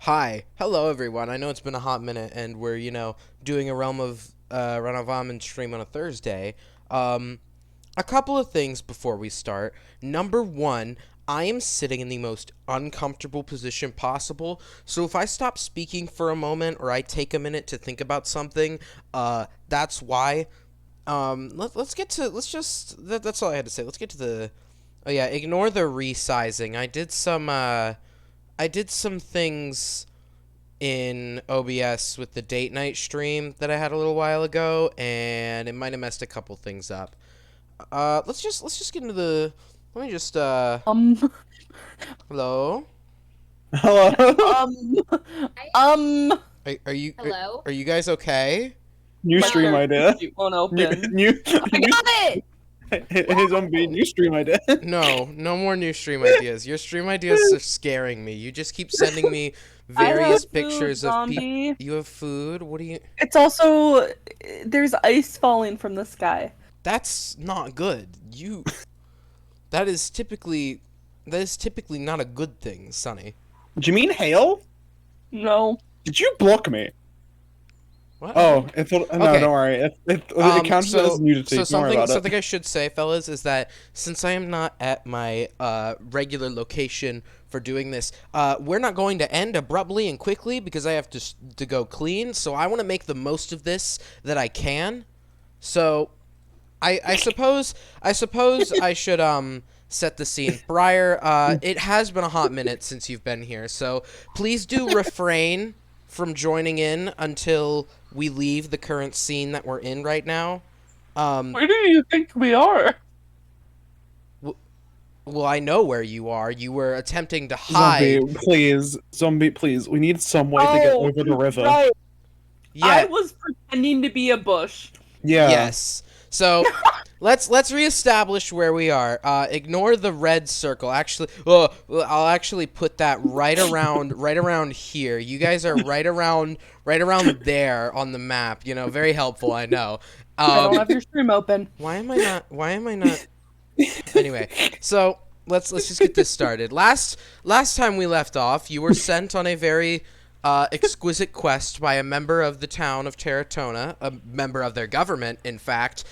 Hi. Hello, everyone. I know it's been a hot minute, and we're, doing a Realm of Renovamen stream on a Thursday. Um, a couple of things before we start. Number one, I am sitting in the most uncomfortable position possible, so if I stop speaking for a moment or I take a minute to think about something, that's why. Let's get to, let's just, that's all I had to say. Let's get to the, oh yeah, ignore the resizing. I did some things in OBS with the date night stream that I had a little while ago, and it might have messed a couple things up. Let's just get into the. Let me just Um, Hello. Hello. um, Hi. um, Are you Hello. are you guys okay? New my stream No. idea. character sheet won't New, open. new, I new got it! his own beat. New stream idea. No, no more new stream ideas. Your stream ideas are scaring me. You just keep sending me I various have pictures food, of people. zombie. You have food? What do you? It's also, there's ice falling from the sky. That's not good. That is typically that is typically not a good thing, Sonny. Do you mean hail? No. Did you block me? What? Oh, it thought, no, Okay. don't worry. It counts as nudity. So Don't worry about something it. I should say, fellas, is that since I am not at my regular location for doing this, we're not going to end abruptly and quickly because I have to go clean. So I want to make the most of this that I can. So I suppose I should set the scene. Briar, it has been a hot minute since you've been here, so please do refrain from joining in until we leave the current scene that we're in right now. Where do you think we are? Well, I know where you are. You were attempting to Zombie, hide. please. Zombie, please. We need some way to get Oh, over the river. right. I Yeah. was pretending to be a bush. Yeah. Yes. So let's reestablish where we are. Ignore the red circle. Actually, I'll actually put that right around here. You guys are right around there on the map. You know, very helpful. I know. I don't have your stream open. Why am I not? Why am I not? Anyway, so let's just get this started. Last time we left off, you were sent on a very exquisite quest by a member of the town of Terratona, a member of their government, in fact,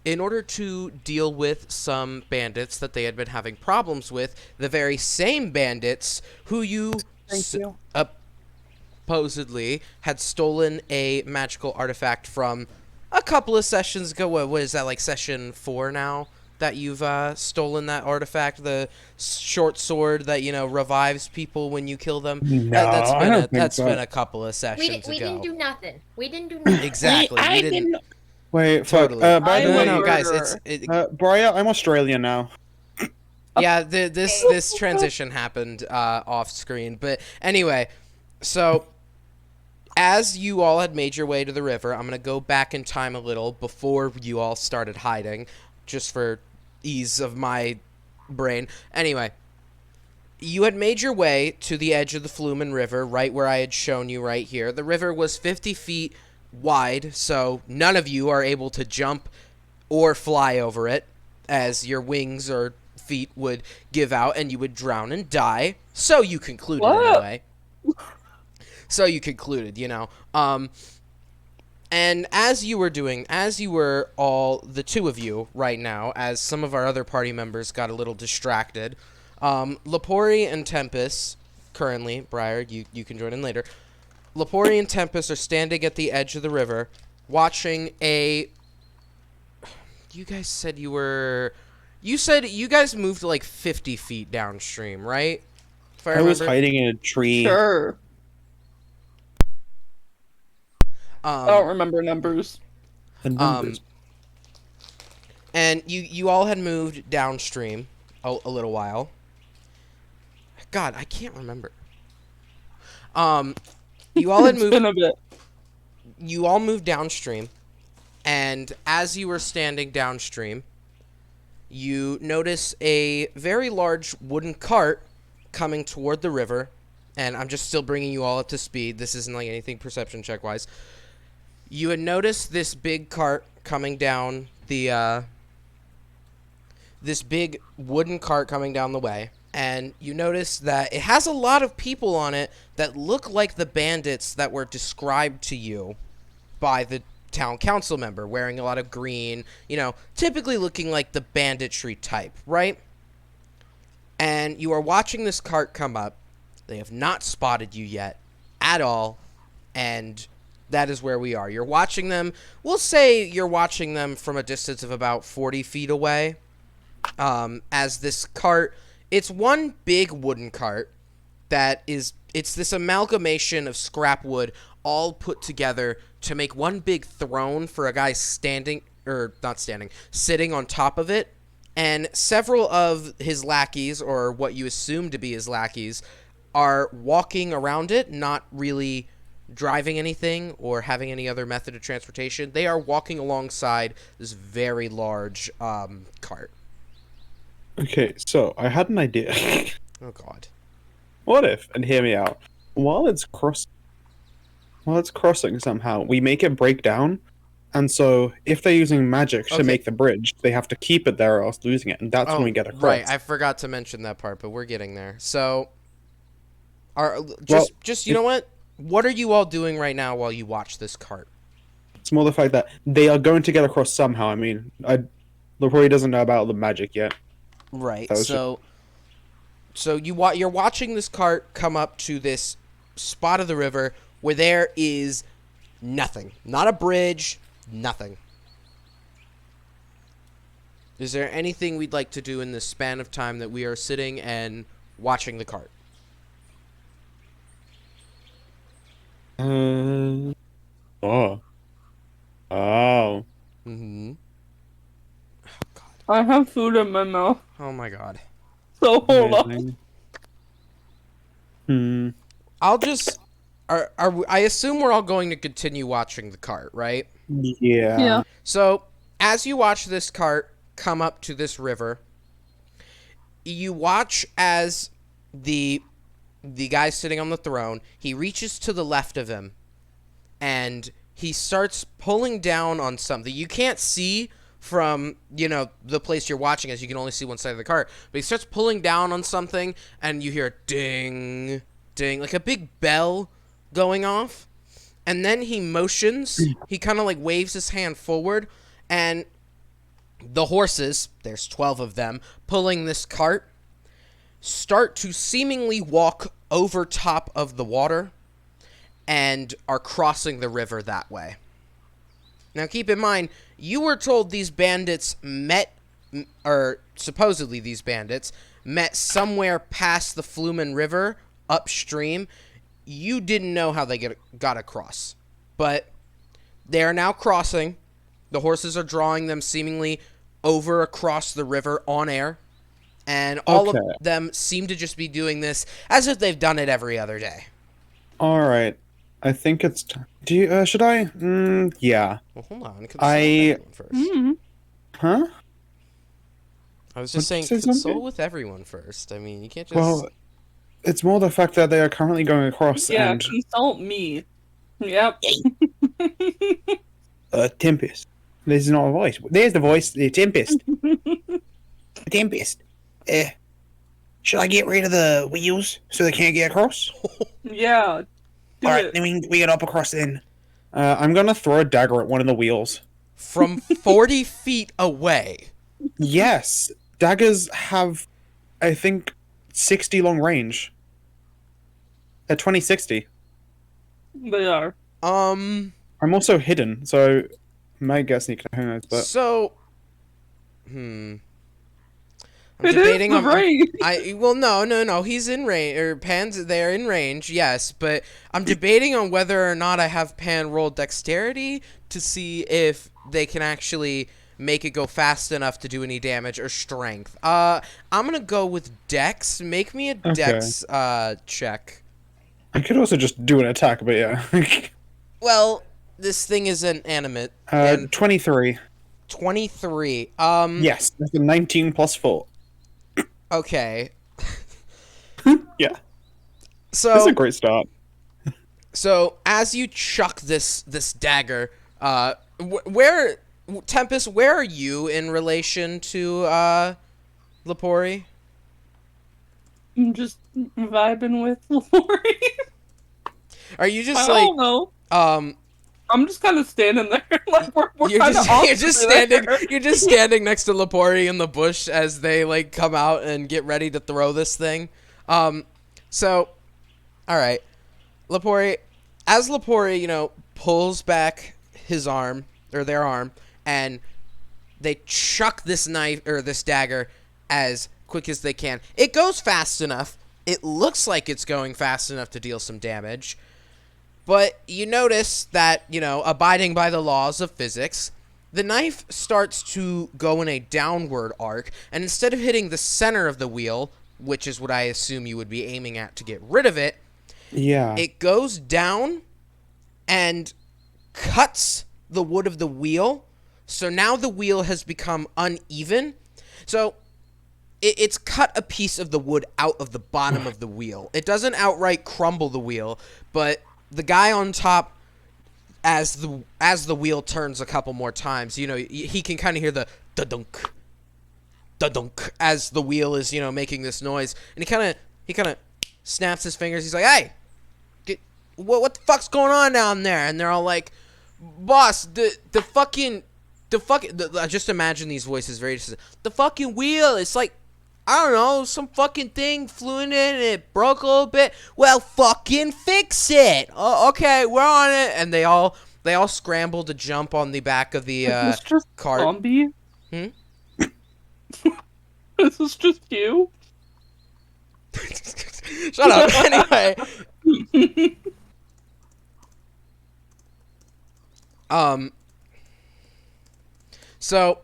in order to deal with some bandits that they had been having problems with. The very same bandits who you Thank you. supposedly had stolen a magical artifact from a couple of sessions ago. What is that, like session 4 now? That you've stolen that artifact, the short sword that revives people when you kill them. No, I don't think That's so. been a couple of sessions We ago. didn't do nothing. We didn't do nothing. Exactly. We didn't. Wait, fuck. Totally. By the I'm way, a no, guys. murderer. Briar, I'm Australian now. Yeah. This transition happened off screen, but anyway, so. As you all had made your way to the river, I'm going to go back in time a little before you all started hiding, just for ease of my brain. Anyway, you had made your way to the edge of the Flumen River, right where I had shown you right here. The river was 50 feet wide, so none of you are able to jump or fly over it, as your wings or feet would give out and you would drown and die. So you concluded, What? anyway. So you concluded, and as you were all, the two of you right now, as some of our other party members got a little distracted, Lepori and Tempest, currently, Briar, you can join in later, Lepori and Tempest are standing at the edge of the river, watching you guys said you said you guys moved like 50 feet downstream, right? If I was remember. hiding in a tree. Sure. I don't remember numbers. The numbers. And you all had moved downstream a little while. God, I can't remember. You all had It's been moved. a bit. You all moved downstream, and as you were standing downstream, you notice a very large wooden cart coming toward the river. And I'm just still bringing you all up to speed. This isn't like anything perception check wise. You had noticed this big cart coming down the, this big wooden cart coming down the way. and you notice that it has a lot of people on it that look like the bandits that were described to you by the town council member, wearing a lot of green, typically looking like the banditry type, right? And you are watching this cart come up. They have not spotted you yet at all, and that is where we are. You're watching them. We'll say you're watching them from a distance of about 40 feet away. As this cart, it's one big wooden cart it's this amalgamation of scrap wood all put together to make one big throne for a guy sitting on top of it. And several of his lackeys, or what you assume to be his lackeys, are walking around it, not really driving anything or having any other method of transportation. They are walking alongside this very large cart. Okay, so I had an idea. Oh, God. What if, and hear me out, while it's crossing somehow, we make it break down, and so if they're using magic to make the bridge, they have to keep it there or else losing it, and that's when we get across. Right, I forgot to mention that part, but we're getting there. So, you know what? What are you all doing right now while you watch this cart? It's more the fact that they are going to get across somehow. I mean, Leroy doesn't know about the magic yet. Right, so you're watching this cart come up to this spot of the river where there is nothing. Not a bridge, nothing. Is there anything we'd like to do in this span of time that we are sitting and watching the cart? Oh. Mm-hmm. Oh, God. I have food in my mouth. Oh, my God. So hold on. I'll just... I assume we're all going to continue watching the cart, right? Yeah. So, as you watch this cart come up to this river, you watch as the guy sitting on the throne, he reaches to the left of him, and he starts pulling down on something. You can't see from, the place you're watching, as you can only see one side of the cart, but he starts pulling down on something, and you hear ding, ding, like a big bell going off, and then he motions, he kind of like waves his hand forward, and the horses, there's 12 of them, pulling this cart, start to seemingly walk over top of the water and are crossing the river that way. Now keep in mind, you were told these bandits supposedly these bandits met somewhere past the Flumen River, upstream. You didn't know how they got across, but they are now crossing. The horses are drawing them seemingly over across the river on air, and all of them seem to just be doing this as if they've done it every other day. All right, I think it's time. Should I? Yeah. Well, hold on. Consult with everyone first. Huh? I was just saying, consult with everyone first. I mean, you can't just. Well, it's more the fact that they are currently going across. Yeah, and... consult me. Yep. Tempest. This is not a voice. There's the voice. The Tempest. Tempest. Should I get rid of the wheels so they can't get across? Yeah. All right, then we get up across then. I'm gonna throw a dagger at one of the wheels. From 40 feet away. Yes, daggers have, I think, 60 long range. At 2060. They are. I'm also hidden, so I might get sneak attack, who knows, but... So... I'm it debating is the range. No. He's in range, or Pan's there in range, yes, but I'm debating on whether or not I have Pan roll dexterity to see if they can actually make it go fast enough to do any damage, or strength. I'm gonna go with dex. Make me a dex check. I could also just do an attack, but yeah. Well, this thing is an animate. 23. 23. Yes, that's a 19 plus 4. Okay. Yeah. So that's a great start. So as you chuck this dagger, where Tempest, where are you in relation to Lepori? I'm just vibing with Lori. Are you just I like, don't know. um, I'm just kind of standing there, like we're you're kind of just opposite you're just standing there. you're just standing next to Lepori in the bush as they like come out and get ready to throw this thing. So, all right, Lepori, as Lepori, pulls back his arm or their arm, and they chuck this knife or this dagger as quick as they can. It goes fast enough. It looks like it's going fast enough to deal some damage. But you notice that, abiding by the laws of physics, the knife starts to go in a downward arc, and instead of hitting the center of the wheel, which is what I assume you would be aiming at to get rid of it, Yeah. it goes down and cuts the wood of the wheel. So now the wheel has become uneven. So it's cut a piece of the wood out of the bottom of the wheel. It doesn't outright crumble the wheel, but the guy on top, as the wheel turns a couple more times, he can kind of hear the da-dunk, da-dunk as the wheel is, making this noise, and he kind of snaps his fingers. He's like, "Hey, what the fuck's going on down there?" And they're all like, "Boss, the fucking just imagine these voices very distant. The fucking wheel, it's like, I don't know, some fucking thing flew in it and it broke a little bit. Well, fucking fix it. Oh, okay, we're on it." And they all scramble to jump on the back of the Is this just cart. zombie? Hmm? Is this just you? Shut up. Anyway, so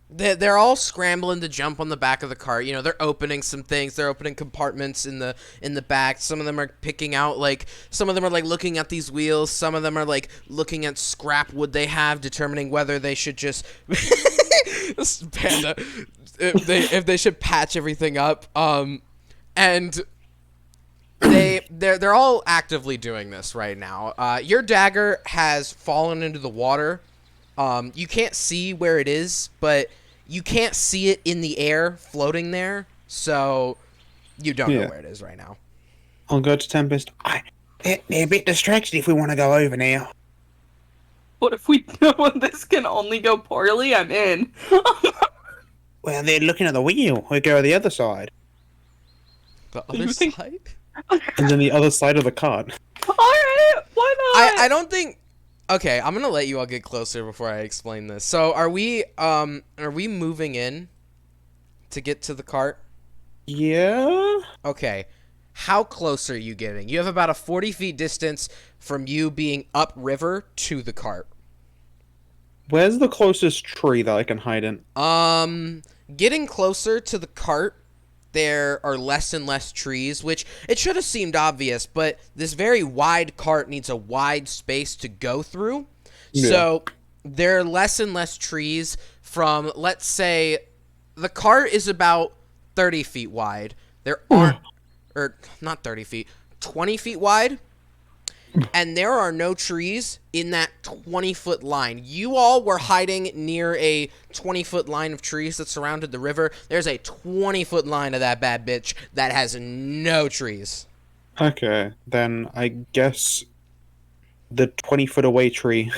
they're all scrambling to jump on the back of the cart. They're opening some things. They're opening compartments in the back. Some of them are picking out, like, some of them are like looking at these wheels. Some of them are like looking at scrap wood they have, determining whether they should just this panda if they should patch everything up. And they're all actively doing this right now. Your dagger has fallen into the water. You can't see where it is, but you can't see it in the air floating there, so you don't know where it is right now. I'll go to Tempest. They're a bit distracted if we want to go over now. What if we know this can only go poorly? I'm in. Well, they're looking at the wheel. We go to the other side. The You other think- side? And then the other side of the cart. Alright, why not? I don't think... Okay, I'm gonna let you all get closer before I explain this. So, are we moving in to get to the cart? Yeah? Okay. How close are you getting? You have about a 40 feet distance from you being upriver to the cart. Where's the closest tree that I can hide in? Getting closer to the cart, there are less and less trees, which it should have seemed obvious, but this very wide cart needs a wide space to go through. Yeah. So there are less and less trees from, let's say, the cart is about 30 feet wide. There aren't, or not 30 feet, 20 feet wide. And there are no trees in that 20-foot line. You all were hiding near a 20-foot line of trees that surrounded the river. There's a 20-foot line of that bad bitch that has no trees. Okay, then I guess the 20-foot away tree.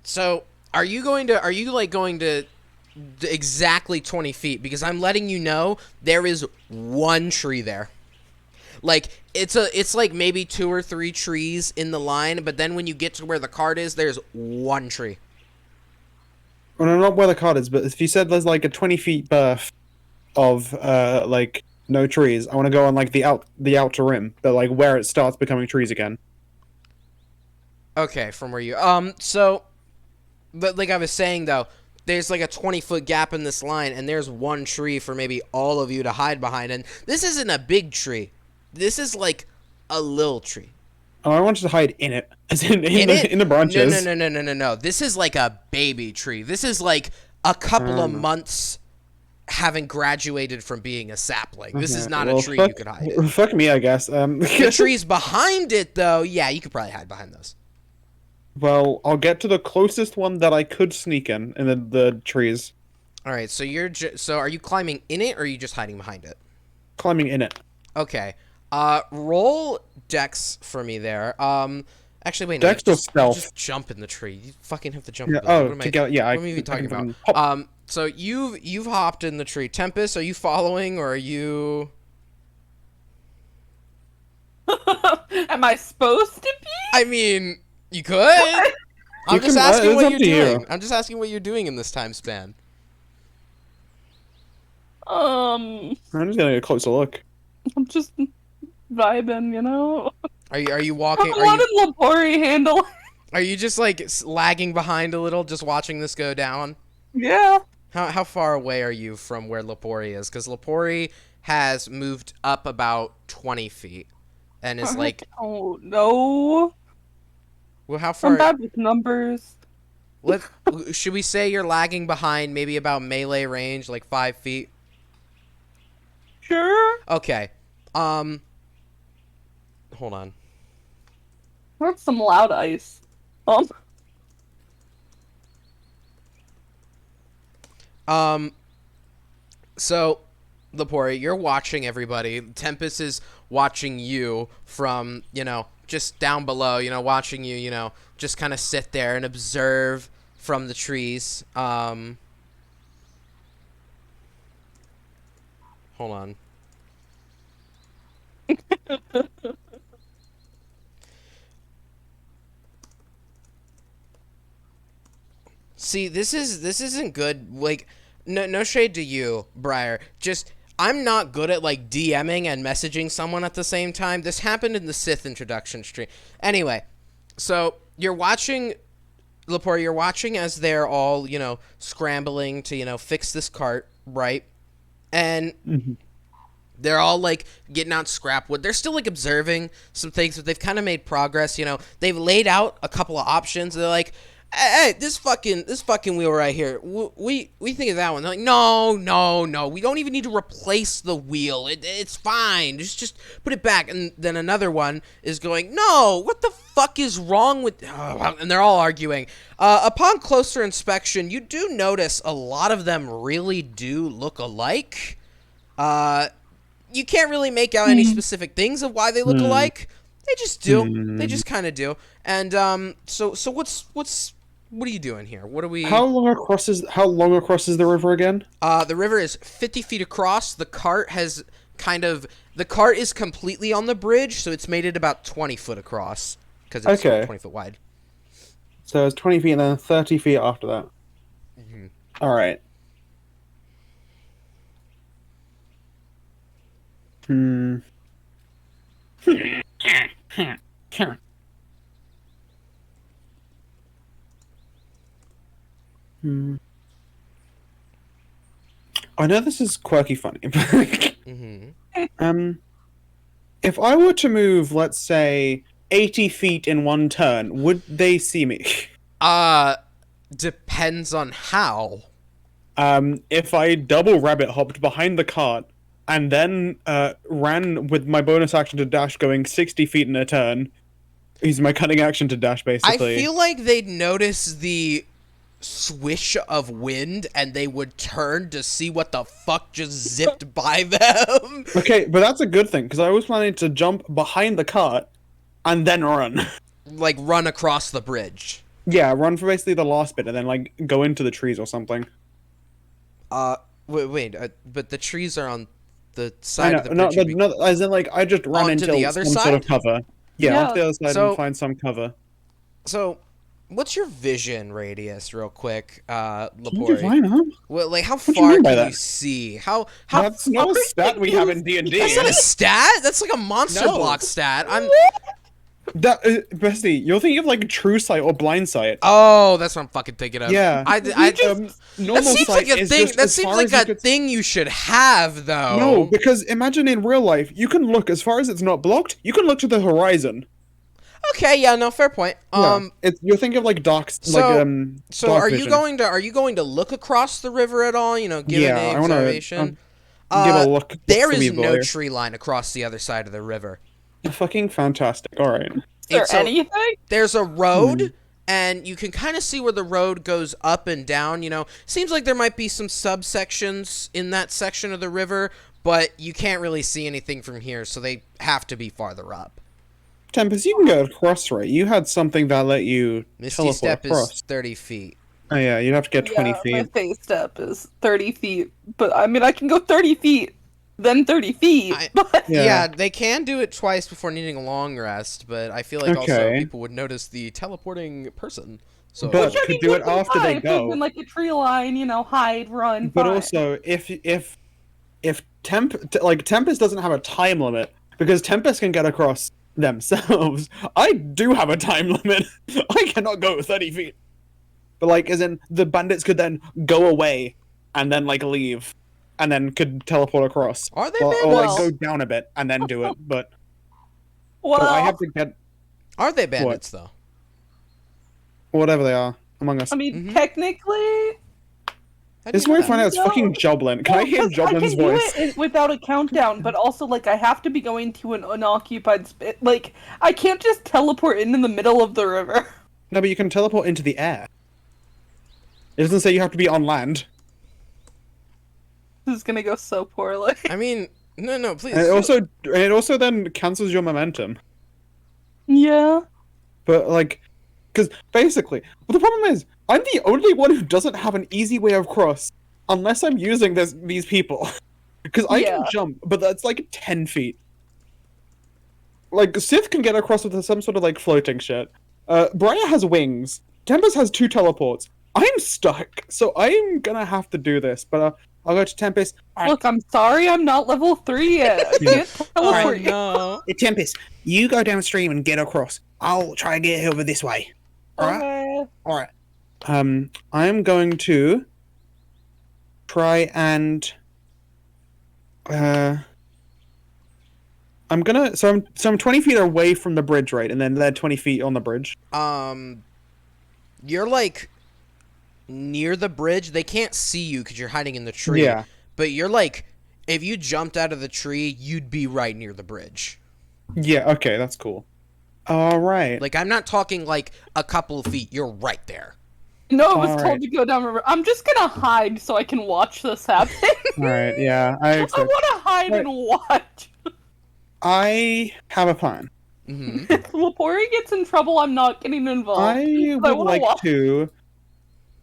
So, are you going to exactly 20 feet? Because I'm letting you know there is one tree there. Like, it's like maybe 2 or 3 trees in the line, but then when you get to where the cart is, there's one tree. Well, no, not where the cart is, but if you said there's like a 20 feet berth of like no trees, I want to go on like the outer rim, but like where it starts becoming trees again. Okay, from where you so, but like I was saying though, there's like a 20-foot gap in this line, and there's one tree for maybe all of you to hide behind, and this isn't a big tree. This is like a little tree. Oh, I wanted to hide in it, as in the branches. No. This is like a baby tree. This is like a couple of months having graduated from being a sapling. This is not a tree you could hide in. Fuck me, I guess. The trees behind it, though, yeah, you could probably hide behind those. Well, I'll get to the closest one that I could sneak in the trees. All right, so so are you climbing in it, or are you just hiding behind it? Climbing in it. Okay. Roll Dex for me there. Actually, wait, no, Dex or you stealth? just jump in the tree. You fucking have to jump Yeah. in the tree. Oh, What am I? together. Yeah. What am I even I talking can about? fucking hop. So you've hopped in the tree. Tempest, are you following or are you? Am I supposed to be? I mean, you could. I'm You just can- asking it's what up you're to you. doing. I'm just asking what you're doing in this time span. I'm I'm just getting a closer look. just vibing, you know. Are you How walking? Are you did Labori handle? are you just like lagging behind a little, just watching this go down? Yeah. How far away are you from where Lapori is? Because Lapori has moved up about 20 feet, and is like, Oh no. well, how I'm far? bad with numbers. Let should we say you're lagging behind, maybe about melee range, like 5 feet? Sure. Okay. Hold on. That's some loud ice. Um. So, Lapori, you're watching everybody. Tempest is watching you from, just down below, watching you, just kind of sit there and observe from the trees. Hold on. See, this isn't good. Like, no shade to you, Briar. Just I'm not good at like DMing and messaging someone at the same time. This happened in the Sith introduction stream. Anyway, so you're watching Lepore, you're watching as they're all, scrambling to, fix this cart, right? And they're all like getting out scrap wood. They're still like observing some things, but they've kind of made progress. They've laid out a couple of options. They're like, hey, this fucking wheel right here. We think of that one. They're like, no. We don't even need to replace the wheel. It's fine. Just put it back. And then another one is going, no. What the fuck is wrong with? Oh, and they're all arguing. Upon closer inspection, you do notice a lot of them really do look alike. You can't really make out any specific things of why they look alike. They just do. They just kind of do. And so what are you doing here? What are we? How long across is the river again? The river is 50 feet across. The cart is completely on the bridge, so it's made it about 20 foot across because it's 20 foot wide. So it's 20 feet and then 30 feet after that. All right. I know this is quirky funny, but if I were to move, let's say, 80 feet in one turn, would they see me? Depends on how. If I double rabbit hopped behind the cart and then ran with my bonus action to dash going 60 feet in a turn, using my cutting action to dash, basically. I feel like they'd notice the swish of wind and they would turn to see what the fuck just zipped by them. Okay, but that's a good thing, because I was planning to jump behind the cart and then run. Like, run across the bridge. Yeah, run for basically the last bit and then, like, go into the trees or something. Wait, but the trees are on the side of the no, bridge. no, as in, like, I just run Onto into the other some sort of side? cover. Yeah, onto the other side So- and find some cover. So, what's your vision radius, real quick, Can you Lapori? define, huh? Well, like, how do you far mean by can that? you see? How That's not a far stat can we you- have in D&D. That's not a stat. That's like a monster No. block stat. That, Bestie, you're thinking of, like, true sight or blind sight. Oh, that's what I'm fucking thinking of. Yeah. Normal That seems sight like a is thing. just That as seems far like as you a could- thing you should have, though. No, because imagine in real life, you can look as far as it's not blocked. You can look to the horizon. Okay, yeah, no, fair point. You're thinking of like dark, So dark are vision. you going to look across the river at all? Give Yeah, an I wanna, observation. give a look. There for is me, no boy. tree line across the other side of the river. Fucking fantastic. All right. Is there So, anything? there's a road, and you can kind of see where the road goes up and down. Seems like there might be some subsections in that section of the river, but you can't really see anything from here, so they have to be farther up. Tempest, you can go across, right? You had something that let you Misty teleport Step across. is 30 feet. Oh yeah, you'd have to get 20 Yeah, my feet. phase step is 30 feet. But I mean, I can go 30 feet, then 30 feet. But Yeah, they can do it twice before needing a long rest, but I feel like also Okay. people would notice the teleporting person. So But which I could mean, do would it be after they fine if it had go. been like a tree line, hide, run, But fine. also, if Tempest doesn't have a time limit because Tempest can get across themselves. I do have a time limit. I cannot go 30 feet. But like, as in the bandits could then go away and then like leave, and then could teleport across. Are they Or like bandits? go down a bit and then do it. But well, I have to get are they bandits though? whatever they are among us. I mean, Mhm. technically, How do This is you where know we find that? out it's fucking Joblin. Can I hear 'cause I Joblin's can do voice? it without a countdown, but also like I have to be going to an unoccupied space. Like I can't just teleport in the middle of the river. No, but you can teleport into the air. It doesn't say you have to be on land. This is gonna go so poorly. I mean, no, please. And it also then cancels your momentum. Yeah. But like, because basically, well, the problem is I'm the only one who doesn't have an easy way across unless I'm using these people. Because I can Yeah. jump, but that's like 10 feet. Like Sith can get across with some sort of like floating shit. Briar has wings. Tempest has 2 teleports. I'm stuck, so I'm gonna have to do this. But I'll go to Tempest. Look, I'm sorry, I'm not level 3 yet. I can't Oh teleport yet. no. Hey, Tempest, you go downstream and get across. I'll try and get over this way. Alright? Okay. Alright. I'm going to try and I'm 20 feet away from the bridge, right? And then they're 20 feet on the bridge. You're like near the bridge. They can't see you because you're hiding in the tree. Yeah. But you're like, if you jumped out of the tree, you'd be right near the bridge. Yeah, okay, that's cool. Alright. Like, I'm not talking like a couple of feet. You're right there. No, I was Alright. told to go down river. I'm just gonna hide so I can watch this happen. Alright, yeah, I I expect. want to hide Right. and watch. I have a plan. Hmm. If Lepori gets in trouble, I'm not getting involved. I would wanna like watch. to.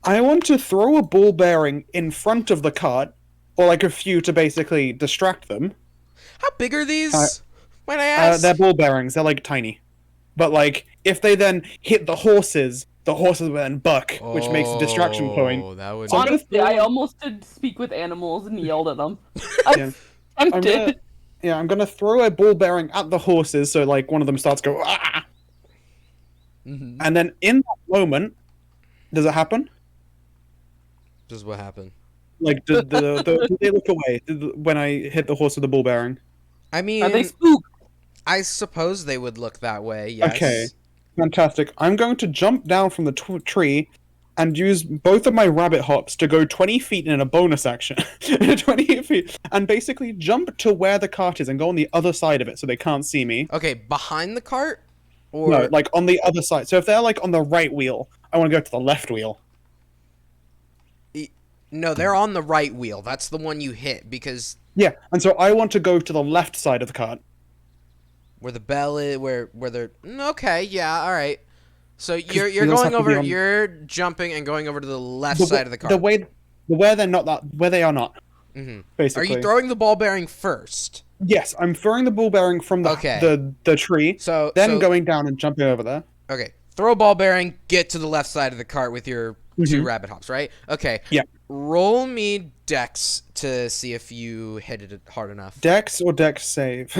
I want to throw a ball bearing in front of the cart, or like a few to basically distract them. How big are these? Might I ask? They're ball bearings. They're like tiny, but like if they then hit the horses will then buck, which makes a distraction point. Oh, that would. So I'm gonna Honestly, throw I one- almost did speak with animals and yelled at them. Yeah. I'm I'm dead. I'm gonna throw a ball bearing at the horses, so like one of them starts to go, ah! Mhm. And then in that moment, does it happen? This is what happened. Like, do they look away when I hit the horse with the ball bearing? I mean, Are they spooked? I suppose they would look that way. Yes. Okay. Fantastic. I'm going to jump down from the tree and use both of my rabbit hops to go 20 feet in a bonus action. 20 feet. And basically jump to where the cart is and go on the other side of it so they can't see me. Okay, behind the cart, or No, like on the other side. So if they're like on the right wheel, I want to go to the left wheel. no, they're on the right wheel. That's the one you hit because Yeah, and so I want to go to the left side of the cart. where the bell is, where they're okay. Yeah, all right. So you're they also have going to be over. on- You're jumping and going over to the left The side of the cart. where they're not that where they are not. Hmm. Are Basically. you throwing the ball bearing first? Yes, I'm throwing the ball bearing from the Okay. the tree, So then going down and jumping over there. Okay, throw a ball bearing. Get to the left side of the cart with your 2 rabbit hops. Right. Okay. Yeah. Roll me dex to see if you hit it hard enough. Dex or dex save?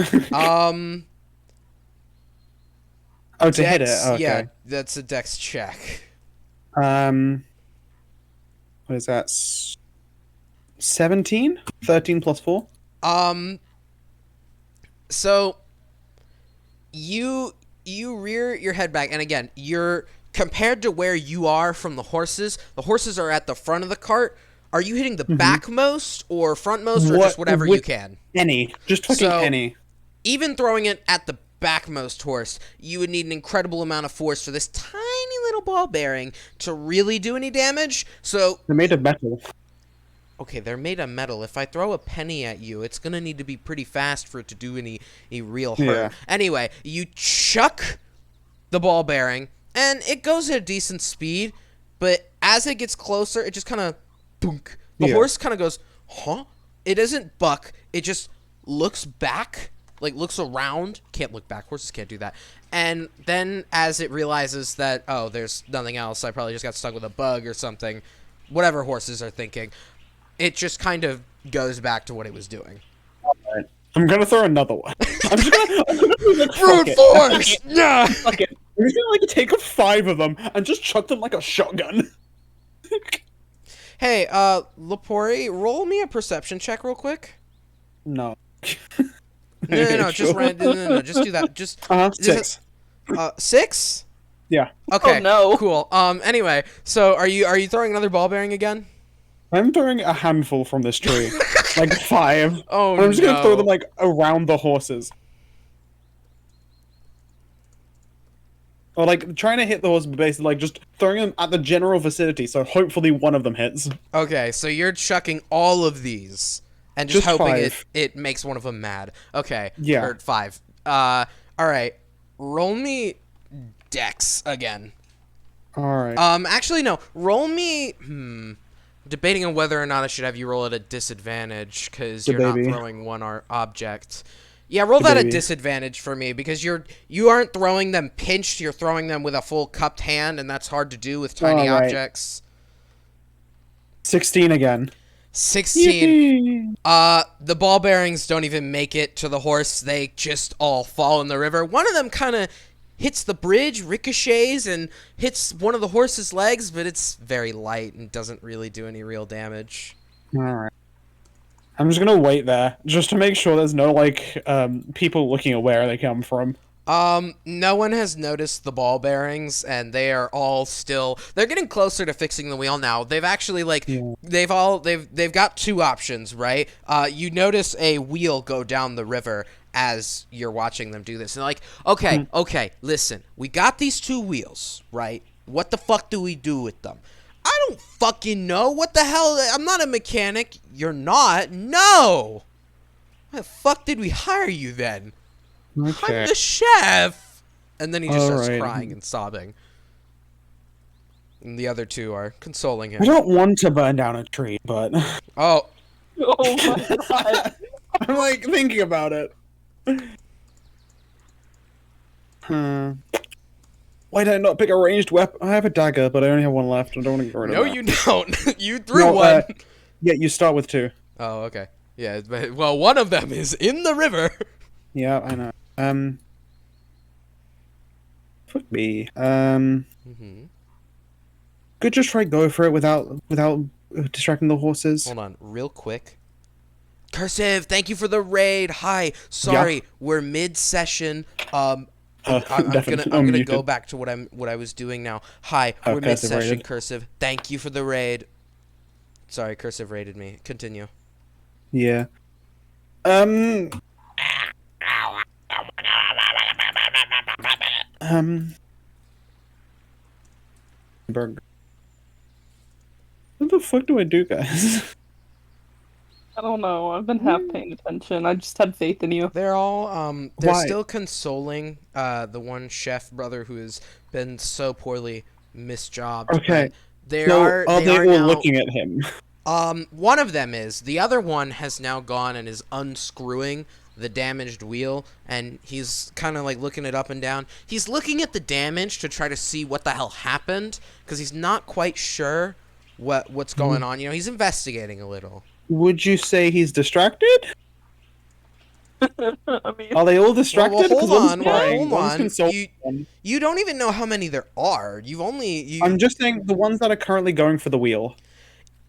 Oh, to hit it. Dex, Okay. Yeah, that's a dex check. What is that? 17? 13 plus 4? So you rear your head back, and again, you're compared to where you are from the horses. The horses are at the front of the cart. Are you hitting the backmost or frontmost, or just whatever you can? Any. Just fucking So- any. Even throwing it at the backmost horse, you would need an incredible amount of force for this tiny little ball bearing to really do any damage. So They're made of metal. Okay, they're made of metal. If I throw a penny at you, it's gonna need to be pretty fast for it to do any real hurt. Yeah. Anyway, you chuck the ball bearing, and it goes at a decent speed, but as it gets closer, it just kind of boonk. The horse kind of goes, huh? It doesn't buck. It just looks back, like looks around. Can't look back. Horses can't do that. And then as it realizes that, oh, there's nothing else, I probably just got stuck with a bug or something, whatever horses are thinking, it just kind of goes back to what it was doing. Alright. I'm gonna throw another one. I'm gonna be like, fuck Brute it. force! Yeah! Fuck it. I'm just gonna like take 5 of them and just chuck them like a shotgun. Hey, Lepori, roll me a perception check real quick. No. No, just Sure. no, just do that. Just 6. 6? Yeah. Okay. Oh, no. Cool. Anyway, so are you throwing another ball bearing again? I'm throwing a handful from this tree. Like 5. Oh, And I'm just gonna throw them no. like around the horses. Or like trying to hit the horse, but basically like just throwing them at the general vicinity, so hopefully one of them hits. Okay, so you're chucking all of these and just hoping 5. it makes one of them mad. Okay. Yeah. Or 5. All right. Roll me Dex again. Alright. Actually no. Roll me. Debating on whether or not I should have you roll at a disadvantage because you're not Debating. throwing one object. Yeah, roll that at Debating. disadvantage for me because you aren't throwing them pinched. You're throwing them with a full cupped hand, and that's hard to do with tiny Alright. objects. 16 again. 16. Yippee. The ball bearings don't even make it to the horse. They just all fall in the river. One of them kind of hits the bridge, ricochets, and hits one of the horse's legs, but it's very light and doesn't really do any real damage. Alright. I'm just gonna wait there, just to make sure there's no, like, people looking at where they come from. No one has noticed the ball bearings, and they are all still. They're getting closer to fixing the wheel now. They've actually they've got 2 options, right? You notice a wheel go down the river as you're watching them do this, and like, okay, listen, we got these 2 wheels, right? What the fuck do we do with them? I don't fucking know. What the hell? I'm not a mechanic. You're not. No. Why the fuck did we hire you then? Okay. I'm the chef! And then he just starts Alright. crying and sobbing. And the other 2 are consoling him. I don't want to burn down a tree, but... Oh, Oh my god. I'm, like, thinking about it. Why did I not pick a ranged weapon? I have a dagger, but I only have 1 left. I don't want to get rid of no that. you don't. You threw No, one. Yeah, you start with 2. Oh, okay. Yeah, but, well, one of them is in the river. Yeah, I know. Fuck me. Could just try go for it without distracting the horses. Hold on, real quick. Cursive, thank you for the raid. Hi, sorry, we're mid-session. I'm Definitely gonna unmuted. go back to what I was doing now. Hi, we're Cursive mid-session. raided. Cursive, thank you for the raid. Sorry, Cursive raided me. Continue. Yeah. Burger. What the fuck do I do, guys? I don't know. I've been half paying attention. I just had faith in you. They're all they're Why? still consoling the one chef brother who has been so poorly misjobbed. Okay. They So, are they all now, looking at him? one of them is. The other one has now gone and is unscrewing the damaged wheel, and he's kind of like looking it up and down. He's looking at the damage to try to see what the hell happened, because he's not quite sure what's going on. You know, he's investigating a little. Would you say he's distracted? I mean, Are they all distracted? Well, 'Cause hold one's on, crying, hold one's on. consoling one. You don't even know how many there are. I'm just saying the ones that are currently going for the wheel.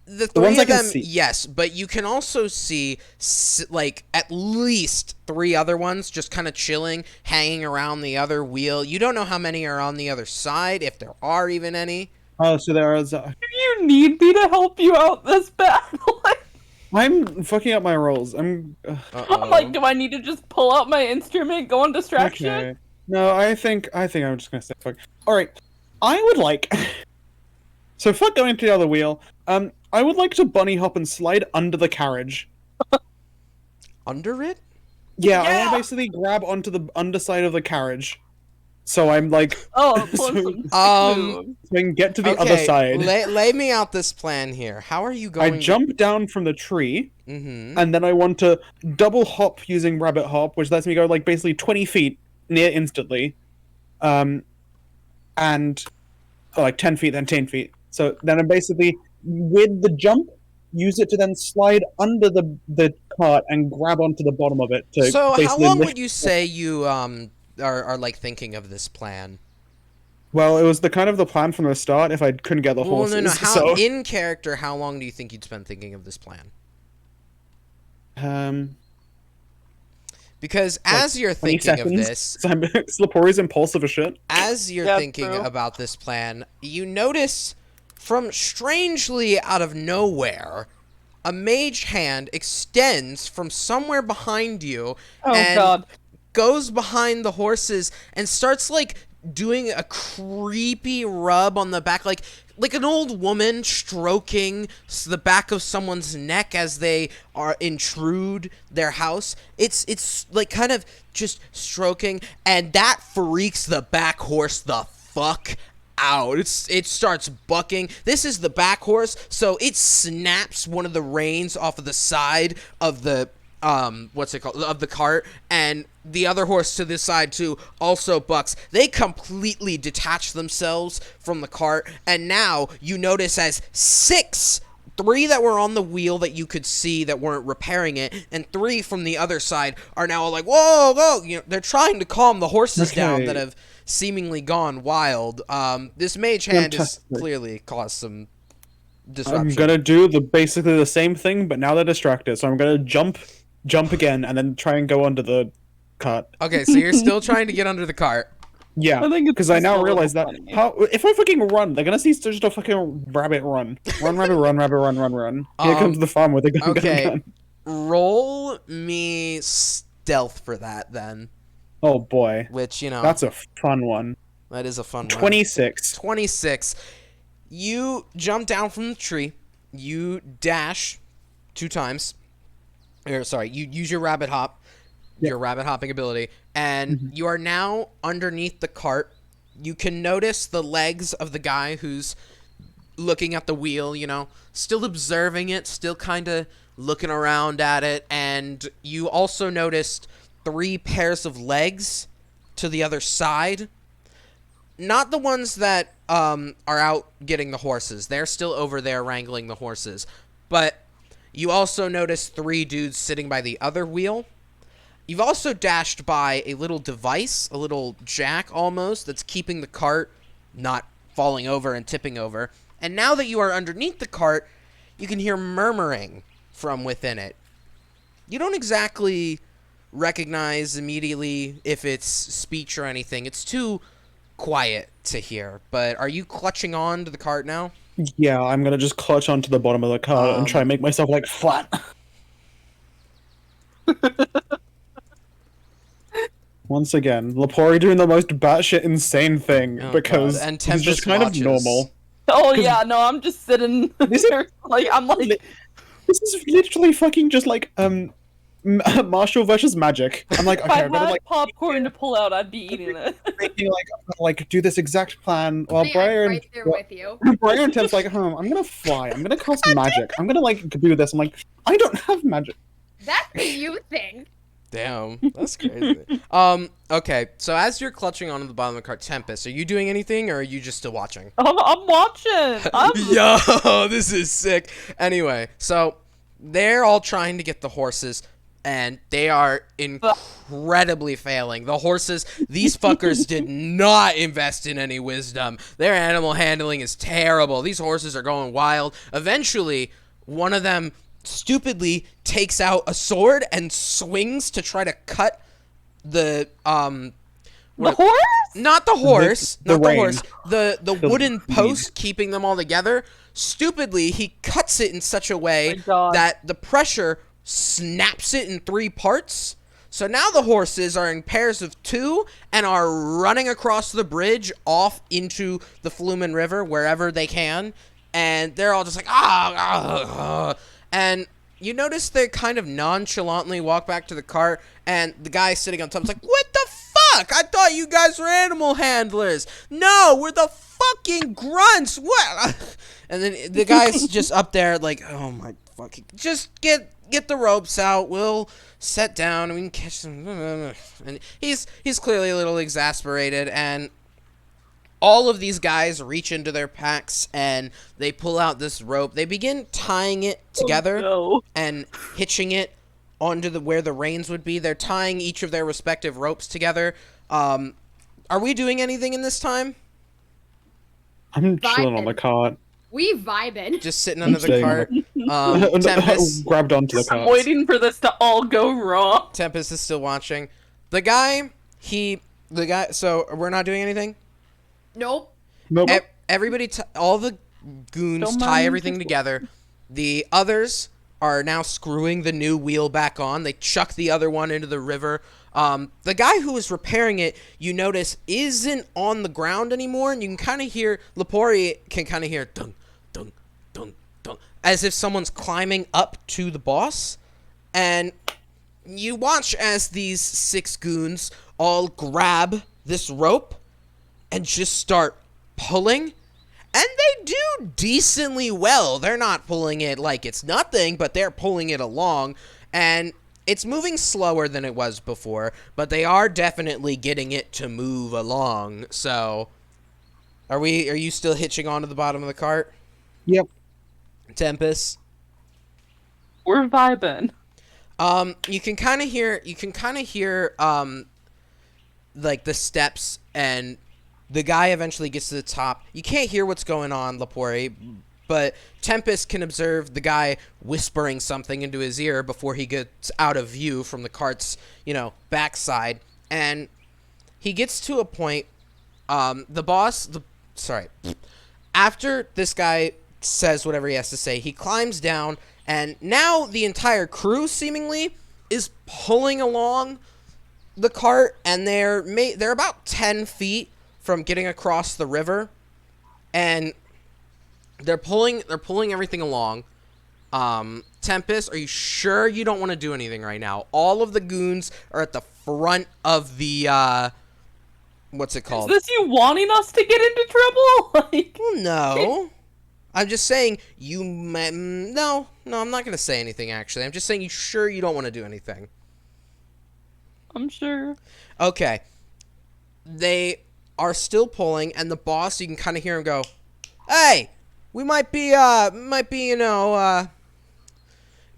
the ones three I of can them, see. yes, but you can also see like at least 3 other ones just kind of chilling, hanging around the other wheel. You don't know how many are on the other side, if there are even any. Oh, so there is. do you need me to help you out this battle? I'm fucking up my rolls. I'm I'm like, do I need to just pull out my instrument, go on distraction? okay. No, I think I'm just gonna say fuck. All right, I would like. So fuck going to the other wheel. I I would like to bunny hop and slide under the carriage. Under it? Yeah, I Yeah! want to basically grab onto the underside of the carriage. So I'm like, Oh, so, pulling some sick Um, moves. so I can get to the other Okay, side. lay me out this plan here. How are you I going jump down from the tree, Mm-hmm. and then I want to double hop using rabbit hop, which lets me go like basically 20 feet near instantly. And like 10 feet, then 10 feet. So then I'm basically, with the jump, use it to then slide under the cart and grab onto the bottom of it to So how basically long lift. would you say you are like thinking of this plan? Well, it was the kind of the plan from the start if I couldn't get the Well, horses. no. How So, in character? How long do you think you'd spend thinking of this plan? um, Because like as you're 20 thinking of seconds. this, So Slipori's impulsive as shit. as you're Yeah, thinking true. about this plan, you notice from strangely out of nowhere, a mage hand extends from somewhere behind you Oh and god. goes behind the horses and starts like doing a creepy rub on the back, like an old woman stroking the back of someone's neck as they are intrude their house. It's like kind of just stroking, and that freaks the back horse the fuck out. It starts bucking. This is the back horse, so it snaps one of the reins off of the side of the what's it called, of the cart, and the other horse to this side too also bucks. They completely detach themselves from the cart, and now you notice as three that were on the wheel that you could see that weren't repairing it, and three from the other side are now like, whoa, whoa, you know, they're trying to calm the horses down that have seemingly gone wild. This mage hand has Fantastic. clearly caused some disruption. I'm gonna do basically the same thing, but now they're distracted. So I'm gonna jump again, and then try and go under the cart. Okay, so you're still trying to get under the cart. Yeah, I think it's because I now still a little realize that funny. if I fucking run, they're gonna see just a fucking rabbit run, rabbit, rabbit, run. Here comes the farm with the gun. Okay, roll me stealth for that then. Oh boy, Which, you know, that's a fun one. that is a fun one. 26. 26. You jump down from the tree. You dash 2 times. Or, sorry, you use your rabbit hop. Your rabbit hopping ability. And you are now underneath the cart. You can notice the legs of the guy who's looking at the wheel, you know, still observing it, still kind of looking around at it. And you also noticed 3 pairs of legs to the other side. Not the ones that are out getting the horses. They're still over there wrangling the horses. But you also notice 3 dudes sitting by the other wheel. You've also dashed by a little device, a little jack almost, that's keeping the cart not falling over and tipping over. And now that you are underneath the cart, you can hear murmuring from within it. You don't exactly recognize immediately if it's speech or anything. It's too quiet to hear. But are you clutching on to the cart now? Yeah, I'm gonna just clutch onto the bottom of the cart and try and make myself like flat. Once again, Lepori doing the most batshit insane thing Oh, because God. And he's just Tempest kind watches. of normal. Oh yeah, no, I'm just sitting This is- there, like I'm like This is literally fucking just like Marshall versus Magic. I'm like, if okay, I I'm gonna had like popcorn to pull out, I'd be eating it. making like I'm gonna, like do this exact plan while I'm Brian right there with you. Brian and Tim's like, I'm gonna fly. I'm gonna cast magic. I'm gonna like do this. I'm like, I don't have magic. That's a you thing. Damn, that's crazy. Okay, so as you're clutching onto the bottom of the cart, Tempest, are you doing anything, or are you just still watching? I'm watching. Yo, this is sick. Anyway, so they're all trying to get the horses, and they are incredibly failing. The horses, these fuckers did not invest in any wisdom. Their animal handling is terrible. These horses are going wild. Eventually, one of them stupidly takes out a sword and swings to try to cut the The horse? not the horse, The not the rein. horse, the wooden post keeping them all together. Stupidly, he cuts it in such a way My God. that the pressure snaps it in 3 parts. So now the horses are in pairs of 2 and are running across the bridge off into the Flumen River wherever they can. and they're all just like, ah. And you notice they kind of nonchalantly walk back to the cart, and the guy sitting on top is like, what the fuck? I thought you guys were animal handlers. No, we're the fucking grunts. What? And then the guy's just up there like, oh my fucking, just get the ropes out. We'll sit down and we can catch them. And he's clearly a little exasperated, and all of these guys reach into their packs and they pull out this rope. They begin tying it together and hitching it onto where the reins would be. They're tying each of their respective ropes together. Are we doing anything in this time? I'm chilling on the cart. We vibing. Just sitting under the staying cart. Tempest, Grabbed onto the I'm cart. waiting for this to all go wrong. Tempest is still watching. The guy, so we're not doing anything? Nope. Nope. Everybody, all the goons Don't tie mind everything me. together. The others are now screwing the new wheel back on. They chuck the other one into the river. The guy who was repairing it, you notice, isn't on the ground anymore, and you can kind of hear, Lepori can kind of hear dun, dun, dun, dun, as if someone's climbing up to the boss. And you watch as these 6 goons all grab this rope and just start pulling, and they do decently well. They're not pulling it like it's nothing, but they're pulling it along, and it's moving slower than it was before, but they are definitely getting it to move along. So, are you still hitching onto the bottom of the cart? Yep. Tempest? We're vibing. You can kind of hear, like, the steps, and the guy eventually gets to the top. You can't hear what's going on, Lepori, but Tempest can observe the guy whispering something into his ear before he gets out of view from the cart's, backside. And he gets to a point, after this guy says whatever he has to say, he climbs down, and now the entire crew, seemingly, is pulling along the cart, and they're about 10 feet from getting across the river, and they're pulling everything along. Tempest, are you sure you don't want to do anything right now? All of the goons are at the front of the what's it called? Is this you wanting us to get into trouble? Like, Well, no. I'm just saying no, I'm not going to say anything actually. I'm just saying you sure you don't want to do anything. I'm sure. Okay. They are still pulling, and the boss, you can kind of hear him go, "Hey, we might be,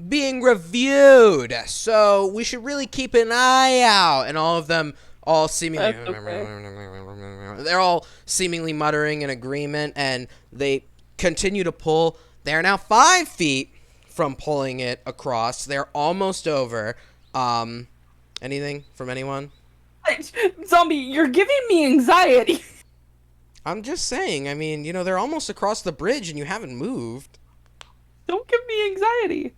being reviewed, so we should really keep an eye out." And all of them, all seemingly, That's okay. they're all seemingly muttering in agreement, and they continue to pull. They're now 5 feet from pulling it across. They're almost over. Anything from anyone? Zombie, you're giving me anxiety. I'm just saying, I mean, they're almost across the bridge and you haven't moved. Don't give me anxiety.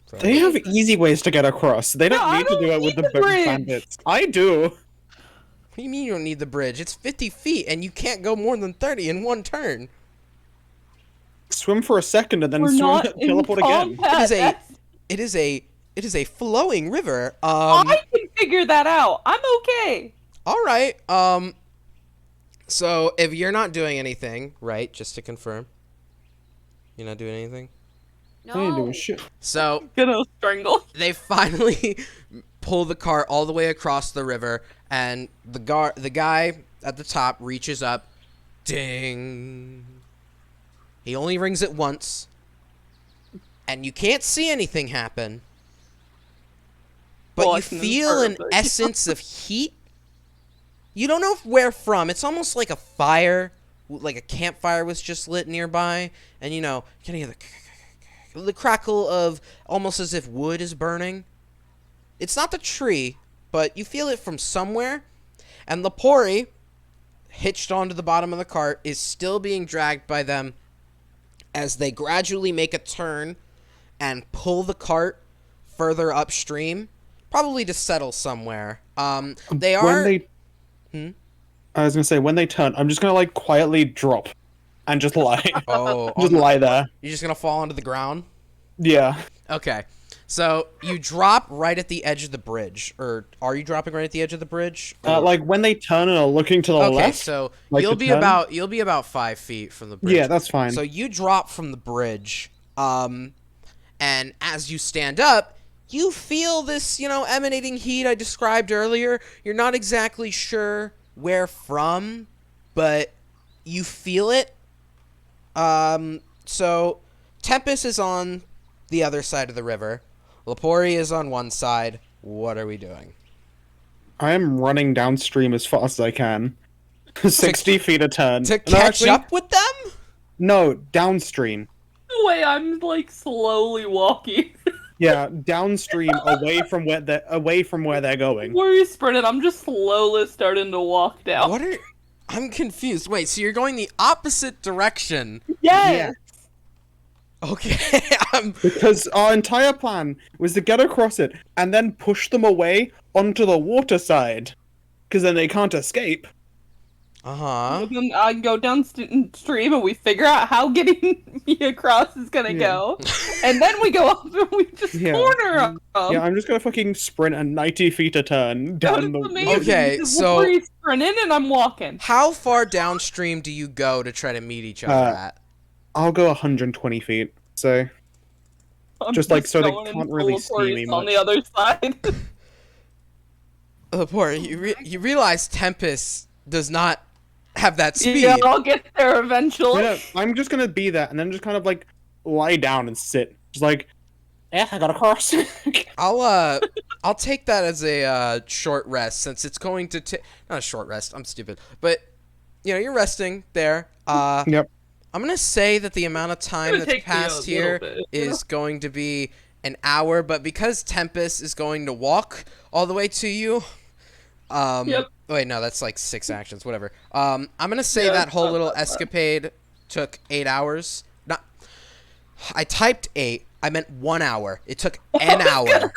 So. They have easy ways to get across. They don't No, I need to do don't it with need the the bridge. bandits. I do. What do you mean you don't need the bridge? It's 50 feet and you can't go more than 30 in one turn. Swim for a second and then We're swim, not in teleport again. combat. It is a flowing river. I can figure that out. I'm okay. All right. So if you're not doing anything, right? Just to confirm, you're not doing anything. I ain't doing No. shit. So Gonna strangle. they finally pull the cart all the way across the river, and the guy at the top reaches up. Ding. He only rings it once, and you can't see anything happen. But Well, I you can feel an infer, but- essence of heat. You don't know where from. It's almost like a fire, like a campfire was just lit nearby, and you can hear the crackle of almost as if wood is burning. It's not the tree, but you feel it from somewhere. And Lepori, hitched onto the bottom of the cart, is still being dragged by them as they gradually make a turn and pull the cart further upstream, probably to settle somewhere. I was When they turn, I'm just gonna quietly drop and just lie. Oh, Just lie there. you're just gonna fall onto the ground? Yeah. Okay. So you drop right at the edge of the bridge, or are you dropping right at the edge of the bridge? Or- Like when they turn and are looking to the okay, left. so like you'll to be turn? about 5 feet from the bridge. Yeah, that's fine. So you drop from the bridge, and as you stand up, you feel this, emanating heat I described earlier. You're not exactly sure where from, but you feel it. So Tempest is on the other side of the river. Lepori is on one side. What are we doing? I am running downstream as fast as I can. 60 feet a turn. To No, catch actually, up with them? No, downstream. The way I'm like slowly walking. Yeah, downstream, away from where they're going. Where are you sprinting? I'm just slowly starting to walk down. What are... I'm confused. Wait, so you're going the opposite direction? Yes. Okay. Because our entire plan was to get across it and then push them away onto the water side. Because then they can't escape. Uh-huh. Then I go downstream and we figure out how getting me across is gonna go. And then we go up and we just corner them. Yeah, I'm just gonna fucking sprint at 90 feet a turn down the... Amazing. Okay, because so- we're sprinting and I'm walking. How far downstream do you go to try to meet each other at? I'll go 120 feet, so... I'm Just, like, so they going can't into really the see me forest on much. the other side. Lepori, you realize Tempest does not have that speed. Yeah, I'll get there eventually. Yeah, I'm just gonna be there and then just kind of like lie down and sit. Just like, yeah, I got across. I'll take that as a short rest since it's going to take not a short rest. I'm stupid, but you're resting there. Yep. I'm gonna say that the amount of time It's gonna that's take me a passed little here bit. is going to be an hour, but because Tempest is going to walk all the way to you. Yep. Wait, no, that's like 6 actions, whatever. I'm gonna say Yeah, that whole it's not little that bad. escapade took 8 hours. Not, I typed 8. I meant 1 hour. It took an hour,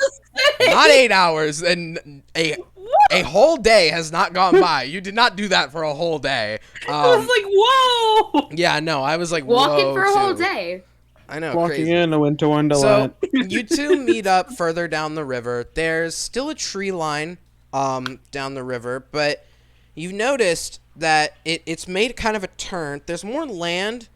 not 8 hours, and a whole day has not gone by. You did not do that for a whole day. I was like, whoa! Yeah, no, I was like, Walking whoa, for a whole too. day. I know, Walking crazy. in a winter So wonderland. you two meet up further down the river. There's still a tree line down the river, but you've noticed that it's made kind of a turn. There's more land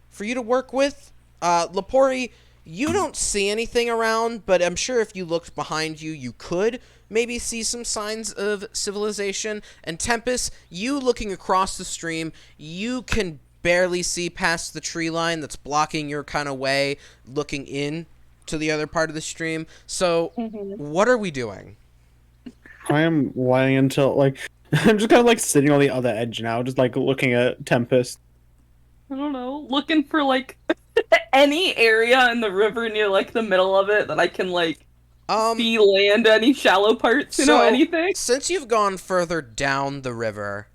for you to work with. Lepori, you don't see anything around, but I'm sure if you looked behind you, you could maybe see some signs of civilization. And Tempest, you looking across the stream, you can barely see past the tree line that's blocking your kind of way, looking in to the other part of the stream. So, what are we doing? I am lying until like I'm just kind of like sitting on the other edge now, just like looking at Tempest. I don't know, looking for like any area in the river near like the middle of it that I can like see land, any shallow parts, anything. Since you've gone further down the river,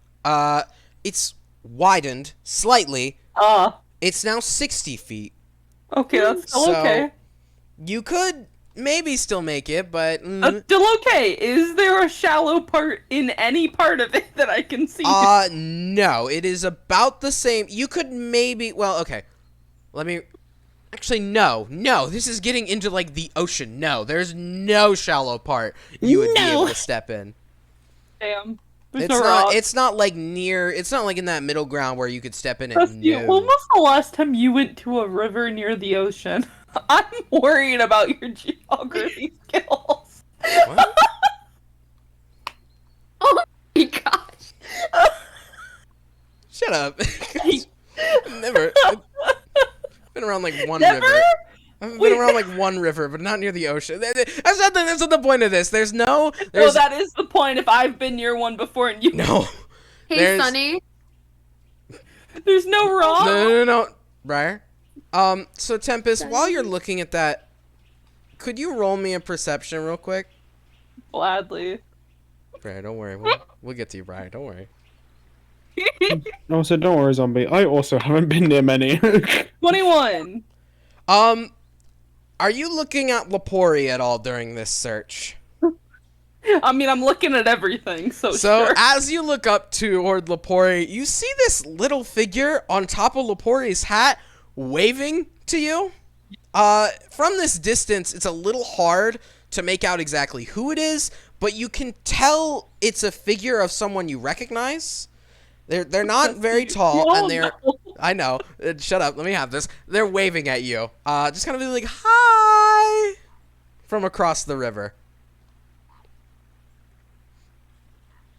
it's widened slightly. It's now 60 feet. Okay, that's still So- okay. You could maybe still make it, but That's still okay. Is there a shallow part in any part of it that I can see? no, it is about the same. You could maybe, well, okay. Let me actually no. This is getting into like the ocean. No, there's no shallow part you would be able to step in. Damn. There's It's no not. rock. It's not like near. It's not like in that middle ground where you could step in it. Dusty, No. when was the last time you went to a river near the ocean? I'm worried about your geography skills. What? Oh my gosh. Shut up. Never. I've been around like one Never? river. I've been around like one river, but not near the ocean. That's not the point of this. There's No, that is the point. If I've been near one before and you, no. Hey, There's- Sunny. there's no rock. No. Briar. So Tempest, while you're looking at that, could you roll me a perception real quick? Gladly. Briar, don't worry. We'll get to you, Briar. Don't worry. Also, don't worry, zombie. I also haven't been near many. 21. Are you looking at Lepori at all during this search? I mean, I'm looking at everything, so So sure. as you look up toward Lepori, you see this little figure on top of Lepori's hat waving to you. From this distance, it's a little hard to make out exactly who it is, but you can tell it's a figure of someone you recognize. They're not very tall, and they're... I know. Shut up. Let me have this. They're waving at you. Just kind of like, hi! From across the river.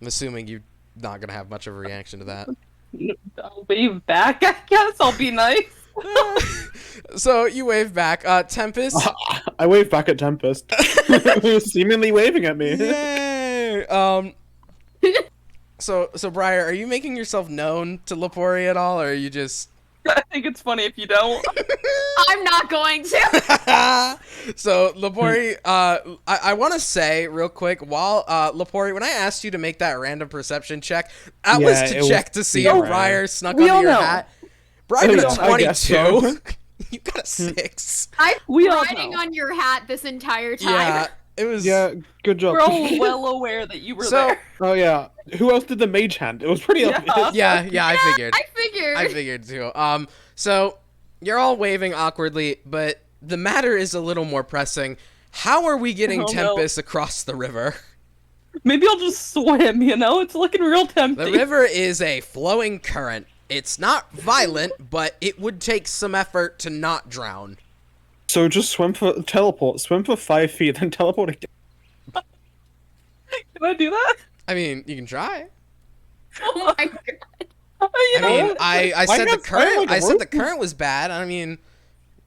I'm assuming you're not going to have much of a reaction to that. I'll wave back, I guess. I'll be nice. So you wave back. Tempest? I wave back at Tempest. Who's seemingly waving at me. Yay! So Briar, are you making yourself known to Lepori at all, or are you just... I think it's funny if you don't. I'm not going to. So Lepori, I want to say real quick, while Lepori, when I asked you to make that random perception check, that was to check to see if random. Briar snuck We under all your know. hat. Briar got a I guess 22. so. You got a 6. I'm We all riding know. on your hat this entire time. Yeah, it was... Yeah, good job. We're all well aware that you were So- there. Oh yeah. Who else did the mage hand? It was pretty Yeah. obvious. Yeah, I figured. I figured. Too. So you're all waving awkwardly, but the matter is a little more pressing. How are we getting Oh, no. Tempest across the river? Maybe I'll just swim, you know? It's looking real tempting. The river is a flowing current. It's not violent, but it would take some effort to not drown. So just swim for 5 feet, then teleport again. Can I do that? I mean, you can try. Oh my god. You I know, mean, I said the got- I current. like a I said the rope. current was bad. I mean,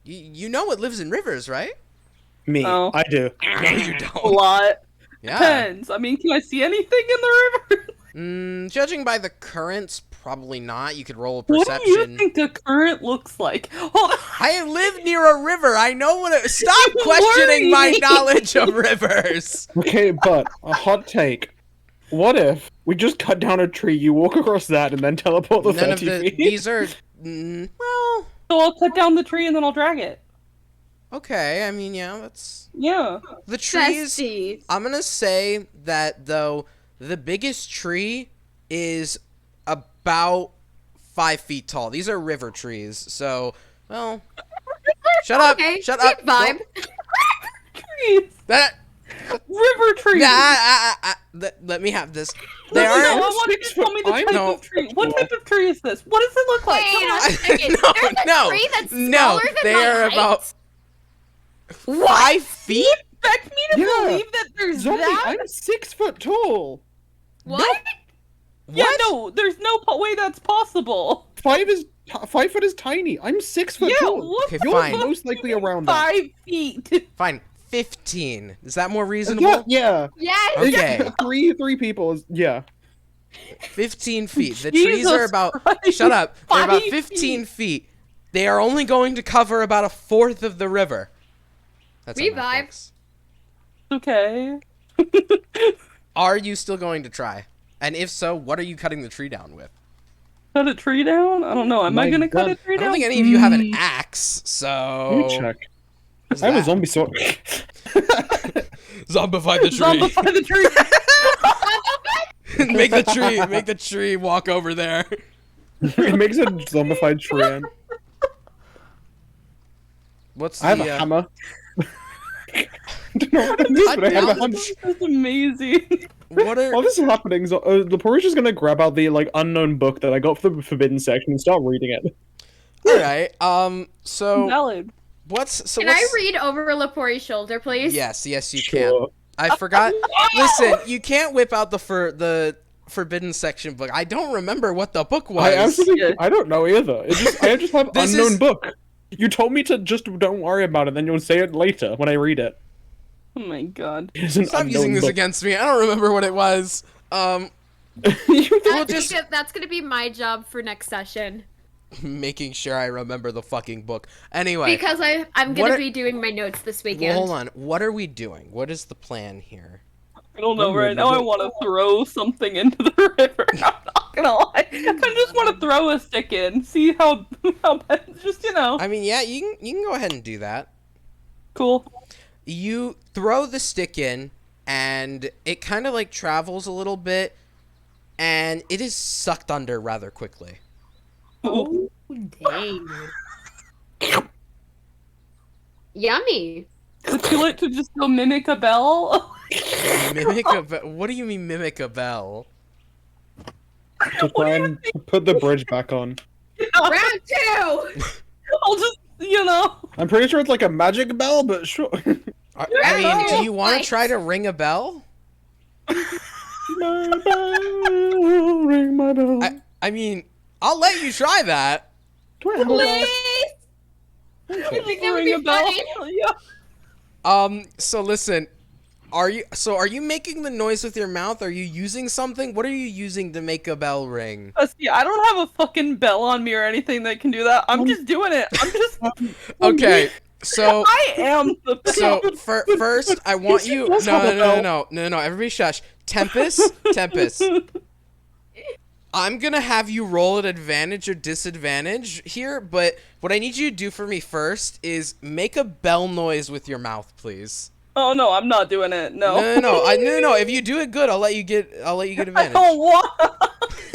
you know what lives in rivers, right? Me, Oh. I do. No, you a don't. lot. Yeah. Depends. I mean, can I see anything in the river? Judging by the currents, probably not. You could roll a What do you perception. think the current looks like? Hold on. I have lived near a river. I know what it... Stop questioning my Worry. knowledge of rivers. Okay, but a hot take. What if we just cut down a tree, you walk across that, and then teleport the None of 30 the... feet? These are... well... So I'll cut down the tree and then I'll drag it. Okay, I mean, yeah, that's... Yeah. The trees... Besties. I'm gonna say that, though, the biggest tree is about 5 feet tall. These are river trees, so... Well... Shut up! Okay, Shut good up! vibe. Trees. That... River trees. Let me have this. No, They no, are... no, I want you to tell me the I'm type no- of tree. What type of tree is this? What does it look like? Wait Come on. a second. No, There's a no, tree that's no, smaller than they my are height? about 5 feet? Expect me to Yeah. believe that there's Zombie, that? I'm 6 foot tall. What? Yeah, What? no, there's no way that's possible. 5 foot is tiny. I'm 6 foot Yeah, tall. what Okay, the fine. fuck? Most likely around that. 5 feet. Fine. 15. Is that more reasonable? Yeah. Yes. Okay. three people is 15 feet. The trees are Jesus about... Christ. Shut up. They're about 5 15 feet. They are only going to cover about a fourth of the river. That's how math Revive. works. Okay. Are you still going to try? And if so, what are you cutting the tree down with? Cut a tree down? I don't know. Am I My gonna cut God. a tree I down? don't think any of you have Hmm. an axe, so... Let me check. What's I have a that? zombie sword. Zombify the tree. Zombify the tree. make the tree walk over there. It makes a zombified tree. And What's I have the a hammer. I don't know what it is, but I have a hammer. That's amazing. what are While this is happening, the Porish is gonna grab out the unknown book that I got for the forbidden section and start reading it. all right? So Valid. what's so Can what's I read over Lepori's shoulder, please? Yes, you Sure. can. I forgot. Listen, you can't whip out the forbidden section book. I don't remember what the book was. I absolutely, I don't know either. I just have This unknown is- book. You told me to just don't worry about it, then you'll say it later when I read it. Oh my god. It's an Stop unknown using this book. against me. I don't remember what it was. You I just- think that's gonna be my job for next session. Making sure I remember the fucking book. Anyway, Because I'm What gonna are- be doing my notes this weekend. well, hold on. What are we doing? What is the plan here? I don't know. Oh, Right now, I river. want to throw something into the river. I'm not gonna lie. I just want to throw a stick in. See how just I mean, yeah, you can go ahead and do that. cool. You throw the stick in, and it kind of like travels a little bit, and it is sucked under rather quickly. Oh, dang. Yummy. Is it too late to just go mimic a bell? Mimic a bell? What do you mean mimic a bell? To try and put the bridge back on. Round 2! I'll just, you know. I'm pretty sure it's like a magic bell, but sure. I mean, do you want to try to ring a bell? My bell, ring my bell. I mean, I'll let you try that. Do I have a bell? Please! I think that would Ring a be bell. funny. Yeah. So listen, are you making the noise with your mouth? Are you using something? What are you using to make a bell ring? See, I don't have a fucking bell on me or anything that can do that. I'm just doing it. I'm just. Okay, so I am the bell. so first I want you does have a bell. no, everybody shush. Tempest, I'm gonna have you roll at advantage or disadvantage here, but what I need you to do for me first is make a bell noise with your mouth, please. Oh no, I'm not doing it. No. No. If you do it good, I'll let you get I advantage. don't want.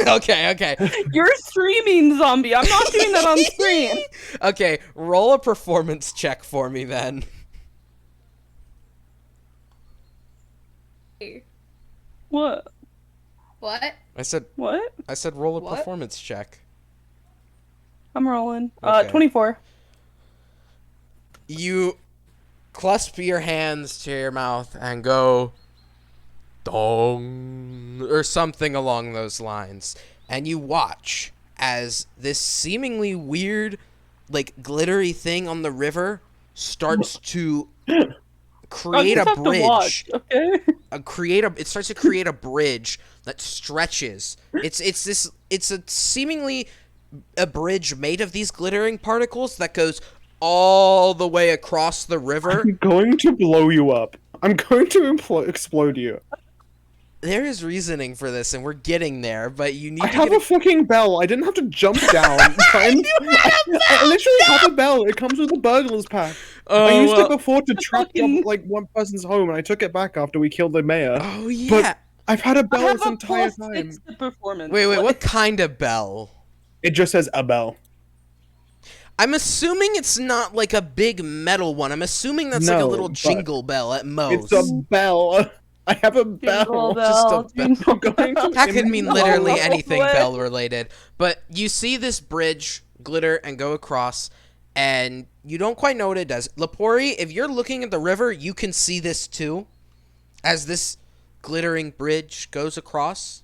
Okay. You're streaming, zombie. I'm not doing that on screen. Okay, roll a performance check for me then. What? What? I said What? roll a What? performance check. I'm rolling. Okay. 24. You clasp your hands to your mouth and go dong or something along those lines, and you watch as this seemingly weird, like glittery thing on the river starts to create a bridge. Okay. It starts to create a bridge that stretches. It's a seemingly a bridge made of these glittering particles that goes all the way across the river. I'm going to blow you up. I'm going to explode you. There is reasoning for this, and we're getting there, but you need I to have get a fucking bell. I didn't have to jump down. I literally have a bell. It comes with a burglar's pack. I used it before to trap like one person's home, and I took it back after we killed the mayor. Oh yeah. But I've had a I bell have this a entire plus time. 6 to performance. Wait, Like, what kind of bell? It just says a bell. I'm assuming it's not like a big metal one. I'm assuming that's like a No, little but jingle bell at most. It's a bell. I have a bell. Jingle Just a bell, bell. jingle Going to That could mean No literally anything way. bell related. But you see this bridge glitter and go across, and you don't quite know what it does. Lepori, if you're looking at the river, you can see this too. As this glittering bridge goes across.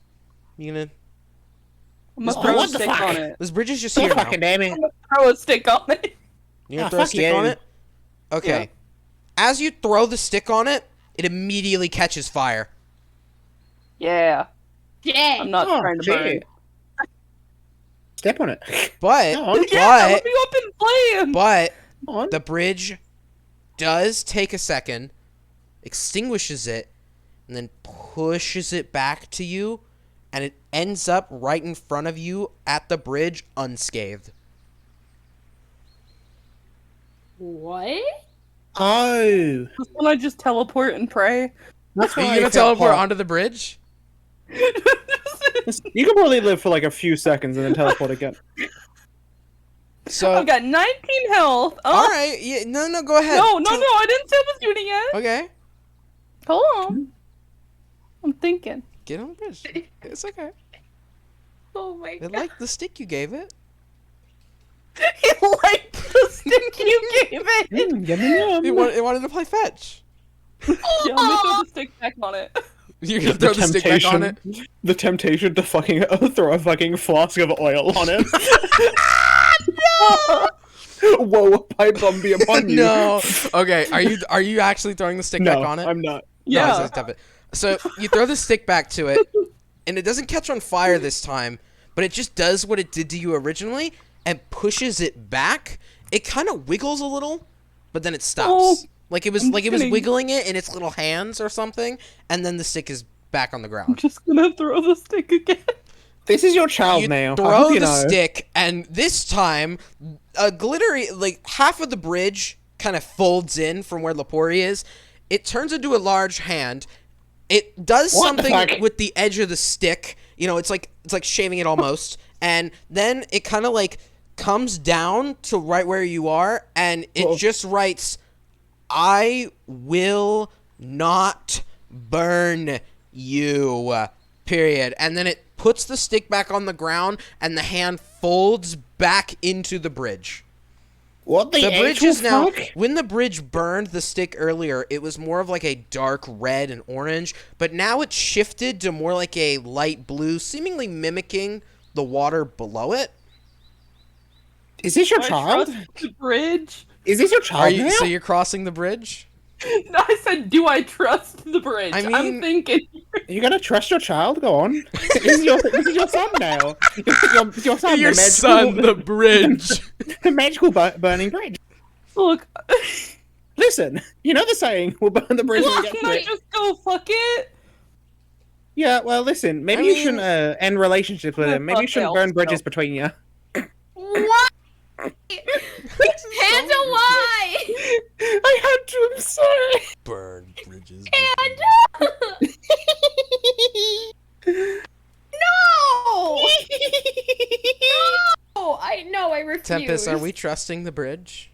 You gonna... I'm gonna Oh, throw a what the stick fuck? on it. This bridge is just here now. damn it. Throw a stick on it. You gonna Ah, throw a fuck stick you. on it? Okay. Yeah. As you throw the stick on it, it immediately catches fire. Yeah. Dang. I'm not trying to burn. Step on it. But, Come on. Yeah, let me go up and play. but, Come on. the bridge does take a second, extinguishes it, and then pushes it back to you, and it ends up right in front of you at the bridge unscathed. What? Oh. When I just teleport and pray. That's Are why you I gonna felt teleport hot. onto the bridge? You can probably live for like a few seconds and then teleport again. So, I've got 19 health. Oh, alright, yeah, no, go ahead. no, I didn't say I was doing it yet. Okay, Hold on. I'm thinking. get on the bridge. It's okay. Oh my It god. liked the stick you gave it. It liked the stick you gave it. Yum. It wanted to play fetch. Yeah, I'm gonna throw the stick back on it. You're gonna throw the stick back on it? The temptation to fucking throw a fucking flask of oil on it. Whoa, a pipe bomb be upon you. No. Okay, are you actually throwing the stick No, back on it? I'm not. No, Yeah. so stop it. So you throw the stick back to it, and it doesn't catch on fire this time, but it just does what it did to you originally and pushes it back. It kind of wiggles a little, but then it stops. Oh, like it was kidding. wiggling it in its little hands or something, and then the stick is back on the I'm ground. just gonna throw the stick again. This is your child You now. I throw hope the you know. stick, and this time, a glittery, like half of the bridge kind of folds in from where Lepori is. It turns into a large hand, It does What the something fuck? with the edge of the stick. You know, it's like shaving it almost, and then it kind of like comes down to right where you are, and it Whoa. just writes, "I will not burn you." Period. And then it puts the stick back on the ground, and the hand folds back into the bridge. What the bridge actual is now, fuck? when the bridge burned the stick earlier, it was more of like a dark red and orange, but now it's shifted to more like a light blue, seemingly mimicking the water below it. Is this your Do I child? trust the bridge? Is this your child now? So you're crossing the bridge? No, I said, do I trust the bridge? I mean- I'm thinking. You gonna trust your child? Go on. This is your son now. Your son. Your the magical, son, the bridge. the magical burning bridge. Look, Listen, you know the saying, we'll burn the bridge when we get can to I it. just go fuck it? Yeah, well, listen, maybe I you mean- shouldn't end relationships with him. Maybe you Fuck shouldn't else, burn bridges no. between you. What? Panda, why? I had to, I'm sorry. Burn bridges. Panda! No! No! I refuse. Tempest, are we trusting the bridge?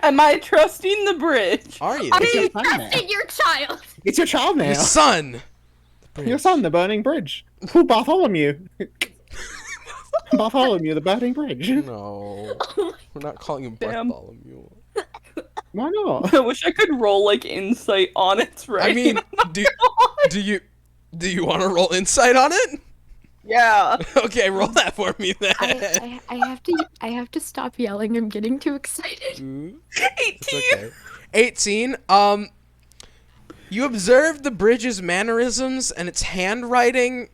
Am I trusting the bridge? Are you? It's your I'm son now. trusting your child. It's your child now. Your son. Your son, the burning bridge. Who Bartholomew? Bartholomew, the burning bridge. No. We're not calling him Damn. Bartholomew. Why not? I wish I could roll like insight on its right. I mean, do you want to roll insight on it? yeah. Okay, roll that for me then. I have to stop yelling. I'm getting too excited. Ooh, 18. it's okay. 18. You observe the bridge's mannerisms and its handwriting.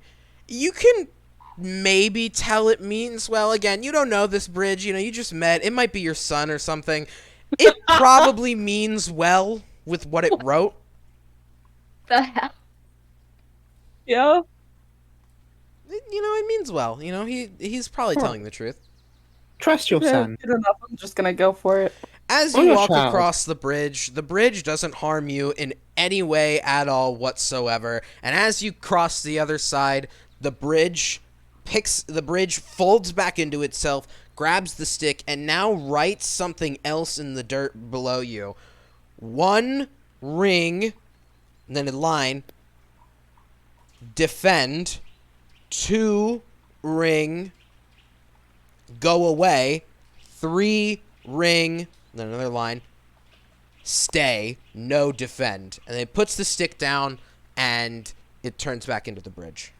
You can maybe tell it means, well, again, you don't know this bridge. You know, you just met. It might be your son or something. It probably means well with what it wrote. The hell? Yeah. You know, it means well. You know, he's probably Huh. telling the truth. Trust your Yeah, son. good enough. I'm just gonna go for it. As Oh, you your walk child. across the bridge doesn't harm you in any way at all whatsoever. And as you cross the other side, the bridge folds back into itself, grabs the stick, and now writes something else in the dirt below you. 1 ring, and then a line, defend. 2 ring, go away. 3 ring, then another line, stay, no defend. And then it puts the stick down, and it turns back into the bridge.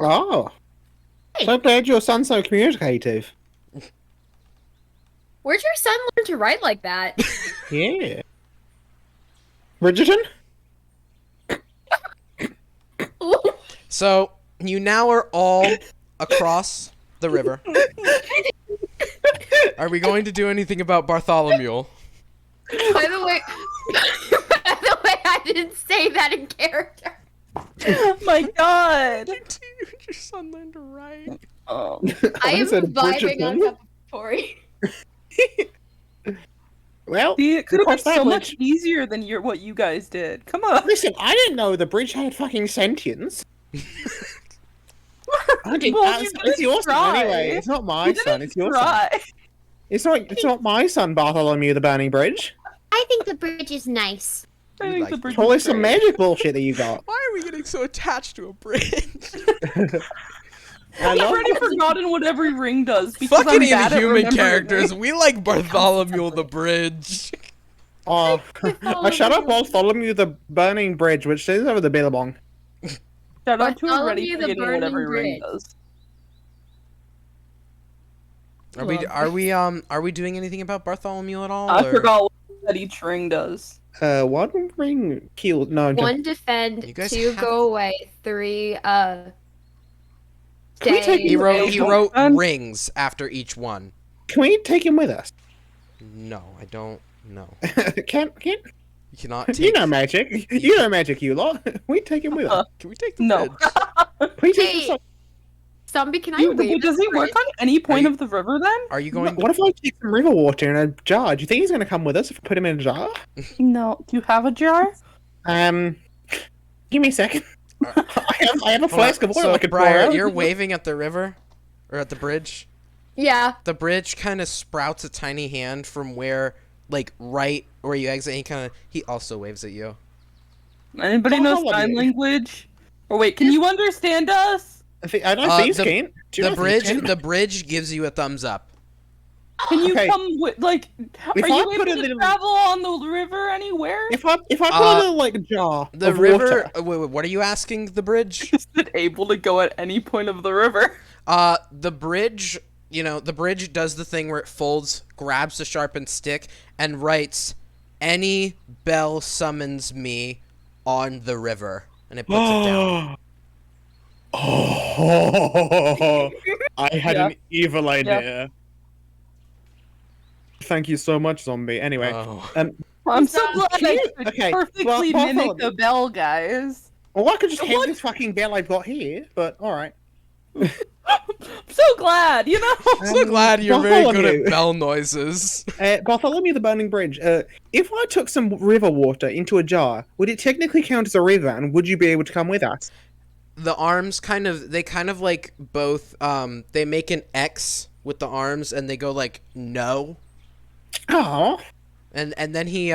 Oh. So glad your son's so communicative. Where'd your son learn to write like that? Yeah. Bridgerton? So, you now are all across the river. Are we going to do anything about Bartholomew? By the way, I didn't say that in character. My God. Your son learned to write. Oh. I am said vibing on Bridgerton. top of Tori. Well, See, it could have been cross that so much bridge. easier than what you guys did. Come on. Listen, I didn't know the bridge had fucking sentience. I didn't. Well, you It's your didn't son try. anyway. It's not my You son. didn't It's your son. try. It's not my son, Bartholomew the Burning Bridge. I think the bridge is nice. I You think like the bridge Call is this some great. magic bullshit that you got. Why are we getting so attached to a bridge? I've already forgotten what every ring does because Fuck I'm any of bad the at human remembering characters. names. We like Bartholomew the Bridge. Oh, I shut up Bartholomew the Burning Bridge, which is over the Billabong. Shout out to already Bartholomew the forgetting what every Burning ring Bridge. does. Are we doing anything about Bartholomew at all? I or- forgot what each ring does. One ring killed. No, 1 defend, You guys 2 have- go away, 3 Can we take stay. He wrote Um, rings after each one. can we take him with us? No, I don't know. Can You cannot take. you know magic? You know magic, you lot. We take him with us. Can we take the No. bridge? We take Hey. him. Zombie, can I wave? Does he work on any point of the river then? Are you going? What if I take some river water in a jar? Do you think he's going to come with us if I put him in a jar? No. Do you have a jar? Give me a second. I have a flask of oil So, I could pour Briar, out. you're waving at the river, or at the bridge. Yeah. The bridge kind of sprouts a tiny hand from where, like, right where you exit. And he also waves at you. Anybody know how sign you? language? Or wait, can you understand us? I know thieves the- can't. Do you The know thieves bridge, can't? the bridge gives you a thumbs up. Can you Okay. come with like? If Are I you put able a to little- travel on the river anywhere? If I put a little like jar The of river. water, Wait, what are you asking? The bridge? Is it able to go at any point of the river? The bridge. You know, the bridge does the thing where it folds, grabs the sharpened stick, and writes, "Any bell summons me on the river," and it puts it down. Oh, I had Yeah. an evil idea. Thank you so much, zombie. Anyway, Oh. I'm so glad Can I you- could okay, perfectly well, mimic Bartholomew- a bell, guys. well, I could just have What? this fucking bell I've got here, but all right. I'm so glad, you know. I'm so glad you're very good Bartholomew. at bell noises. Bartholomew the Burning Bridge. If I took some river water into a jar, would it technically count as a river, and would you be able to come with us? The arms kind of like both they make an X with the arms and they go like no, Oh, and then the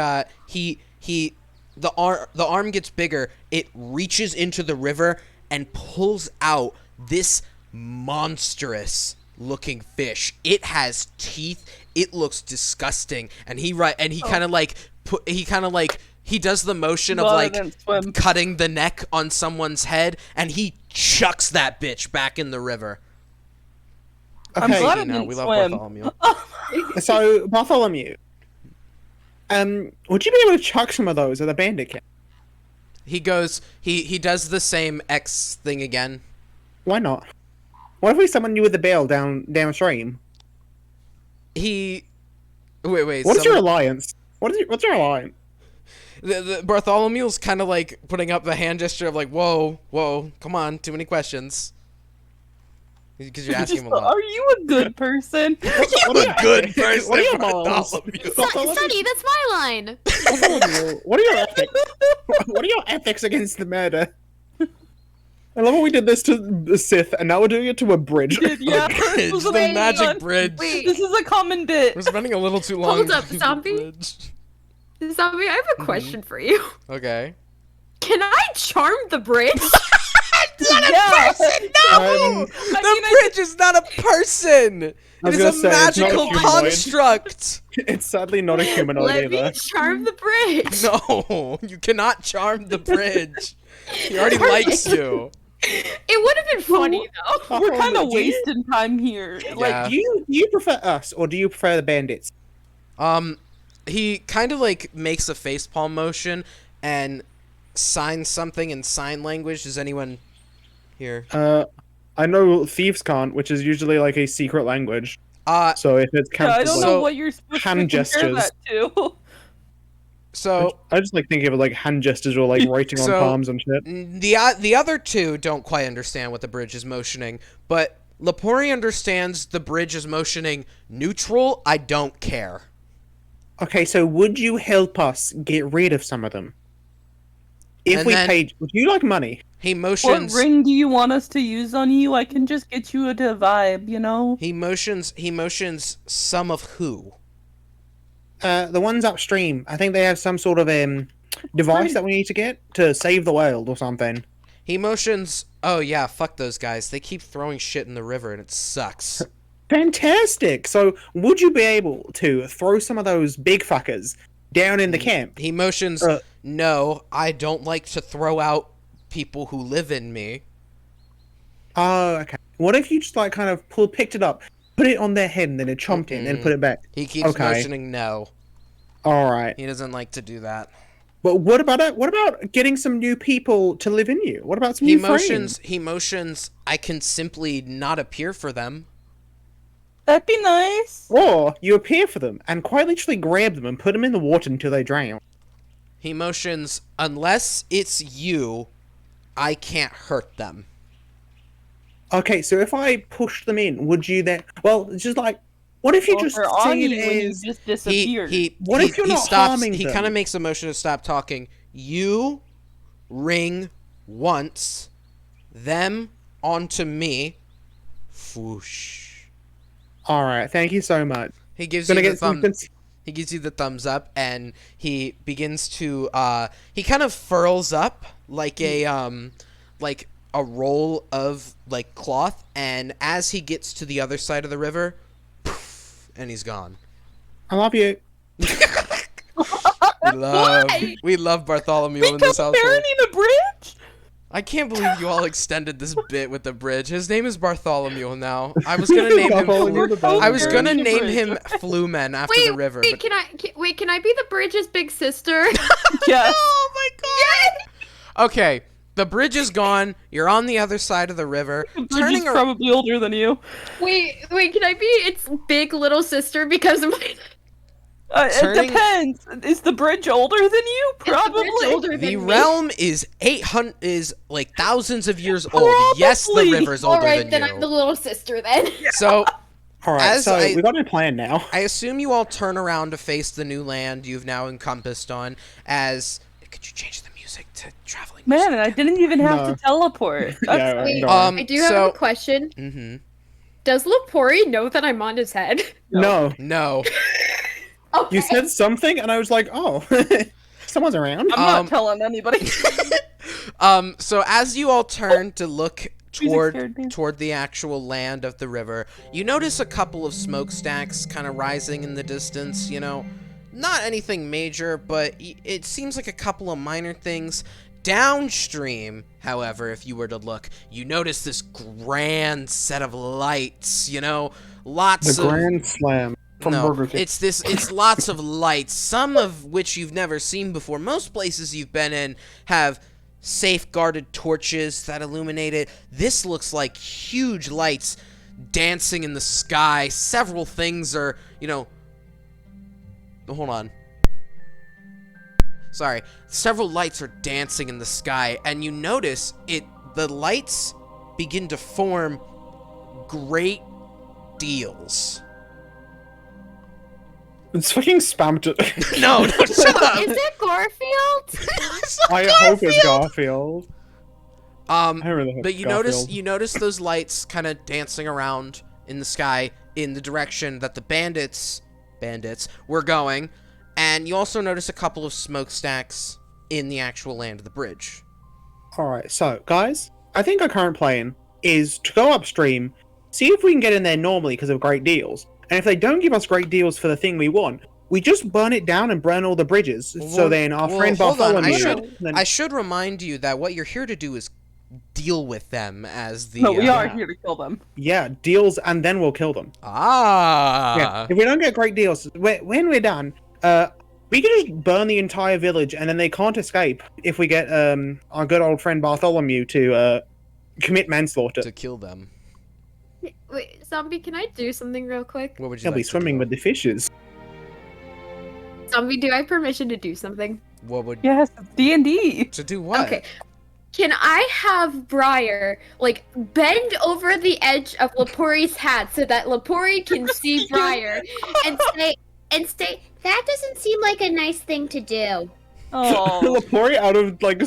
arm gets bigger, it reaches into the river and pulls out this monstrous looking fish. It has teeth, it looks disgusting, and he kind of like he does the motion of Well, I like didn't swim. cutting the neck on someone's head, and he chucks that bitch back in the river. I'm okay. glad I You know, didn't we love swim. Bartholomew. So Bartholomew, would you be able to chuck some of those at the bandit camp? He goes, he does the same X thing again. Why not? What if we summon you with the bell downstream? Wait. What's your alliance? What's your alliance? The Bartholomew's kind of like putting up the hand gesture of like, whoa, come on, too many questions. Because you're asking him a lot. Are you a good person? What a good person, What are your morals? Bartholomew. Sonny, that's my line. Bartholomew, what are your ethics? What are your ethics against the murder? I love how we did this to the Sith, and now we're doing it to a bridge. Yeah, Bridge, this was the a magic fun- bridge. Wait. This is a common bit. We're spending a little too long. Hold up, on the zombie. bridge. Zombie, I have a question for you. Okay. Can I charm the bridge? Yeah. Um, The bridge is not a person. It was is gonna a say, it's not magical humanoid. construct. It's sadly not a humanoid Let me either. charm the bridge. No, you cannot charm the bridge. He already likes you. It would have been funny though. We're kind of Do you- wasting time here. Like, Yeah. Do you prefer us, or do you prefer the bandits? He kind of like makes a facepalm motion and signs something in sign language. Does anyone hear? I know thieves can't, which is usually like a secret language. So if it's yeah, counts I as don't like, know what you're supposed hand to compare gestures. that to. So I just like thinking of it like hand gestures or like writing on So- palms and shit. the other two don't quite understand what the bridge is motioning, but Lepori understands the bridge is motioning neutral. I don't care. Okay, so would you help us get rid of some of them? If And we then- paid, would you like money? He What motions. ring do you want us to use on you? I can just get you a vibe, you know? He motions. Some of who? The ones upstream. I think they have some sort of device that we need to get to save the world or something. He motions. Oh yeah, fuck those guys. They keep throwing shit in the river and it sucks. Fantastic. So would you be able to throw some of those big fuckers down in the camp? He motions. No, I don't like to throw out people who live in me. Oh, okay. What if you just like kind of picked it up, put it on their head, and then it chomped it, and then put it back? He keeps Okay. motioning no. All right. He doesn't like to do that. But what about it? What about getting some new people to live in you? What about some He new motions. friends? He motions. I can simply not appear for them. That'd be nice. Or you appear for them and quite literally grab them and put them in the water until they drown. He motions. Unless it's you, I can't hurt them. Okay, so if I push them in, would you then? Well, it's just like, what if you Well, just if they're on see it you and you as? just disappear. What if you're he not stops. harming He them? kind of makes a motion to stop talking. You ring once, them onto me. Whoosh. All right, thank you so much. He gives Gonna you the get some. thumb. He gives you the thumbs up, and he begins to. He kind of furls up like a roll of like cloth, and as he gets to the other side of the river, poof, and he's gone. I love you. We love Bartholomew in this household. Burying the bridge? I can't believe you all extended this bit with the bridge. His name is Bartholomew now. I was gonna name him. Bartholomew the I was Bridge. gonna name him Flumen after Wait, the river. wait, but... can I be the bridge's big sister? Yes. Oh my god! Okay, the bridge is gone. You're on the other side of the river. The bridge is probably older than you. wait, can I be its big little sister because of my... Turning- It depends. Is the bridge older than you? Probably. older The than me. realm is 800 is like thousands of years old. Yes, the Probably. river's older Alright, than then you. I'm the little sister then. So All right, As so I- we got a plan now. I assume you all turn around to face the new land you've now encompassed on. As could you change the music to traveling? Man, I didn't even have No. to teleport. That's Yeah, Wait, no. I do have so- a question. Mm-hmm. Does Lepori know that I'm on his head? No, No. Okay. you said something, and I was like, oh, someone's around. I'm not telling anybody. So as you all turn to look scared me. toward the actual land of the river, you notice a couple of smokestacks kind of rising in the distance, you know. Not anything major, but it seems like a couple of minor things. Downstream, however, if you were to look, you notice this grand set of lights, you know, lots The of Grand Slam from Burger King. it's lots of lights, some of which you've never seen before. Most places you've been in have safeguarded torches that illuminate it. This looks like huge lights dancing in the sky. Several things are, you know, hold on. Sorry. Several lights are dancing in the sky, and you notice the lights begin to form great deals. It's fucking spammed. No, shut up. Is it Garfield? I hope it's Garfield. I really hope But it's you Garfield. notice those lights kind of dancing around in the sky in the direction that the bandits were going, and you also notice a couple of smokestacks in the actual land of the bridge. Alright, so, guys, I think our current plan is to go upstream, see if we can get in there normally because of great deals, and if they don't give us great deals for the thing we want, we just burn it down and burn all the bridges. So then our friend hold on, Bartholomew... I should remind you that what you're here to do is deal with them as the... No, we are Yeah. here to kill them. Yeah, deals, and then we'll kill them. Ah! Yeah, if we don't get great deals, when we're done, we can just burn the entire village, and then they can't escape if we get our good old friend Bartholomew to commit manslaughter. To kill them. Wait, Zombie, can I do something real quick? What would you He'll like be to swimming do? with the fishes. Zombie, do I have permission to do something? What would... Yes, D&D. To do what? Okay. Can I have Briar, like, bend over the edge of Lepori's hat so that Lepori can see Briar and say, that doesn't seem like a nice thing to do. Oh. Lepori out of like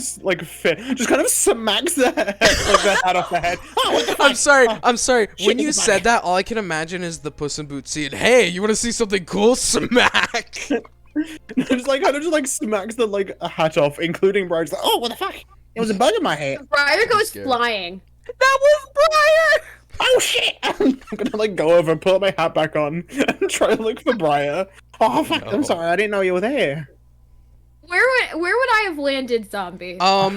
fit, just kind of smacks the head, like the hat off the head. Oh, what the fuck? I'm sorry. When Shit you is said back. that, all I can imagine is the Puss in Boots scene. Hey, you want to see something cool? Smack! Just like kind of just like smacks the like a hat off, including Briar's like, oh, what the fuck? There was a bug in my hair. Briar goes scared. flying. That was Briar! Oh shit! I'm gonna like go over, put my hat back on, and try to look for Briar. Oh fuck! No. I'm sorry, I didn't know you were there. Where would I have landed, Zombie? Where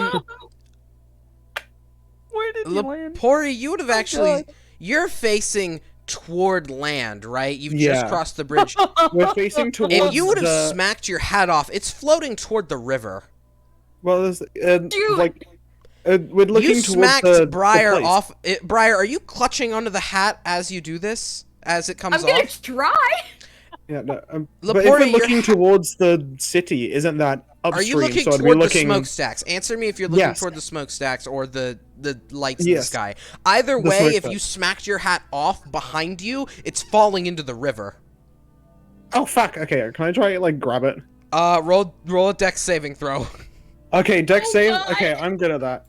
did you land? Pori, you would have actually... God. You're facing toward land, right? You've just Yeah. crossed the bridge. We're facing towards. If you would have the... smacked your hat off, it's floating toward the river. Well, there's Dude. like we're looking You towards smacked the Briar place. off. Briar, are you clutching onto the hat as you do this? As it comes I'm gonna off? try. Yeah, no, but if Laporte, we're your looking towards the city, isn't that Are you upstream, looking so I'd be toward the looking. smokestacks? Answer me if you're looking Yes. toward the smokestacks or the lights in the Yes. sky. Either The way, if smokestacks. you smacked your hat off behind you, it's falling into the river. Oh fuck! Okay, can I try like grab it? Roll a dex saving throw. Okay, dex Oh, save. God. Okay, I'm good at that.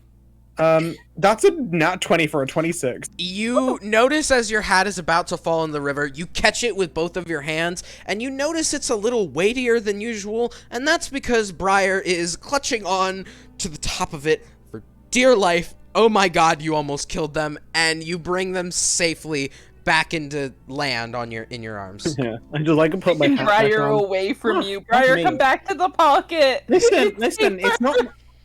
That's a nat 20 for a 26. You notice as your hat is about to fall in the river, you catch it with both of your hands, and you notice it's a little weightier than usual, and that's because Briar is clutching on to the top of it for dear life. Oh my god, you almost killed them, and you bring them safely back into land on in your arms. Yeah, I just like to put my hat back Briar on. away from you. Fuck Briar, me. come back to the pocket. Listen, it's not.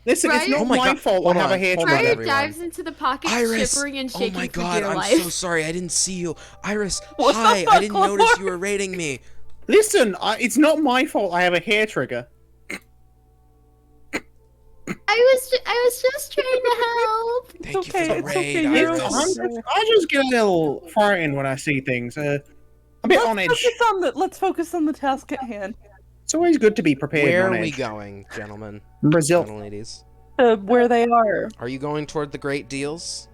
Listen, it's Briar- not Oh my my God. fault. Hold I have on, a hair hold on, trigger. Briar everyone. dives into the pocket, Iris! shivering and Oh shaking my for god, dear I'm life. so sorry. I didn't see you. Iris, What the hi. I fuck, didn't notice Lamar? you were raiding me. Listen, it's not my fault. I have a hair trigger. I was just trying to help. Thank you okay, for the it's raid, okay, you're Iris. okay. I just get a little frightened when I see things. A bit on edge. Let's focus on the task at hand. It's always good to be prepared. Where and are on we edge. going, gentlemen Brazil. and ladies? Where they are. Are you going toward the great deals?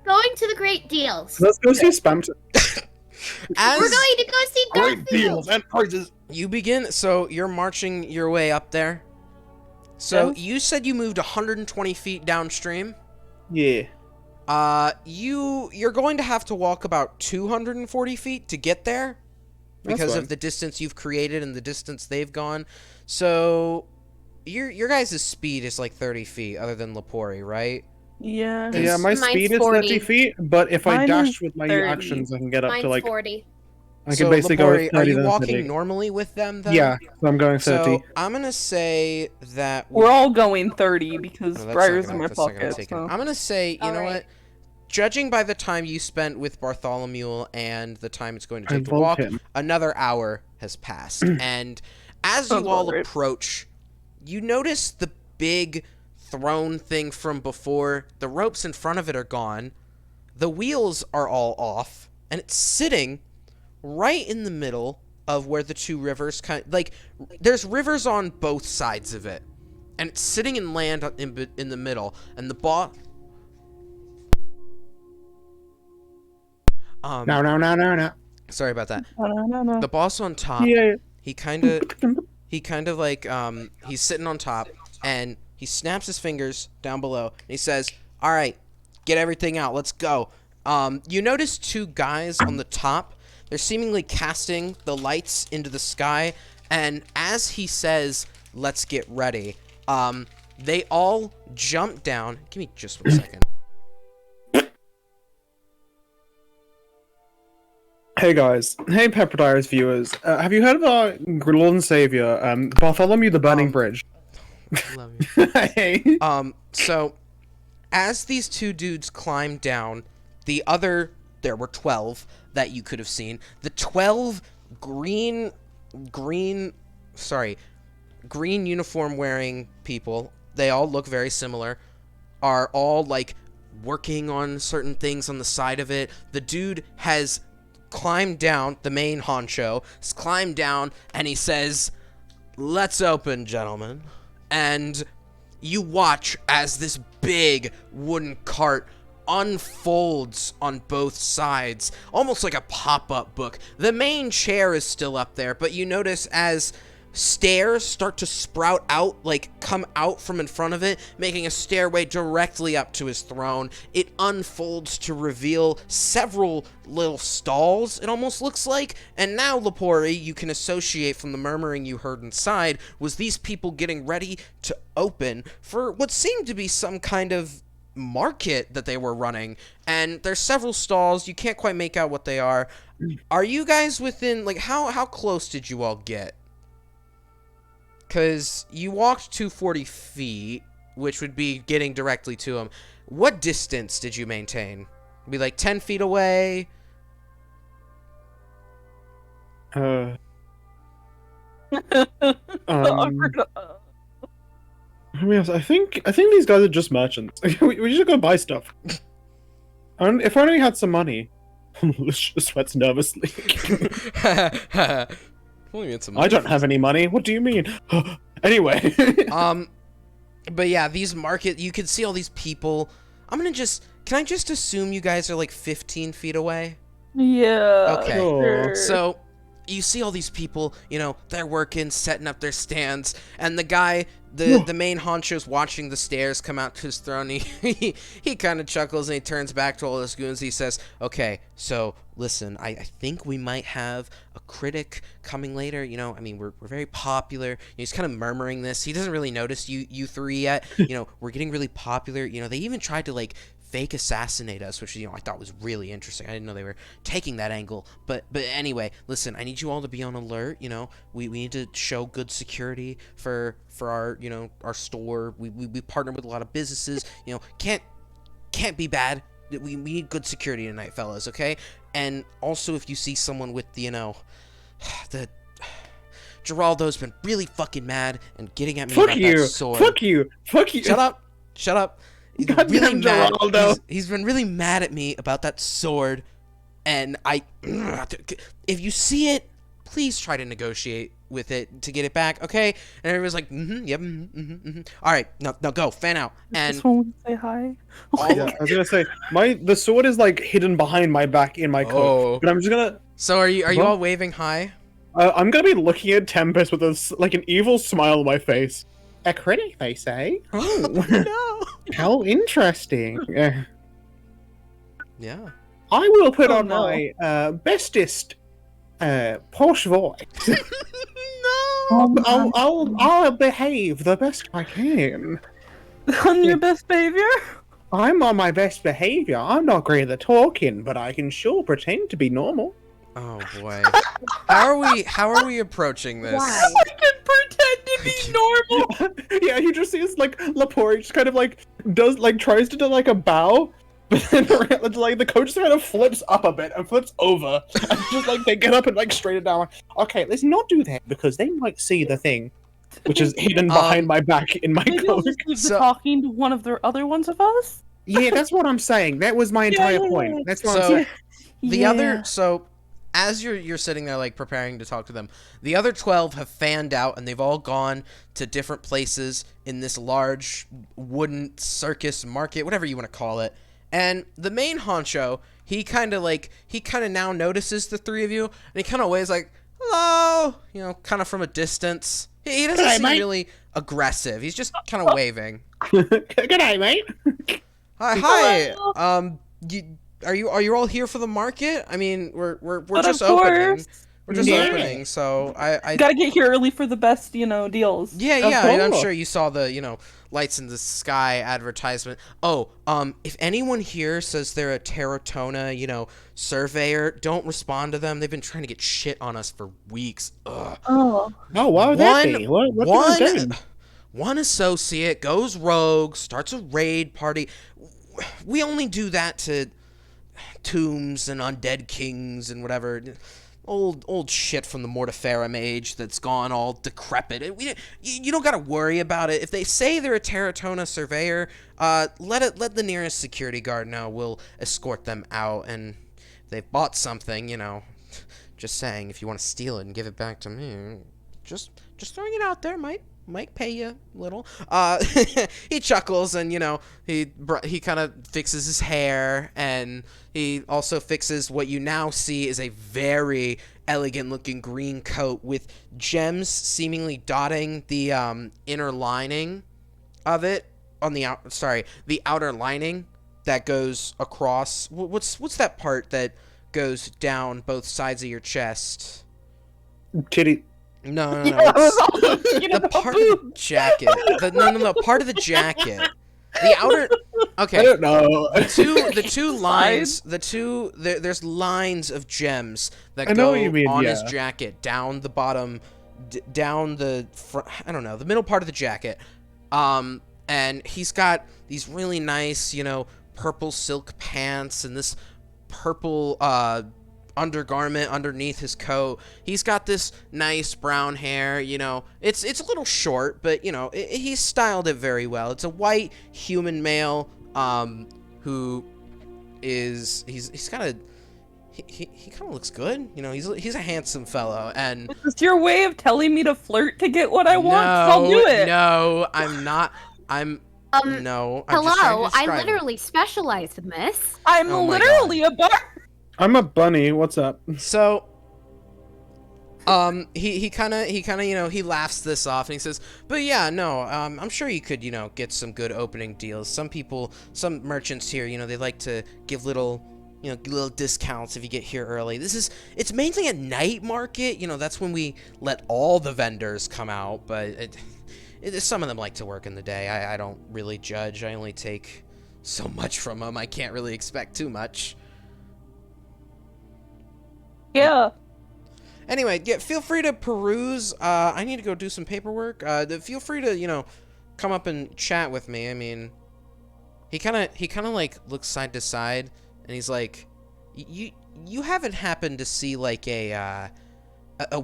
Going to the great deals. Let's go see Spam. As We're going to go see Great deals Garfield. and prizes. you begin, so you're marching your way up there. So Yes. you said you moved 120 feet downstream. Yeah. You're going to have to walk about 240 feet to get there That's because fine. of the distance you've created and the distance they've gone. So your guys' speed is like 30 feet, other than Lapori, right? Yeah. Yeah, my Mine's speed is 40. 30 feet, but if I Mine dash is with my 30. actions, I can get up Mine's to like. 40. I So can basically Lapori, go are 30 you then walking 30. normally with them then? Yeah, so I'm going 30. So I'm gonna say that We're all going 30 because No, that's Briar's not in gonna- my that's not gonna pocket. take it. So. I'm gonna say, you know Alright. what? Judging by the time you spent with Bartholomew and the time it's going to I take to love walk, him. another hour has passed. And as Sounds you all about right. approach, you notice the big throne thing from before. The ropes in front of it are gone. The wheels are all off, and it's sitting right in the middle of where the two rivers there's rivers on both sides of it, and it's sitting in land in the middle, and the boss. No. Sorry about that. No. The boss on top, Yeah. he kind of like he's sitting on top, and he snaps his fingers down below, and he says, "All right, get everything out. Let's go." You notice two guys on the top. They're seemingly casting the lights into the sky, and as he says, "Let's get ready," they all jump down. Give me just 1 second. Hey guys, hey Pepperdires viewers, have you heard of our Lord and Savior, Bartholomew the Burning Bridge? Love you. Hey. So as these two dudes climb down, there were 12 that you could have seen. The 12 green uniform wearing people, they all look very similar, are all like working on certain things on the side of it. The dude has climbed down, the main honcho has climbed down, and he says, "Let's open, gentlemen." And you watch as this big wooden cart unfolds on both sides, almost like a pop-up book. The main chair is still up there, but you notice as stairs start to sprout out, like come out from in front of it, making a stairway directly up to his throne. It unfolds to reveal several little stalls, it almost looks like. And now, Lapori, you can associate from the murmuring you heard inside, was these people getting ready to open for what seemed to be some kind of market that they were running. And there's several stalls, you can't quite make out what they are. Are you guys within, like, how close did you all get? Because you walked 240 feet, which would be getting directly to him. What distance did you maintain? Be like 10 feet away? Um, I think these guys are just merchants. we should go buy stuff. If I only had some money. Sweats nervously. Only had some I don't have any money. What do you mean? Anyway. But yeah, these market, you can see all these people. Can I just assume you guys are like 15 feet away? Yeah. Okay. Sure. So you see all these people, they're working, setting up their stands, and the guy, the main honcho's watching the stairs come out to his throne. He kind of chuckles and he turns back to all his goons. He says, "Okay, so listen, I think we might have a critic coming later. I mean, we're very popular." He's kind of murmuring this. He doesn't really notice you three yet. We're getting really popular. They even tried to like fake assassinate us, which I thought was really interesting. I didn't know they were taking that angle. But anyway, listen, I need you all to be on alert. We need to show good security for our our store. We partner with a lot of businesses. Can't be bad. We need good security tonight, fellas. Okay. And also, if you see someone with the Geraldo's been really fucking mad and getting at me about that sword. Fuck you! Shut up! He's Goddamn really mad. Geraldo. He's been really mad at me about that sword, and if you see it, please try to negotiate with it to get it back, okay? And everyone's like, yep, All right, now go, fan out. And someone say hi. Yeah, I was gonna say the sword is like hidden behind my back in my coat, but I'm just gonna. So are you all waving hi? I'm gonna be looking at Tempest with an evil smile on my face. A critic, they say. Oh No. How interesting. Yeah. I will put on my bestest posh voice. No. I'll behave the best I can. On your best behavior? I'm on my best behavior. I'm not great at talking, but I can sure pretend to be normal. Oh boy. How are we approaching this? Why? I can pretend to be normal. Yeah, he just sees like Lepori just kind of like tries to do like a bow, but then like the coach just kind of flips up a bit and flips over, and just like they get up and like straighten down. Like, okay, let's not do that because they might see the thing, which is hidden behind my back in my Maybe I'll coat. just leave the talking to one of the other ones of us. Yeah, that's what I'm saying. That was my entire point. That's what I'm saying. The other as you're sitting there like preparing to talk to them, the other 12 have fanned out and they've all gone to different places in this large wooden circus market, whatever you want to call it. And the main honcho, he kind of now notices the three of you, and he kind of waves like, "Hello," kind of from a distance. He doesn't seem really aggressive. He's just kind of waving. Good day, mate. Hi. Are you all here for the market? I mean, we're just of opening. course. We're just Yeah. opening, so I Gotta get here early for the best, deals. yeah, I'm course. sure you saw the, lights in the sky advertisement. Oh, if anyone here says they're a Terratona, surveyor, don't respond to them. They've been trying to get shit on us for weeks. Ugh. Oh. Oh, why would that be? One associate goes rogue, starts a raid party. We only do that to tombs and undead kings and whatever. Old shit from the Mortiferum age that's gone all decrepit. You don't gotta worry about it. If they say they're a Terratona surveyor, let the nearest security guard know. We'll escort them out, and if they've bought something, just saying, if you want to steal it and give it back to me, just throwing it out there might pay you a little. He chuckles and he kind of fixes his hair, and he also fixes what you now see is a very elegant looking green coat with gems seemingly dotting the inner lining of it on the outer lining that goes across. What's that part that goes down both sides of your chest? Titty. No. The part of the jacket. No. Part of the jacket. The outer. Okay. I don't know. The two lines. There's lines of gems that go on his jacket down the bottom, down the front. I don't know, the middle part of the jacket. And he's got these really nice, purple silk pants and this purple undergarment underneath his coat. He's got this nice brown hair, it's a little short, but he's styled it very well. It's a white human male who is he's he kind of looks good. You know, he's a handsome fellow, and Is this your way of telling me to flirt to get what I want? 'Cause I'll do it. No, I'm not. No. I'm just trying to Hello, I describe him. literally specialize in this. I'm Oh my literally a bar. I'm a bunny. What's up? So, he kind of, you know, he laughs this off and he says, but yeah, no, I'm sure you could, you know, get some good opening deals. Some merchants here, you know, they like to give little discounts if you get here early. It's mainly a night market, you know, that's when we let all the vendors come out, but some of them like to work in the day. I don't really judge. I only take so much from them. I can't really expect too much. Yeah. Anyway, yeah, feel free to peruse. I need to go do some paperwork. Feel free to, you know, come up and chat with me. I mean, he kind of like looks side to side, and he's like, you haven't happened to see like a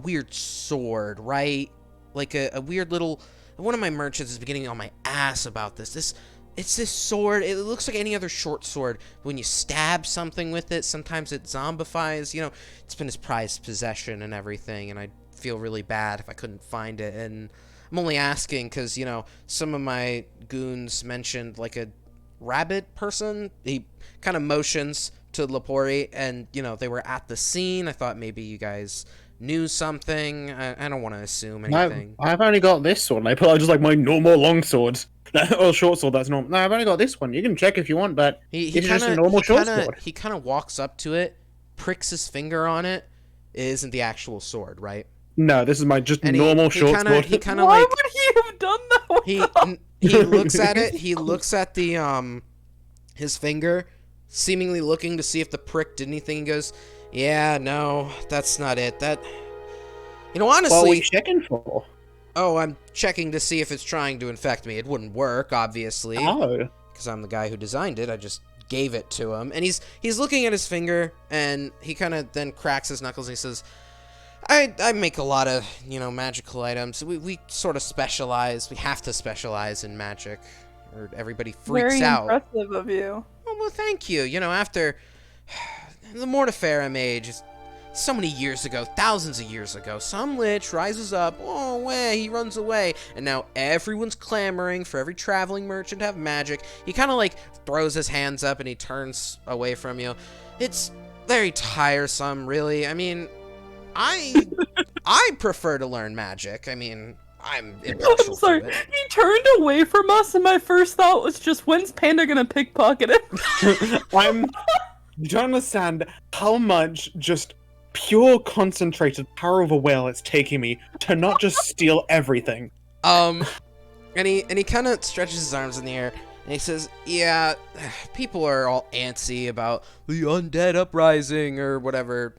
weird sword, right? Like a weird little. One of my merchants has been getting on my ass about this. It's this sword. It looks like any other short sword. When you stab something with it, sometimes it zombifies. You know, it's been his prized possession and everything, and I'd feel really bad if I couldn't find it. And I'm only asking because, you know, some of my goons mentioned, like, a rabbit person. He kind of motions to Lepori, and, you know, they were at the scene. I thought maybe you guys knew something. I don't want to assume anything. I've only got this sword, and I put out just like my normal long sword. Or short sword, that's normal. No, I've only got this one. You can check if you want, but it's just a normal short sword. He kind of walks up to it, pricks his finger on it. It isn't the actual sword, right? No, this is my just normal short sword. He kind of Why like... would he have done that? He looks at it. He looks at the, his finger, seemingly looking to see if the prick did anything. He goes, yeah, no, that's not it. You know, honestly... What are we checking for? Oh, I'm checking to see if it's trying to infect me. It wouldn't work, obviously. Oh. Because I'm the guy who designed it. I just gave it to him. And he's looking at his finger, and he kind of then cracks his knuckles, and he says, I make a lot of, you know, magical items. We sort of specialize. We have to specialize in magic, or everybody freaks out. Very impressive of you. Oh, well, thank you. You know, after the Mortiferum age, so many years ago, thousands of years ago, some lich rises up, oh, way, he runs away, and now everyone's clamoring for every traveling merchant to have magic. He kind of, like, throws his hands up and he turns away from you. It's very tiresome, really. I mean, I prefer to learn magic. I mean, I'm impartial I'm sorry. to it. He turned away from us, and my first thought was just, when's Panda gonna pickpocket him? You don't understand how much just pure concentrated power of a will it's taking me to not just steal everything. And he kind of stretches his arms in the air, and he says, yeah, people are all antsy about the undead uprising or whatever.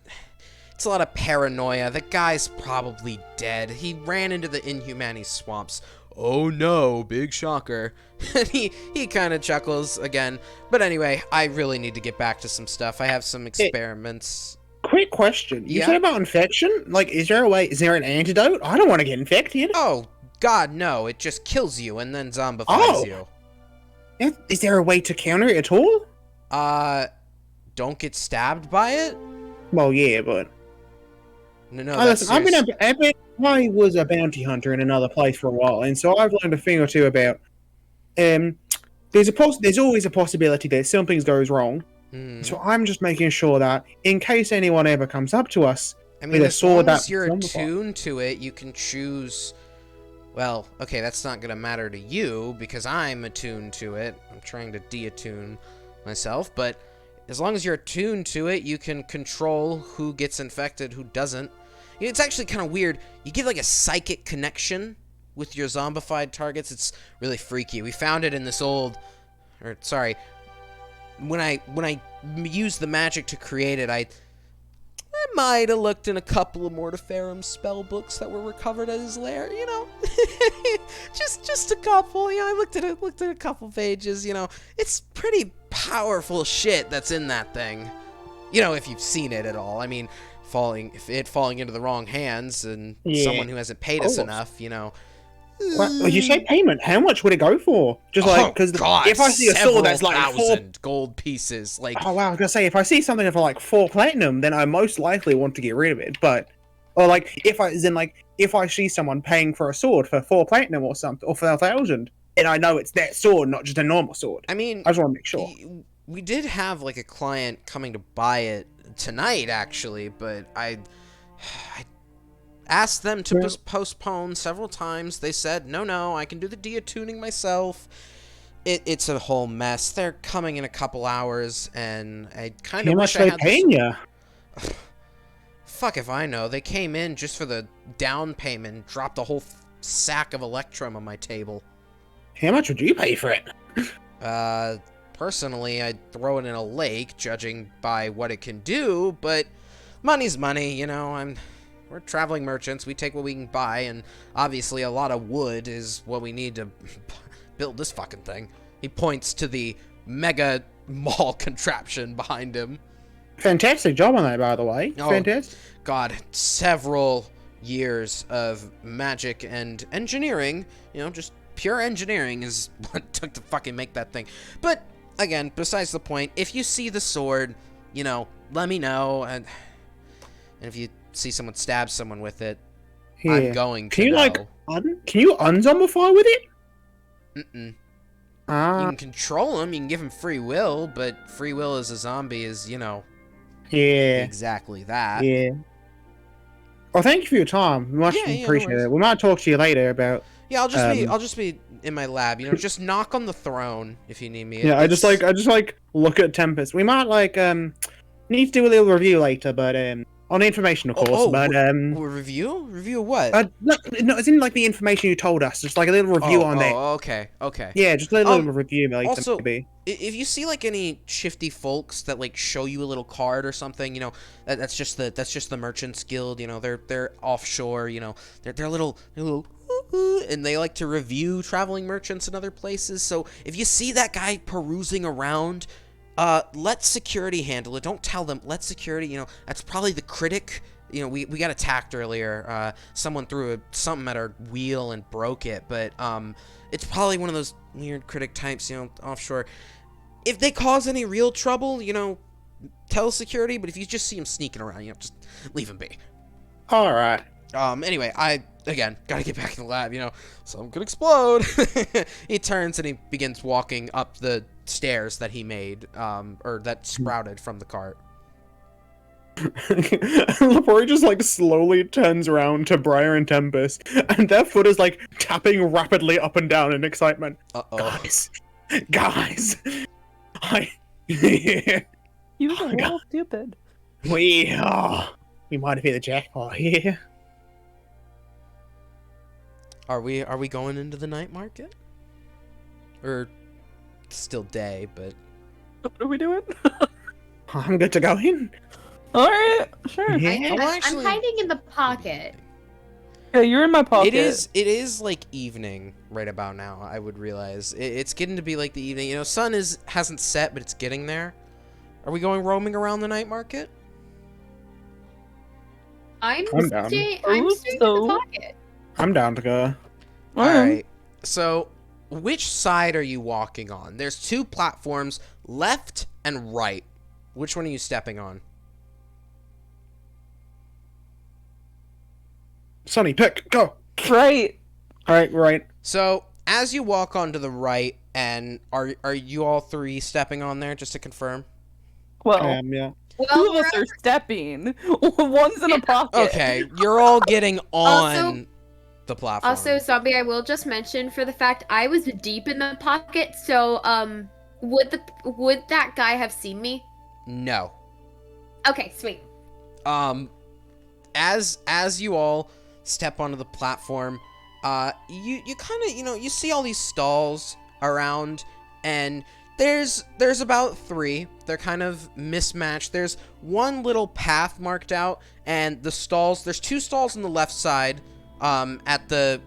It's a lot of paranoia. The guy's probably dead. He ran into the Inhumani swamps. Oh no, big shocker. And he kind of chuckles again. But anyway, I really need to get back to some stuff. I have some experiments. Quick question. You Yeah? said about infection? Like, is there an antidote? I don't want to get infected. Oh, God, no. It just kills you and then zombifies Oh. you. Is there a way to counter it at all? Don't get stabbed by it? Well, yeah, but... No, Oh, that's listen, I was a bounty hunter in another place for a while, and so I've learned a thing or two about... There's always a possibility that something goes wrong. So I'm just making sure that, in case anyone ever comes up to us, I mean, with a as sword long as that you're zombifies. attuned to it, you can choose... Well, okay, that's not going to matter to you, because I'm attuned to it. I'm trying to de-attune myself, but as long as you're attuned to it, you can control who gets infected, who doesn't. It's actually kind of weird. You get, like, a psychic connection with your zombified targets. It's really freaky. We found it in this old... Or, sorry... When I used the magic to create it, I might have looked in a couple of Mortiferum spell books that were recovered at his lair, you know. just a couple, you know. I looked at a couple pages, you know. It's pretty powerful shit that's in that thing. You know, if you've seen it at all. I mean, falling into the wrong hands and Yeah. someone who hasn't paid us enough, you know. Well, you say payment. How much would it go for? Just like, Oh because God, if I see a sword that's like four, thousand gold pieces, like oh wow, I was gonna say if I see something for like 4 platinum, then I most likely want to get rid of it. But, or like if I see someone paying for a sword for 4 platinum or something, or for 1,000, then I know it's that sword, not just a normal sword. I mean, I just want to make sure. we did have like a client coming to buy it tonight, actually, but I asked them to postpone several times. They said, no, I can do the dia-tuning myself. It's a whole mess. They're coming in a couple hours, and I kind of wish I had How much they paying you? Fuck if I know. They came in just for the down payment, dropped a whole sack of Electrum on my table. How much would you pay for it? Personally, I'd throw it in a lake, judging by what it can do, but money's money, you know, we're traveling merchants, we take what we can buy, and obviously a lot of wood is what we need to build this fucking thing. He points to the mega mall contraption behind him. Fantastic job on that, by the way. Oh, Fantastic. God, several years of magic and engineering, you know, just pure engineering is what it took to fucking make that thing. But, again, besides the point, if you see the sword, you know, let me know, and if you see someone stab someone with it, Yeah. I'm going to Can you know. can you unzombify with it? Mm-mm. You Ah, can control him, you can give him free will, but free will as a zombie is, you know, yeah, exactly that. yeah. Well, thank you for your time. Much Yeah, no appreciated. worries. We might talk to you later about. Yeah, I'll just be in my lab, you know, just knock on the throne if you need me. Yeah, I just look at Tempest. We might need to do a little review later, but on the information, of course. But review? Review what? no, it's in like the information you told us. Just like a little review on that. Okay. Yeah, just a little review later, Also, maybe. if you see like any shifty folks that like show you a little card or something, you know, that's just the merchants guild, you know, they're offshore, you know, they're little and they like to review traveling merchants in other places. So if you see that guy perusing around, let security handle it. Don't tell them. Let security, you know, that's probably the critic. You know, we got attacked earlier. Someone threw something at our wheel and broke it, but it's probably one of those weird critic types, you know, offshore. If they cause any real trouble, you know, tell security, but if you just see him sneaking around, you know, just leave him be. All right. Anyway, again, gotta get back in the lab, you know, something could explode. He turns and he begins walking up the stairs that he made, or that sprouted from the cart. Lepori just like slowly turns around to Briar and Tempest, and their foot is like tapping rapidly up and down in excitement. Uh-oh. Guys, You were a little stupid. we might have hit the jackpot here. Are we going into the night market? Or still day, but What are we doing? I'm good to go in. All right, sure. Yeah. I'm hiding in the pocket. Yeah, you're in my pocket. it is like evening right about now. I would realize it's getting to be like the evening. You know, sun hasn't set, but it's getting there. Are we going roaming around the night market? I'm down. staying Oh, in so- the pocket. I'm down to go. All right. So, which side are you walking on? There's 2 platforms, left and right. Which one are you stepping on? Sonny, pick, go. Right. All right, right. So, as you walk onto the right, and are you all 3 stepping on there, just to confirm? Well, Yeah. two Well, of us are stepping. One's in a pocket. Okay, you're all getting on Also- the platform. Also, Zombie, I will just mention for the fact I was deep in the pocket, so would that guy have seen me? No. Okay, sweet. As you all step onto the platform, you kind of, you know, you see all these stalls around, and there's about 3. They're kind of mismatched. There's one little path marked out, and the stalls, there's 2 stalls on the left side, at the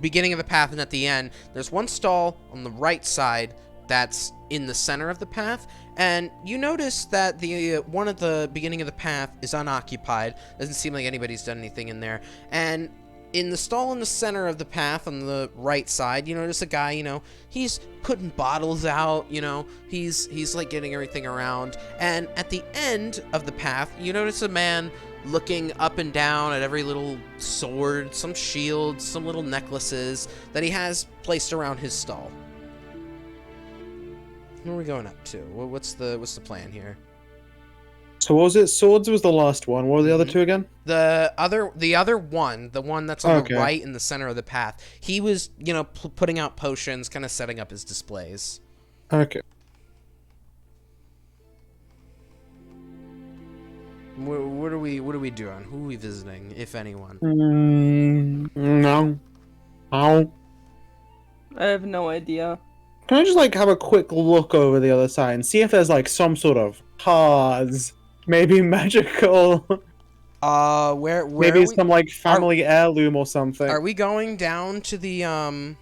beginning of the path and at the end. There's one stall on the right side that's in the center of the path, and you notice that the one at the beginning of the path is unoccupied. Doesn't seem like anybody's done anything in there. And in the stall in the center of the path on the right side, you notice a guy, he's putting bottles out, he's like getting everything around. And at the end of the path, you notice a man looking up and down at every little sword, some shields, some little necklaces that he has placed around his stall. What are we going up to? What's the plan here? So what was it? Swords was the last one. What were the other two again? The other one, the one that's on the right in the center of the path. He was, putting out potions, kind of setting up his displays. Okay. What are we doing? Who are we visiting, if anyone? No. How? I have no idea. Can I just like have a quick look over the other side and see if there's like some sort of cards, maybe magical? Where maybe some like family heirloom or something. Are we going down to the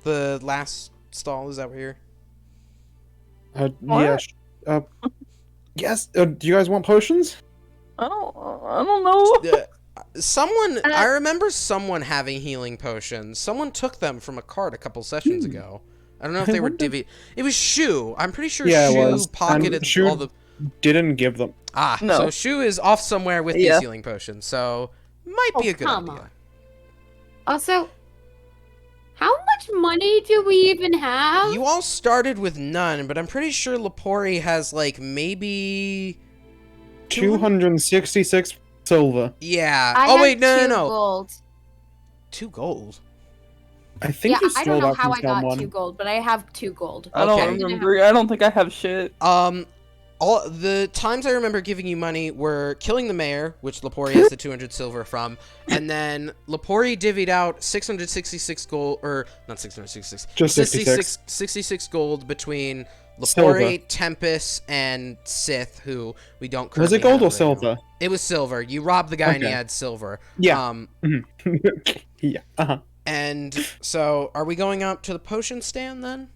last stall? Is that what you're? Yeah. Yes. Do you guys want potions? I don't know. I remember someone having healing potions. Someone took them from a cart a couple sessions ago. I don't know if they were divvied. It was Shu. I'm pretty sure Shu pocketed all the. Didn't give them. No. So Shu is off somewhere with these healing potions. So might be a good idea. On. Also, how much money do we even have? You all started with none, but I'm pretty sure Lepori has like maybe 266 silver. Yeah. I Oh wait, have no. Gold. 2 gold. I think you I don't stole know that how from I got someone. 2 gold, but I have 2 gold. I don't remember. I don't think I have shit. All the times I remember giving you money were killing the mayor, which Lepori has the 200 silver from, and then Lepori divvied out 666 gold, or not 666, just 66 gold between Lepori, Silver. Tempest, and Sith, who we don't currently Was it gold have or right silver? now. It was silver. You robbed the guy and he Okay. had silver. Yeah. Yeah. Uh-huh. And so, are we going up to the potion stand then?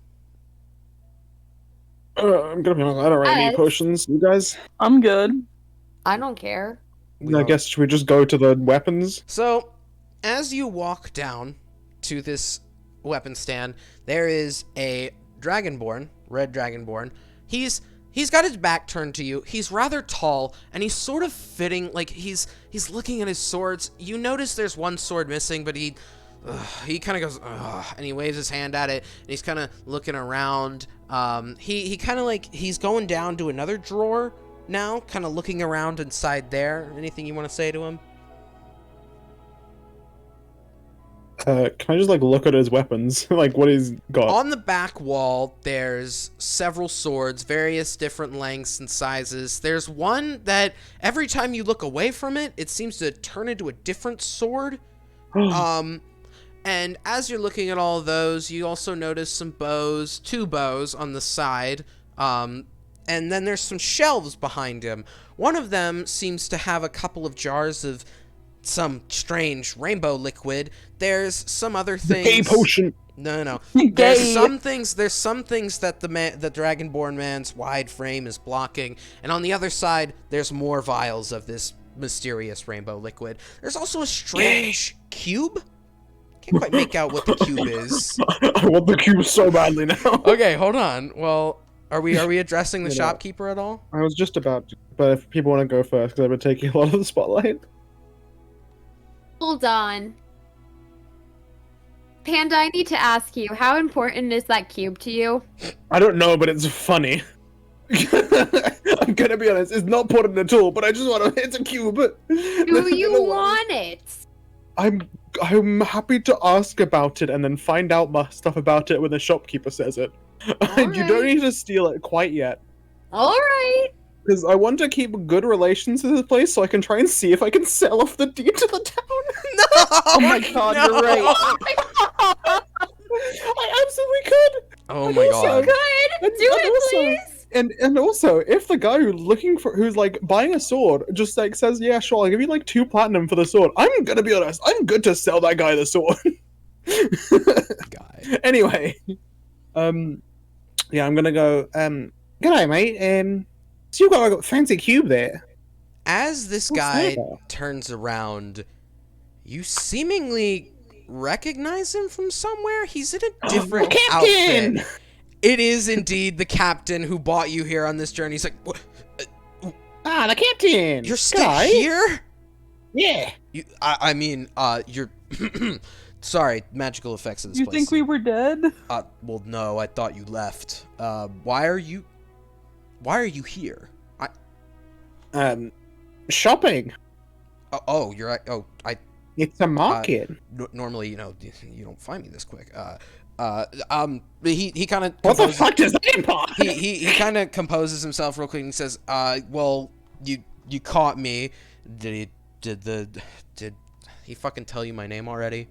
I'm gonna be honest, I don't really need potions. You guys? I'm good. I don't care. I guess should we just go to the weapons? So, as you walk down to this weapon stand, there is a dragonborn, red dragonborn. He's got his back turned to you. He's rather tall, and he's sort of fitting, like he's looking at his swords. You notice there's one sword missing, but he kind of goes, and he waves his hand at it, and he's kind of looking around. He kind of like, he's going down to another drawer now, kind of looking around inside there. Anything you want to say to him? Can I just like look at his weapons, like what he's got? On the back wall, there's several swords, various different lengths and sizes. There's one that every time you look away from it, it seems to turn into a different sword. And as you're looking at all of those, you also notice some bows, 2 bows on the side. And then there's some shelves behind him. One of them seems to have a couple of jars of some strange rainbow liquid. There's some other things. Gay potion. No. There's some things that the Dragonborn man's wide frame is blocking, and on the other side, there's more vials of this mysterious rainbow liquid. There's also a strange cube. Can't quite make out what the cube is. I want the cube so badly now. Okay, hold on. Well, are we addressing the shopkeeper at all? I was just about to, but if people want to go first, because I've been taking a lot of the spotlight. Hold on. Panda, I need to ask you, how important is that cube to you? I don't know, but it's funny. I'm gonna be honest, it's not important at all, but I just want to. It's a cube. Do you want it? I'm happy to ask about it and then find out my stuff about it when the shopkeeper says it. You don't need to steal it quite yet. Alright. Because I want to keep good relations with this place so I can try and see if I can sell off the deed to the town. No! Oh my god, no! you're right. I absolutely could! Oh my god. Good! Do it, please! And also, if the guy who's like buying a sword just like says, yeah, sure, I'll give you like 2 platinum for the sword, I'm gonna be honest, I'm good to sell that guy the sword. Guy. Anyway. Yeah, I'm gonna go, g'day mate, so you've got like a fancy cube there. As this What's guy that? turns around, You seemingly recognize him from somewhere? He's in a different Captain! outfit. It is indeed the captain who bought you here on this journey. He's like, what? Ah, the captain! You're still here? Yeah. I mean, you're... Sorry, magical effects of this You place. think we were dead? Well, no, I thought you left. Why are you here? Shopping. Oh, you're... It's a market. Normally, you don't find me this quick. He kind of... What the fuck does that imply? He kind of composes himself real quick and says, well, you caught me. Did he fucking tell you my name already?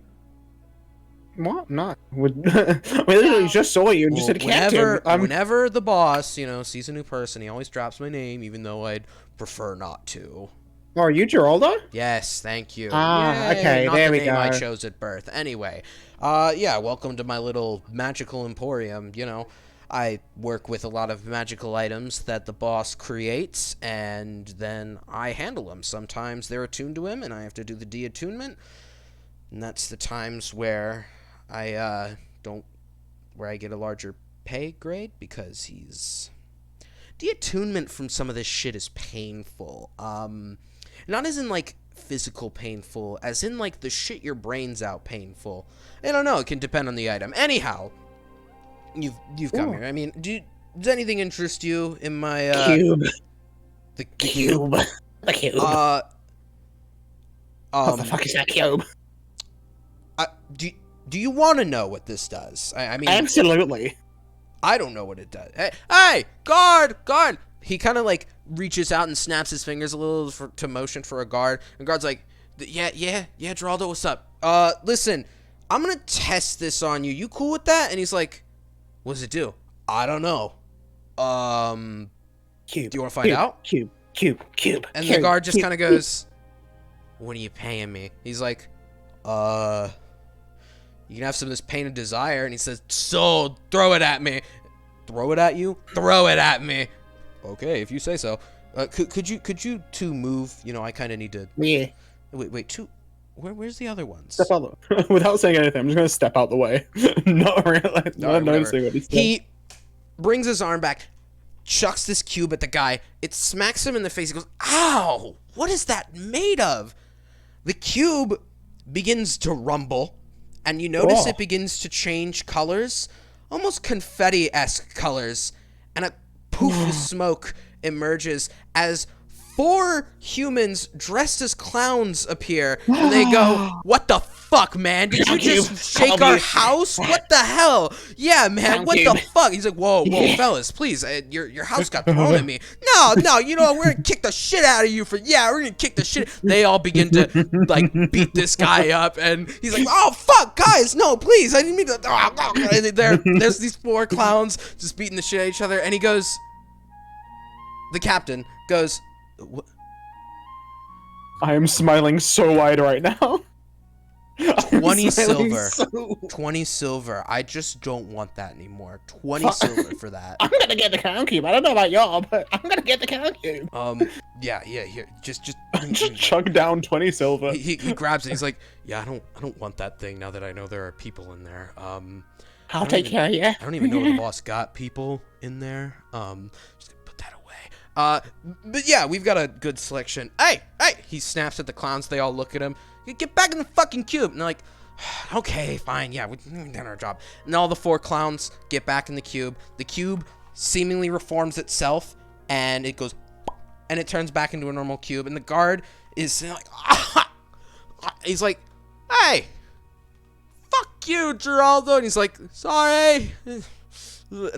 What? Not. We literally just saw you and just said captain. Whenever the boss, sees a new person, he always drops my name, even though I'd prefer not to. Oh, are you Geraldo? Yes, thank you. Ah, Yay, okay, not there the we name go. I chose at birth. Anyway, yeah, welcome to my little magical emporium. I work with a lot of magical items that the boss creates, and then I handle them. Sometimes they're attuned to him, and I have to do the de-attunement. And that's the times where I get a larger pay grade, because de-attunement from some of this shit is painful. Not as in, like, physical painful, as in, like, the shit your brain's out painful. I don't know, it can depend on the item. Anyhow, you've come here. I mean, does anything interest you in my, Cube. The Cube. The cube. What the fuck is that cube? Do you want to know what this does? I mean... Absolutely. I don't know what it does. Hey, guard! He kind of, like, reaches out and snaps his fingers a little to motion for a guard. And guard's like, yeah, Geraldo, what's up? Listen, I'm gonna test this on you. You cool with that? And he's like, what does it do? I don't know. Cube. Do you want to find out? Cube. And the guard just kind of goes, what are you paying me? He's like, you can have some of this pain of desire. And he says, so, throw it at me. Throw it at you? Throw it at me. Okay, if you say so. Could you two move? I kind of need to... Yeah. Wait, two... Where's the other ones? Step out the... Without saying anything, I'm just going to step out the way. Not noticing what he's saying. He brings his arm back, chucks this cube at the guy. It smacks him in the face. He goes, ow! What is that made of? The cube begins to rumble, and you notice it begins to change colors, almost confetti-esque colors, and a poof of smoke emerges as 4 humans dressed as clowns appear, and they go, what the fuck, man? Did you just shake our house? What the hell? Yeah, man, what the fuck? He's like, whoa, fellas, please, your house got thrown at me. No, we're gonna kick the shit out of you we're gonna kick the shit. They all begin to, like, beat this guy up, and he's like, oh, fuck, guys, no, please, I didn't mean to, and there's these 4 clowns just beating the shit out of each other, and he goes, the captain goes, what? I am smiling so wide right now. 20 silver. 20 silver. I just don't want that anymore. 20 silver for that. I'm gonna get the crown cube. I don't know about y'all, but I'm gonna get the crown cube. Yeah, here. Just chug down 20 silver. He grabs it. He's like, yeah, I don't want that thing now that I know there are people in there. I'll take care of you. I don't even know if the boss got people in there. Just gonna put that away. But yeah, we've got a good selection. Hey! He snaps at the clowns. They all look at him. Get back in the fucking cube. And they're like, okay, fine. Yeah, we've done our job. And all the 4 clowns get back in the cube. The cube seemingly reforms itself, and it goes, and it turns back into a normal cube. And the guard is like, he's like, hey, fuck you, Geraldo. And he's like, sorry. And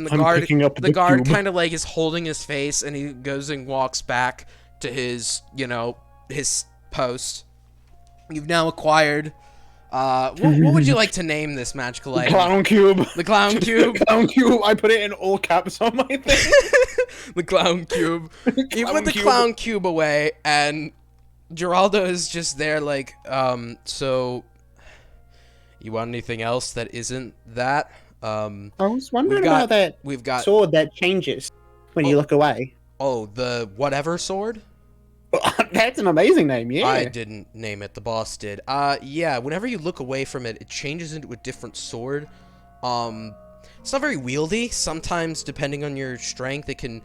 the guard kind of like is holding his face, and he goes and walks back to his, his post. You've now acquired, what would you like to name this magical item? Clown cube. The clown cube? Clown cube. I put it in all caps on my thing. The clown cube. You put the clown cube away, and Geraldo is just there like, so, you want anything else that isn't that? I was wondering about that sword that changes when you look away. Oh, the whatever sword? That's an amazing name, yeah. I didn't name it, the boss did. Yeah, whenever you look away from it, it changes into a different sword. It's not very wieldy. Sometimes, depending on your strength, it can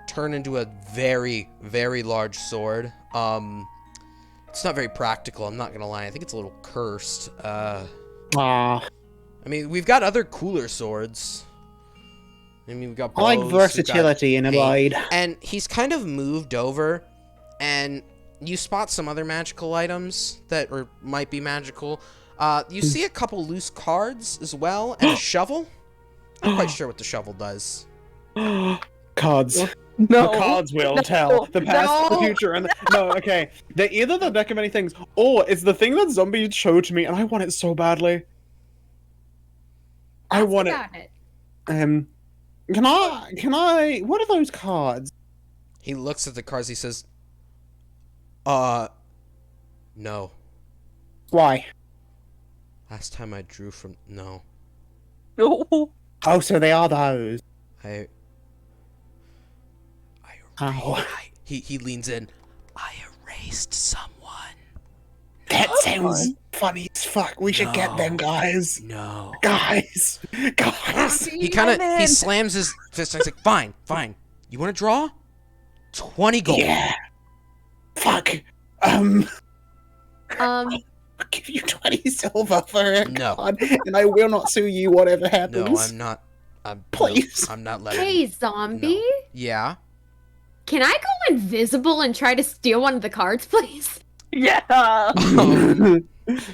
turn into a very, very large sword. It's not very practical, I'm not gonna lie. I think it's a little cursed. I mean, we've got other cooler swords. I mean, we've got bows, I like we've got versatility in a paint. blade. And he's kind of moved over, and you spot some other magical items that might be magical. You see a couple loose cards as well, and a shovel. Not quite sure what the shovel does. Cards. No. The cards will tell the past, the future, and no. Okay, they're either the deck of many things, or it's the thing that zombie showed to me, and I want it so badly. I want it. Can I? What are those cards? He looks at the cards. He says, no. Why? Last time I drew from no. No. Oh, so they are those. Ow. He leans in. I erased someone. That sounds funny as fuck. We should get them, guys. No. Guys. He slams his fist and he's like, fine. You want to draw? 20 gold. Yeah. Fuck. I'll Um, give you 20 silver for it. No. God, and I will not sue you, whatever happens. No, I'm not. Please. No, I'm not letting. hey, zombie. No. Yeah. Can I go invisible and try to steal one of the cards, please? Yeah.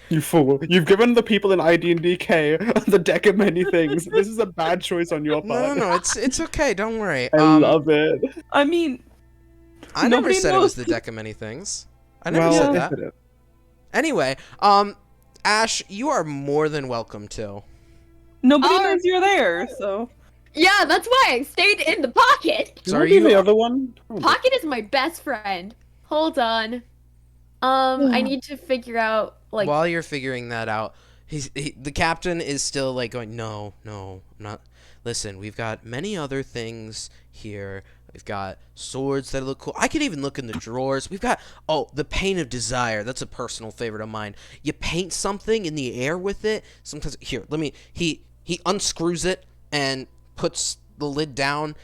You fool. You've given the people in ID&DK the deck of many things. This is a bad choice on your part. No. It's okay. Don't worry. I love it. I mean, I never nobody said it was knows. the deck of many things. I never said that. It is. Anyway, Ash, you are more than welcome to. Nobody Oh. knows you're there, so. Yeah, that's why I stayed in the pocket. So Can I are be you? the other one? Oh, Pocket is my best friend. Hold on. I need to figure out like While you're figuring that out, the captain is still like going, no, I'm not. Listen, we've got many other things here. We've got swords that look cool. I could even look in the drawers. We've got, the Paint of Desire. That's a personal favorite of mine. You paint something in the air with it. Sometimes, here, he unscrews it and puts the lid down,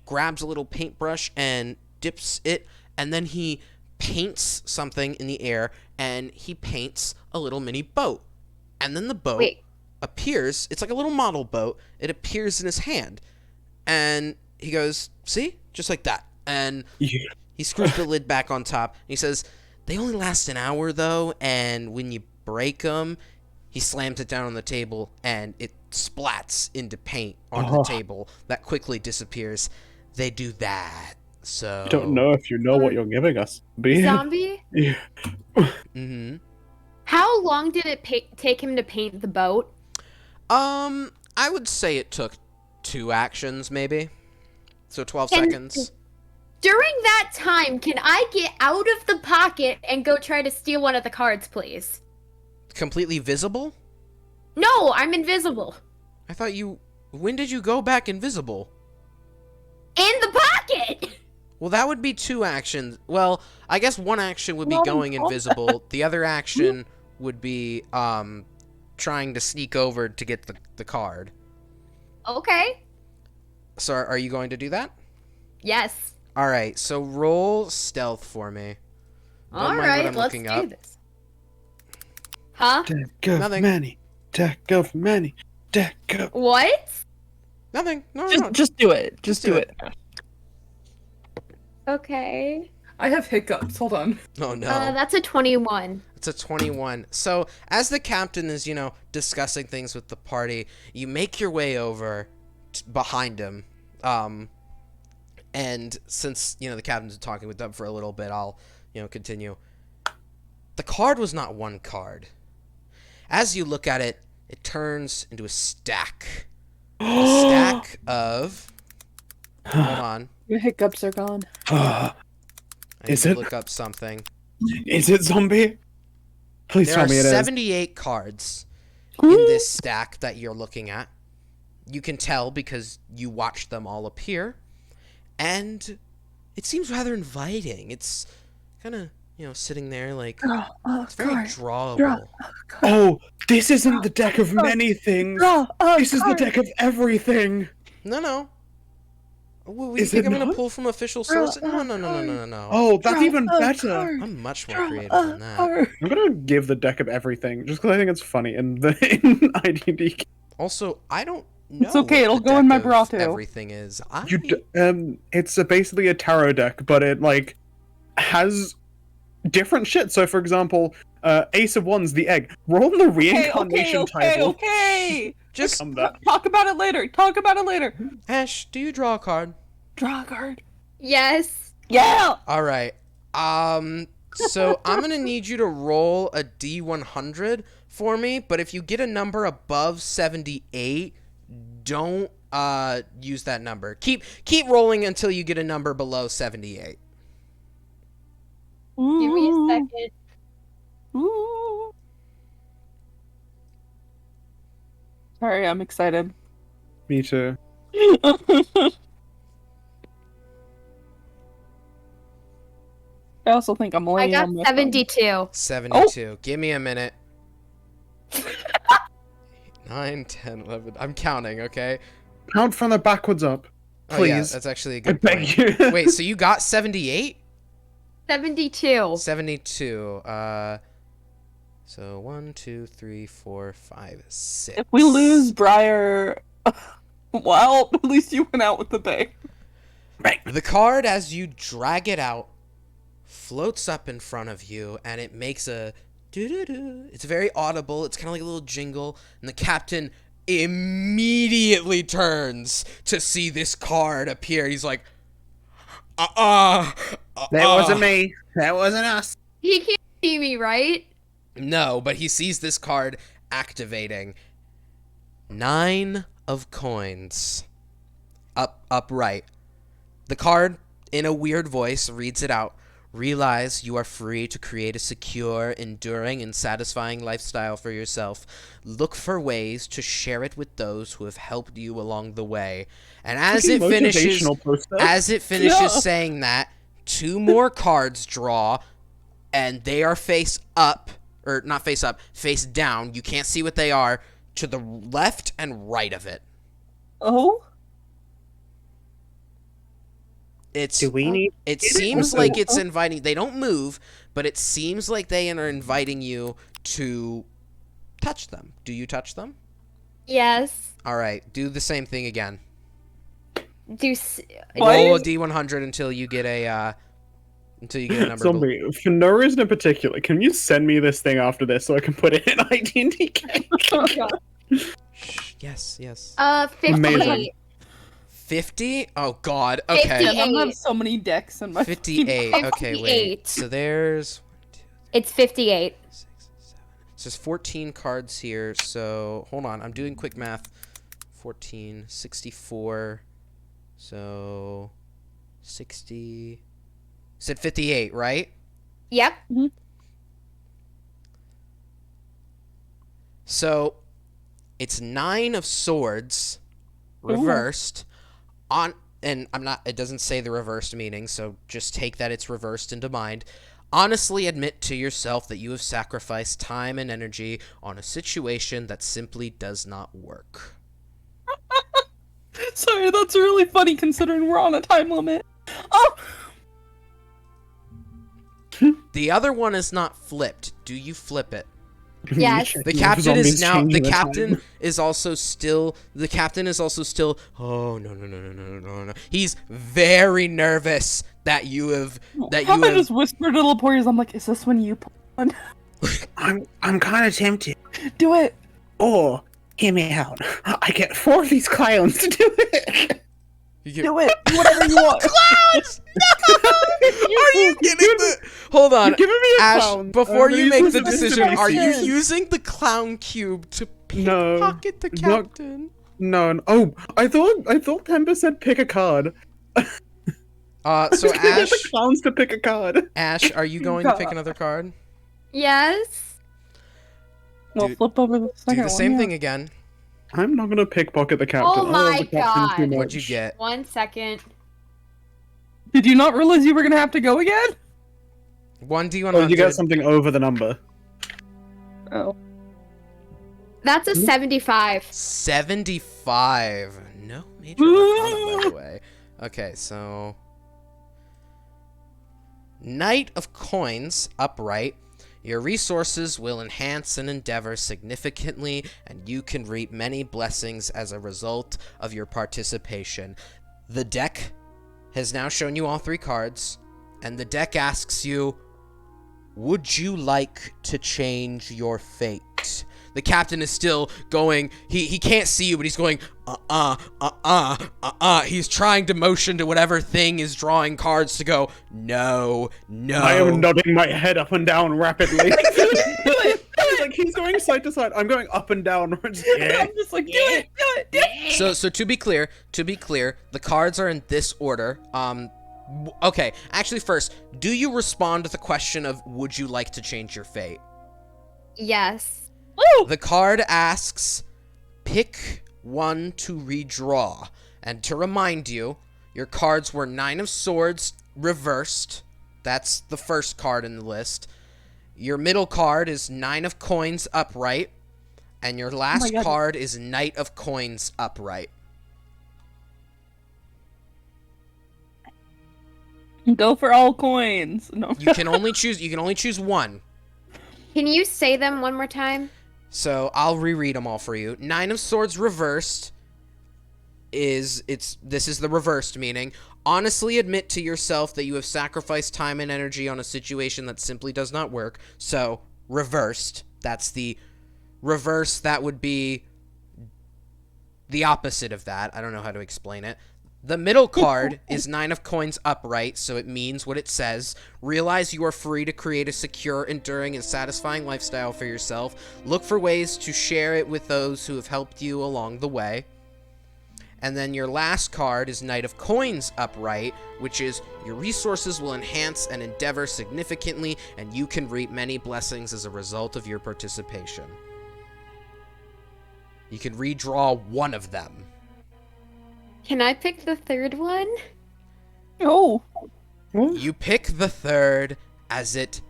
grabs a little paintbrush and dips it, and then he paints something in the air, and he paints a little mini boat. And then the boat appears. It's like a little model boat. It appears in his hand. And he goes, see? Just like that. And yeah. he screws the lid back on top. And he says, they only last an hour, though, and when you break them, he slams it down on the table, and it splats into paint onto the table. That quickly disappears. They do that. So I don't know if you know what you're giving us. Be zombie. yeah. Mm-hmm. How long did it take him to paint the boat? I would say it took 2 actions, maybe. So 12 seconds. During that time, can I get out of the pocket and go try to steal one of the cards, please? Completely visible? No, I'm invisible. I thought you... When did you go back invisible? In the pocket! Well, that would be 2 actions. Well, I guess 1 action would be going invisible. The other action would be, trying to sneak over to get the card. Okay. So are you going to do that? Yes. Alright, so roll stealth for me. Don't mind what Alright, I'm let's looking do up. this. Huh? Deck of Nothing. many. Deck of many. Deck of... What? Nothing. No. Just do it. Just do do it. it. Okay. I have hiccups. Hold on. Oh, no. That's a 21. It's a 21. So, as the captain is, discussing things with the party, you make your way over behind him. And since, the captain's been talking with Dub for a little bit, I'll, continue. The card was not one card. As you look at it, it turns into a stack. A stack of... Hold on. Your hiccups are gone. I need Is to it? look up something. Is it zombie? Please There tell are me it is. 78 cards in this stack that you're looking at. You can tell because you watched them all appear. And it seems rather inviting. It's kind of, sitting there like Draw a it's very card. drawable. Oh, this isn't the deck of many things. This is the deck of everything. No. What do you Is think it I'm gonna not? pull from official sources? No. Oh, that's even better. I'm much more creative than that. I'm gonna give the deck of everything just because I think it's funny in in IDD. Also, I don't know. It's okay, what it'll the go in deck my of bra, too. Everything is. It's basically a tarot deck, but it like has different shit. So, for example, Ace of Wands, the egg. Roll the reincarnation table. Okay. Just Talk about it later. Ash, do you draw a card? Draw a card. Yes. Yeah. All right. So I'm gonna need you to roll a D100 for me. But if you get a number above 78, don't use that number. Keep rolling until you get a number below 78. Give me a second. Ooh. Sorry, I'm excited. Me too. I also think I'm I laying got on my 72. 72. Give me a minute. 9, 10, 11. I'm counting, okay? Count from the backwards up, please. Oh, yeah, that's actually a I good beg point. you. Wait, so you got 78? 72. 72. So 1, 2, 3, 4, 5, 6. If we lose Briar, well, at least you went out with the bang. The card, as you drag it out, floats up in front of you, and it makes a doo-doo-doo. It's very audible. It's kind of like a little jingle, and the captain immediately turns to see this card appear. He's like, That wasn't me. That wasn't us. He can't see me, right? No, but he sees this card activating. 9 of coins. Upright. The card, in a weird voice, reads it out. Realize you are free to create a secure, enduring, and satisfying lifestyle for yourself. Look for ways to share it with those who have helped you along the way. And as it finishes, saying that, 2 more cards draw, and they are face up, or not face up, face down. You can't see what they are, to the left and right of it. Oh? It seems like it's inviting. They don't move, but it seems like they are inviting you to touch them. Do you touch them? Yes. All right. Do the same thing again. What? Roll a D100 until you get a number. Zombie, for no reason in particular, can you send me this thing after this so I can put it in IDK? Oh, God. Yes. 58. Amazing. 50? Oh God. Okay. 58. I have so many decks in my 58. Okay, wait. 58. So there's It's 58. 6, 7. So there's 14 cards here. So hold on, I'm doing quick math. 14, 64. So 60. Said 58, right? Yep. So it's 9 of swords reversed. It doesn't say the reversed meaning, so just take that it's reversed into mind. Honestly admit to yourself that you have sacrificed time and energy on a situation that simply does not work. Sorry, that's really funny considering we're on a time limit. Oh! The other one is not flipped. Do you flip it? Yes. The captain is also still. Oh no. He's very nervous that you have. I just whispered to Laporius, I'm like, is this when you pull one? I'm kind of tempted. Do it. Or, hear me out. I get 4 of these clowns to do it. Do it. Whatever you want. Clowns! No! Are you getting the? Hold on, You're giving me a Ash. clown. Before you make the this is decision, are you amazing. using the clown cube to No. pickpocket the captain? No. Oh, I thought Temper said pick a card. So Get Ash, the clowns to pick a card. Ash, are you going to pick another card? Yes. Well, flip over the second Do the one, same yeah. thing again. I'm not gonna pickpocket the captain. Oh I love my the captain too God. much. What'd you get? 1 second. Did you not realize you were gonna have to go again? 1d100. Or you get something over the number. Oh. That's a 75. 75. No major arcana, by the way. Okay, so... Knight of Coins, upright. Your resources will enhance and endeavor significantly, and you can reap many blessings as a result of your participation. The deck has now shown you all 3 cards, and the deck asks you, would you like to change your fate? The captain is still going, he can't see you, but he's going, He's trying to motion to whatever thing is drawing cards to go, no. I am nodding my head up and down rapidly. Like, he's going side to side. I'm going up and down. I'm just like, do it. So to be clear, the cards are in this order. Okay, actually first, do you respond to the question of would you like to change your fate? Yes. Woo! The card asks, pick one to redraw. And to remind you, your cards were 9 of Swords reversed. That's the first card in the list. Your middle card is 9 of Coins upright. And your last card is Knight of Coins upright. Go for all coins. No. You can only choose one. Can you say them one more time? So I'll reread them all for you. 9 of Swords reversed this is the reversed meaning. Honestly admit to yourself that you have sacrificed time and energy on a situation that simply does not work. So reversed, that's the reverse. That would be the opposite of that. I don't know how to explain it. The middle card is 9 of Coins upright, so it means what it says. Realize you are free to create a secure, enduring, and satisfying lifestyle for yourself. Look for ways to share it with those who have helped you along the way. And then your last card is Knight of Coins upright, which is your resources will enhance and endeavor significantly, and you can reap many blessings as a result of your participation. You can redraw one of them. Can I pick the third one? Oh. You pick the third as it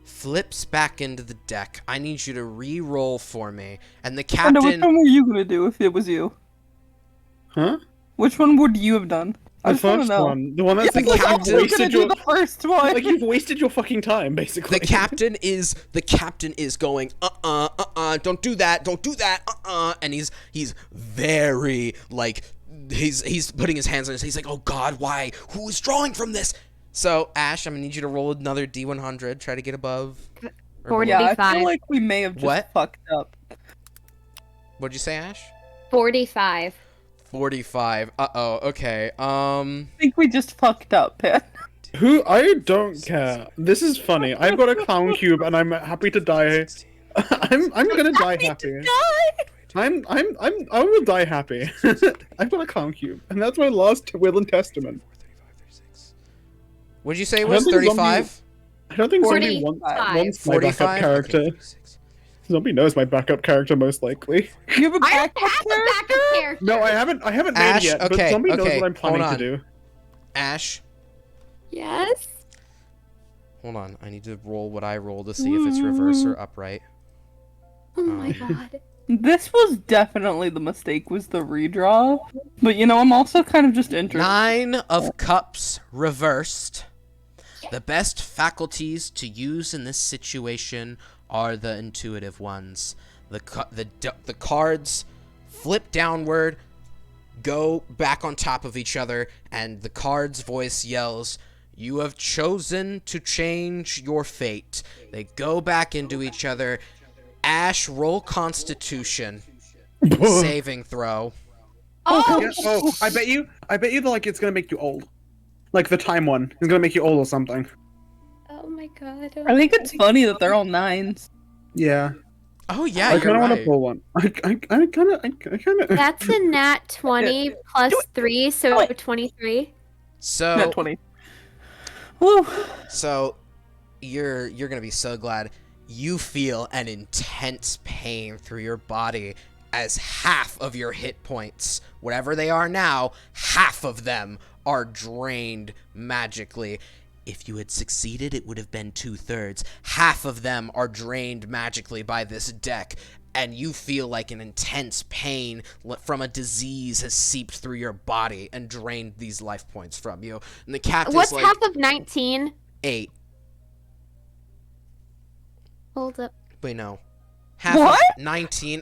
flips back into the deck. I need you to re-roll for me. And the captain... Which one were you gonna do if it was you? Huh? Which one would you have done? The first one. The one that's The like captain- you've wasted your... the first one. Like, you've wasted your fucking time, basically. The captain is going, don't do that, and he's very, like, he's putting his hands on his, he's like, oh god, why? Who is drawing from this? So, Ash, I'm gonna need you to roll another D100, try to get above. or 40. below. Yeah, I 45. feel like we may have just What? fucked up. What'd you say, Ash? 45. 45. Uh-oh, okay, I think we just fucked up, man. Who? I don't care. This is funny. I've got a clown cube and I'm happy to die. I'm gonna die happy. I will die happy. I've got a clown cube, and that's my last will and testament. What'd you say it was, 35? I don't think Zombie 45. wants my backup 45? character. Okay, 46. Zombie knows my backup character most likely. You have a I don't backup have a character? backup character. No, I haven't made Ash, it yet, okay, but Zombie knows okay, what I'm planning hold to on. do. Ash, Yes. hold on. I need to roll what I roll to see if it's reverse or upright. Oh my god. This was definitely the mistake, was the redraw. But you know, I'm also kind of just interested. 9 of Cups reversed. The best faculties to use in this situation are the intuitive ones. The cards flip downward, go back on top of each other, and the card's voice yells, "You have chosen to change your fate." They go back into each other. Ash, roll Constitution. Saving throw. Oh, Yeah, oh, I bet you like it's gonna make you old. Like the time one is gonna make you old or something. oh my god. I think it's funny that they're all 9s. Yeah. Oh yeah, I you're kind of want to right. pull one. I kind of. That's a nat 20 plus 3, so 23. So Not 20. Woo. So you're gonna be so glad. You feel an intense pain through your body as half of your hit points, whatever they are now, half of them are drained magically. If you had succeeded, it would have been 2/3. Half of them are drained magically by this deck, and you feel like an intense pain from a disease has seeped through your body and drained these life points from you. And the captain's What's like, half of 19? 8. Hold up. Wait, no. Half What? of 19.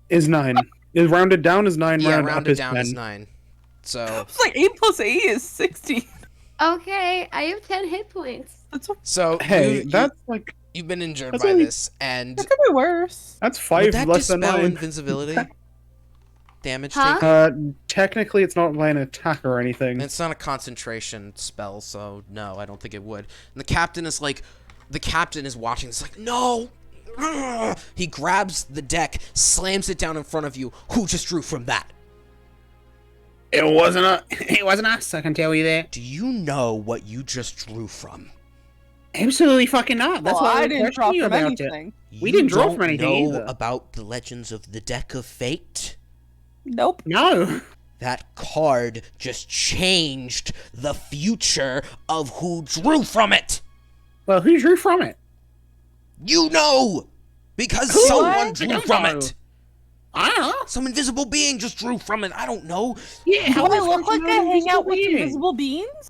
Is 9. Is rounded down is 9, Yeah, rounded up rounded is down 10. is 9. So, It's like 8 plus 8 is 16. Okay, I have 10 hit points. That's Hey, you, that's like you've been injured that's by only- this, and that could be worse. that's would 5 that less than dispel 9. invincibility damage Huh? taken? Technically, it's not by an attack or anything. It's not a concentration spell, so no, I don't think it would. And the captain is watching. It's like, no. Ugh. He grabs the deck, slams it down in front of you. Who just drew from that? It wasn't us. I can tell you that. Do you know what you just drew from? Absolutely fucking not. That's Well, why I didn't draw from anything. You didn't draw don't from anything know either. about the Legends of the Deck of Fate? Nope. No. That card just changed the future of who drew from it. Well, who drew from it? You know, because Who? someone I drew don't from know. it. I don't know. Some invisible being just drew from it. I don't know. Yeah, Do I look like I hang out with being? invisible beings?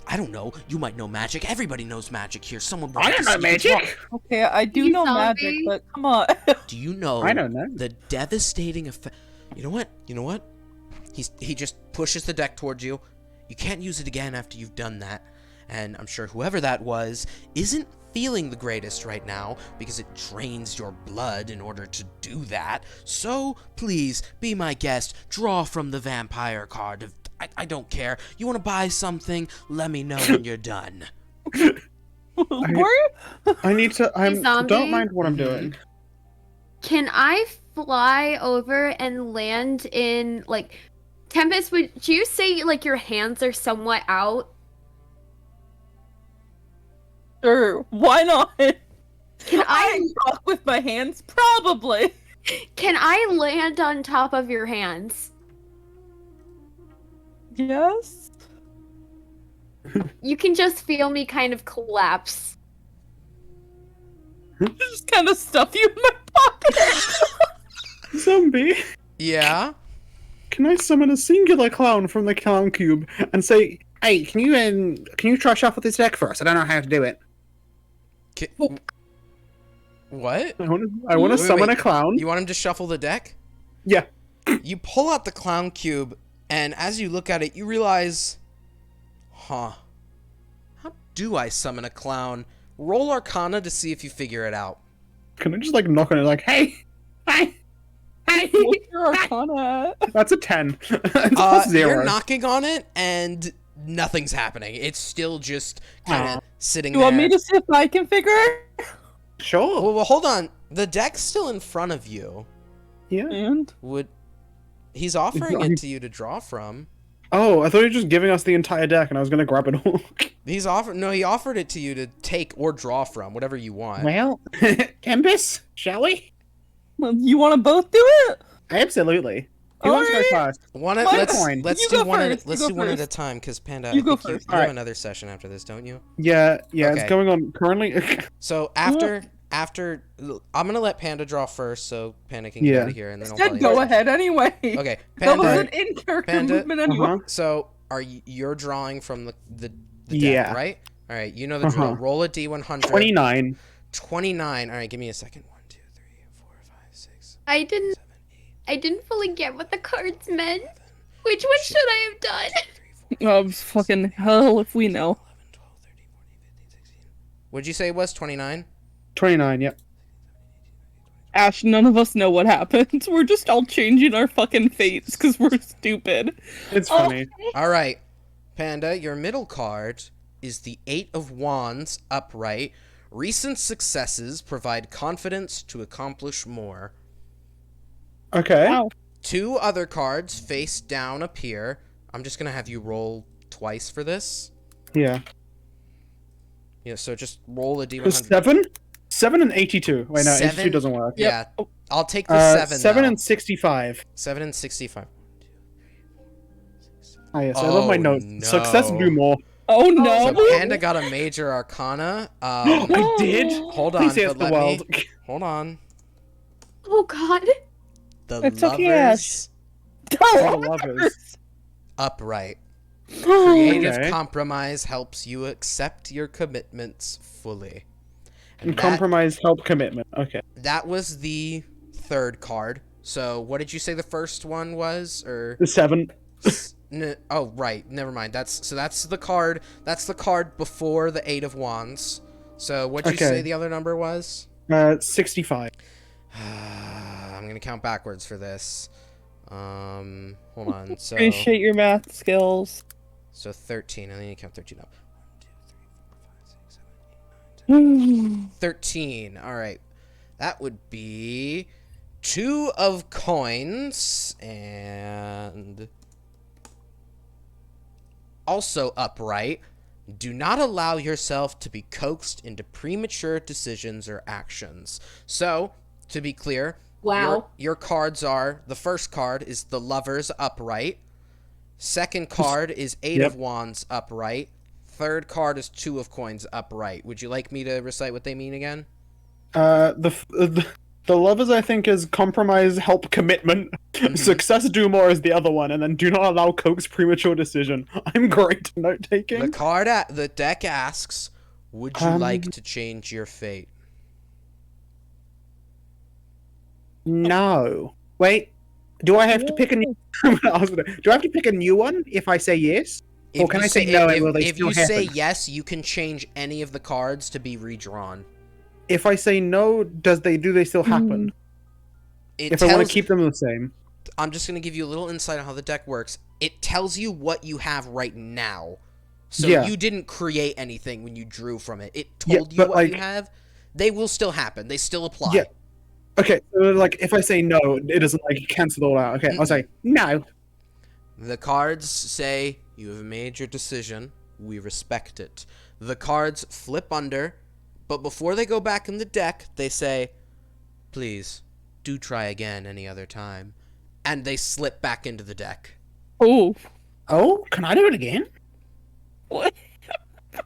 I don't know. You might know magic. Everybody knows magic here. Someone. I don't know magic. Okay, I do You know zombie. magic, but come on. Do you know? I don't know. The devastating effect. You know what? You know what? He just pushes the deck towards you. You can't use it again after you've done that. And I'm sure whoever that was isn't feeling the greatest right now because it drains your blood in order to do that. So please be my guest. Draw from the vampire card. I don't care. You want to buy something? Let me know when you're done. Where? I need to. zombie? Don't mind what I'm Mhm. doing. Can I fly over and land in, like, Tempest, would you say, like, your hands are somewhat out? Sure, why not? Can I I talk with my hands? Probably. can I land on top of your hands? Yes. You can just feel me kind of collapse. Just kind of stuff you in my pocket. Zombie, Yeah? can I summon a singular clown from the clown cube and say, "Hey, can you try shuffle this deck for us? I don't know how to do it." What? I want to Wait, summon wait. a clown. You want him to shuffle the deck? Yeah. You pull out the clown cube, and as you look at it, you realize, how do I summon a clown? Roll Arcana to see if you figure it out. Can I just like knock on it like, "Hey, hey, hey"? What's your arcana? That's a 10. It's plus 0. You're knocking on it, and nothing's happening. It's still just kind of sitting You there. want me to see if I can figure it? Sure. Well, hold on. The deck's still in front of you. Yeah. And He's offering it to you to draw from. Oh, I thought you were just giving us the entire deck, and I was gonna grab it all. He offered it to you to take or draw from, whatever you want. Well, Tempest, shall we? well, you want to both do it? Absolutely. Who wants to go Alright. first? Let's coin. let's You do go one first, let's you do go one at a first. time because Panda, You I go think you first. have Alright. another session after this, don't you? Yeah, Okay. it's going on currently. So after I'm gonna let Panda draw first, so Panda can get Yeah. out of here, and then I'll Instead, probably go ahead anyway. Okay, That was Panda. an in-character Panda. movement anyway. Uh-huh. So you're drawing from the deck, Yeah. right? All right, you know the drill. Uh-huh. Roll a d100. 29. 29. All right, give me a second. 1, 2, 3, 4, 5, 6, I didn't 7, 8, I didn't fully get what the cards meant. Which one should I have done? 3, 4, Oh, fucking hell if we know. 11, 12, 13, 14, 15, 16. What'd you say it was? 29? 29, yep. Ash, none of us know what happened. We're just all changing our fucking fates because we're stupid. It's Oh. funny. All right, Panda, your middle card is the 8 of Wands upright. Recent successes provide confidence to accomplish more. Okay. Wow. 2 other cards face down appear. I'm just going to have you roll twice for this. Yeah. Yeah, so just roll a d100. 7? 7 and 82. Wait, no, 82 Seven- doesn't work. Yeah, I'll take the 7 7 though. and 65. 7 and 65. Ah, yes, I love my Oh, notes. no. Success do more. Oh no! So Panda got a major arcana. I did. Hold Please on, say but it's the let world. me. Hold on. Oh God. The It's okay, lovers For the lovers. upright. Creative Okay. compromise helps you accept your commitments fully. And And compromise, help, commitment. Okay. that was the third card. So what did you say the first one was? Or The 7. oh right, never mind. That's the card. That's the card before the 8 of Wands. So what'd you say Okay. the other number was? 65. I'm gonna count backwards for this. Hold on. So Appreciate your math skills. 13, and then you count 13 up. 13. All right. That would be 2 of coins and also upright. Do not allow yourself to be coaxed into premature decisions or actions. So, to be clear, Wow. your cards are, the first card is the Lovers upright. Second card is 8 Yep. of Wands upright. Third card is 2 of Coins upright. Would you like me to recite what they mean again? The lovers, I think, is compromise, help, commitment. Success, do more is the other one, and then do not allow coax premature decision. I'm great at note taking. The deck asks, would you like to change your fate? No. Wait. Do I have to pick a new? Do I have to pick a new one if I say yes? Or can I say no? And will they if still you happen? say yes, you can change any of the cards to be redrawn. If I say no, do they still happen? If I want to keep them the same. I'm just going to give you a little insight on how the deck works. It tells you what you have right now. So Yeah. you didn't create anything when you drew from it. It told you what you have. They will still happen. They still apply. Yeah. Okay, so like if I say no, it doesn't like cancel it all out. Okay, I'll say no. The cards say you have made your decision. We respect it. The cards flip under, but before they go back in the deck, they say, please, do try again any other time. And they slip back into the deck. Oh. Oh, can I do it again? What?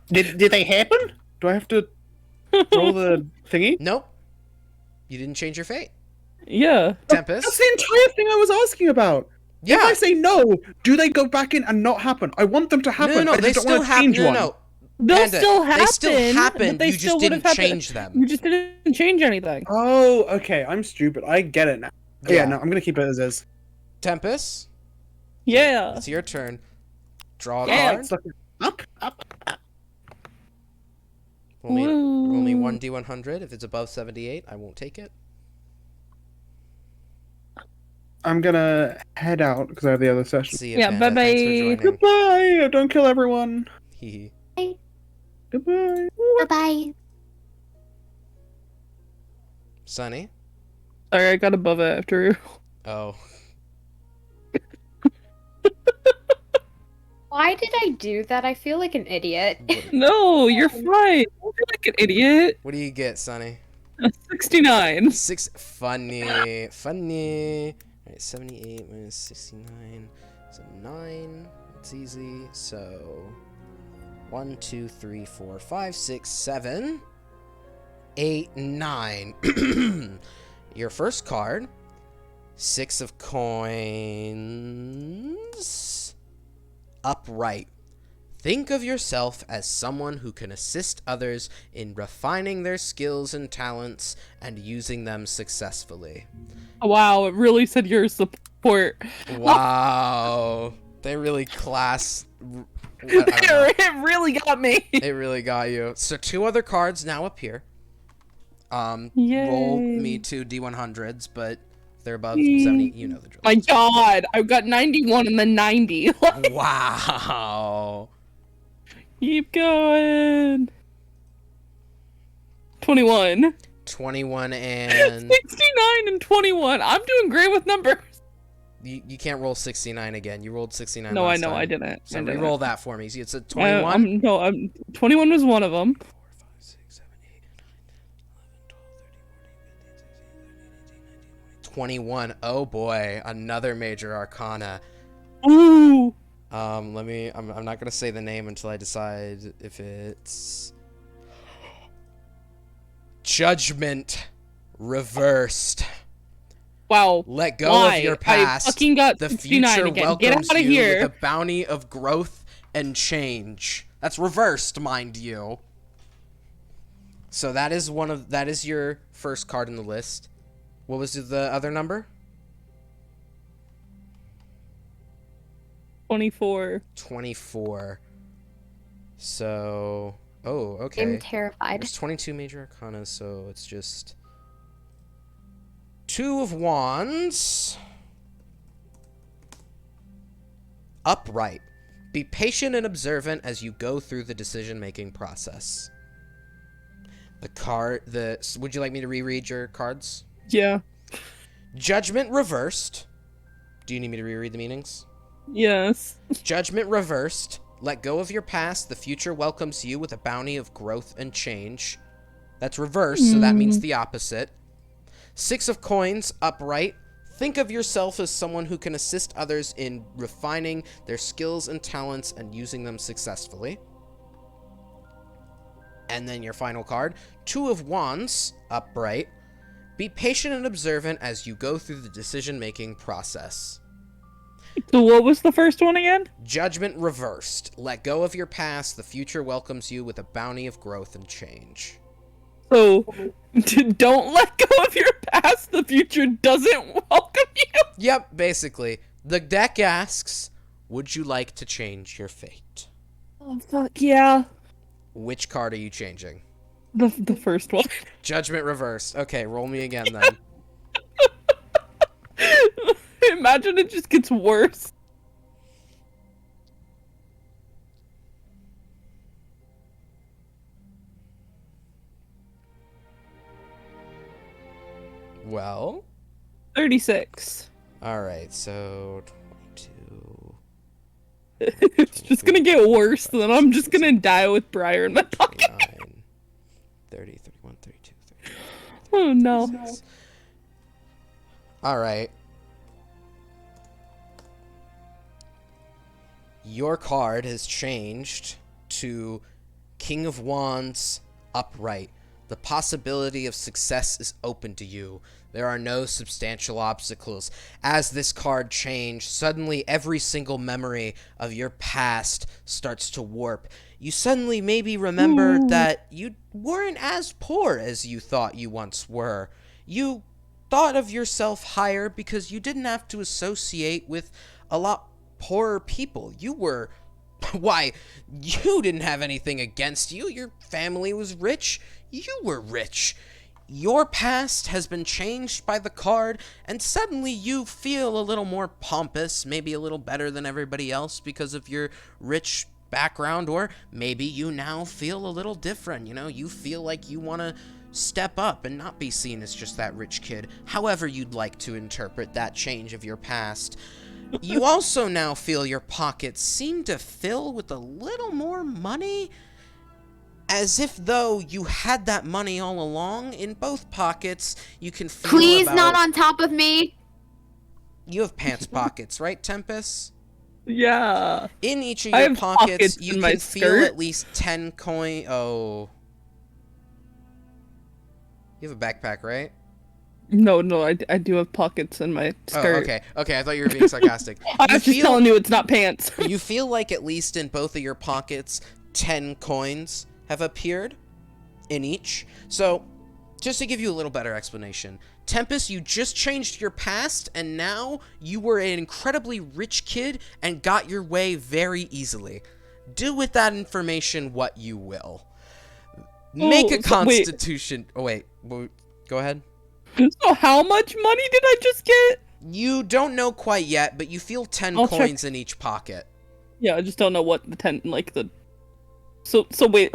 Did they happen? Do I have to roll the thingy? Nope. You didn't change your fate. Yeah. Tempest. That's the entire thing I was asking about. Yeah. If I say no, do they go back in and not happen? I want them to happen. No, I they just don't still want to change happen. one. No. They'll Panda, still happen. They still happen. But they You still just didn't would've happened. change them. You just didn't change anything. Oh, okay. I'm stupid. I get it now. Yeah, no, I'm gonna keep it as is. Tempest, Yeah. it's your turn. Draw a Yeah. card. It's like up. Roll me Woo. 1d100. If it's above 78, I won't take it. I'm gonna head out because I have the other session. See you, Yeah, Panda. bye-bye. Thanks for joining. Goodbye. Don't kill everyone. Hee Goodbye. Bye-bye. Sunny? Sorry, I got above it after. Oh. Why did I do that? I feel like an idiot. No, you're fine. Don't feel like an idiot. What do you get, Sunny? 69. 6. Funny. Funny. Alright, 78 minus 69. So 9. It's easy. So 1, 2, 3, 4, 5, 6, 7, 8, 9. Your first card. 6 of coins. Upright. Think of yourself as someone who can assist others in refining their skills and talents and using them successfully. Wow, it really said your support. Wow. They really class. I don't know. It really got me. It really got you. So 2 other cards now appear. Roll Yay. me 2 D100s, but if they're above 70, you know the drill. My god, I've got 91 and then 90. Wow. Keep going. 21. 21 and 69 and 21. I'm doing great with numbers. you can't roll 69 again. You rolled 69 No, I last know, time. I didn't. So I didn't. re-roll that for me. See, it's a 21. 21 was one of them. 4, 5, 6, 7, 8, 9, 10, 11, 12, 13, 14, 15, 16, 17, 18, 19, 20, 21. Oh boy, another major arcana. Ooh. I'm not gonna say the name until I decide if it's Judgment Reversed. Wow. Let go Why? of your I past. fucking got The 69 future again. Get welcomes out of you here. with a bounty of growth and change. That's reversed, mind you. So that is your first card in the list. What was the other number? 24. 24. So, oh, okay. I'm terrified. There's 22 major arcana, so it's just Two of Wands. Upright. Be patient and observant as you go through the decision-making process. Would you like me to reread your cards? Yeah. Judgment Reversed. Do you need me to reread the meanings? Yes. Judgment Reversed. Let go of your past. The future welcomes you with a bounty of growth and change. That's reversed, so that means the opposite. Six of Coins, upright. Think of yourself as someone who can assist others in refining their skills and talents and using them successfully. And then your final card, Two of Wands, upright. Be patient and observant as you go through the decision-making process. So what was the first one again? Judgment Reversed. Let go of your past. The future welcomes you with a bounty of growth and change. So, don't let go of your past. The future doesn't welcome you. Yep, basically. The deck asks, would you like to change your fate? Oh, fuck yeah. Which card are you changing? The first one. Judgment Reversed. Okay, roll me again then. Imagine it just gets worse. Well? 36. Alright, so 22. It's just gonna get worse, then I'm just gonna die with Briar in my pocket. 29, 30, 31, 32, 33. Oh no. Alright. Your card has changed to King of Wands, upright. The possibility of success is open to you. There are no substantial obstacles. As this card changed, suddenly every single memory of your past starts to warp. You suddenly maybe remember that you weren't as poor as you thought you once were. You thought of yourself higher because you didn't have to associate with a lot poorer people. You were... Why, you didn't have anything against you. Your family was rich. You were rich. Your past has been changed by the card, and suddenly you feel a little more pompous, maybe a little better than everybody else because of your rich background, or maybe you now feel a little different. You know, you feel like you want to step up and not be seen as just that rich kid. However you'd like to interpret that change of your past. You also now feel your pockets seem to fill with a little more money, as if though you had that money all along in both pockets. You can feel Please not on top of me. You have pants pockets, right, Tempest? Yeah. In each of I your have pockets, in you my can feel skirt. at least 10 coin. Oh. You have a backpack, right? No, I do have pockets in my skirt. Oh, okay. Okay, I thought you were being sarcastic. I was just telling you it's not pants. You feel like at least in both of your pockets, 10 coins have appeared in each. So, just to give you a little better explanation, Tempest, you just changed your past, and now you were an incredibly rich kid and got your way very easily. Do with that information what you will. Make a constitution... Oh, wait. Go ahead. So how much money did I just get? You don't know quite yet, but you feel 10 I'll coins check. in each pocket. Yeah, I just don't know what the 10, like the... So wait.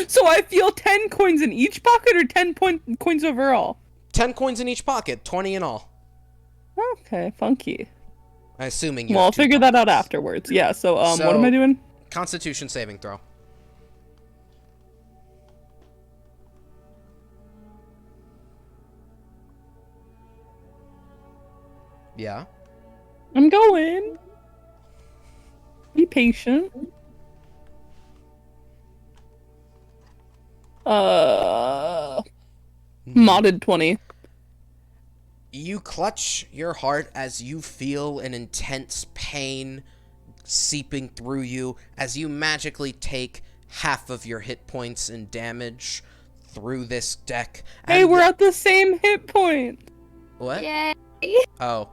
So I feel 10 coins in each pocket or 10 coins overall? 10 coins in each pocket, 20 in all. Okay, funky. Assuming you Well, have I'll two figure that out pockets. afterwards. Yeah, so, what am I doing? Constitution saving throw. Yeah. I'm going. Be patient. Modded 20. You clutch your heart as you feel an intense pain seeping through you as you magically take half of your hit points and damage through this deck. Hey, we're at the same hit point. What? Yay. Oh,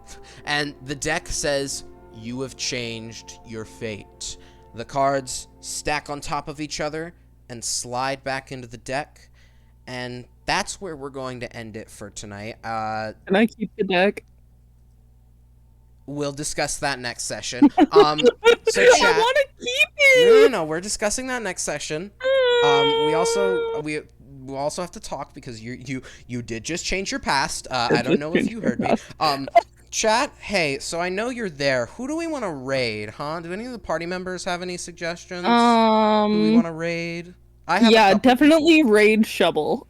and the deck says you have changed your fate. The cards stack on top of each other and slide back into the deck, and that's where we're going to end it for tonight. Can I keep the deck? We'll discuss that next session. So I chat. want to keep it. No, we're discussing that next session. We also have to talk because you did just change your past. I don't know if you heard me. Chat. Hey, so I know you're there. Who do we want to raid? Huh? Do any of the party members have any suggestions? Who we want to raid? I have. Yeah, definitely raid Shovel.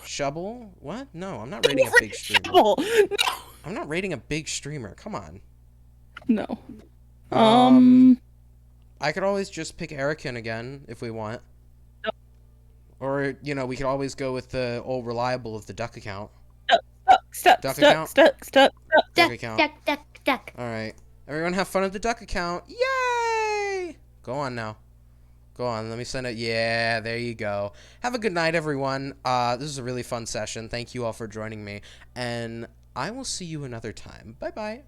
Shovel? What? No, I'm not raiding a big streamer. Shovel. No. I'm not raiding a big streamer. Come on. No. I could always just pick Erican again if we want. No. Or, we could always go with the old reliable of the duck account. Stuck. Duck account. Duck. Alright. Everyone have fun at the duck account. Yay! Go on now. Go on, let me send it. Yeah, there you go. Have a good night, everyone. This is a really fun session. Thank you all for joining me. And I will see you another time. Bye-bye.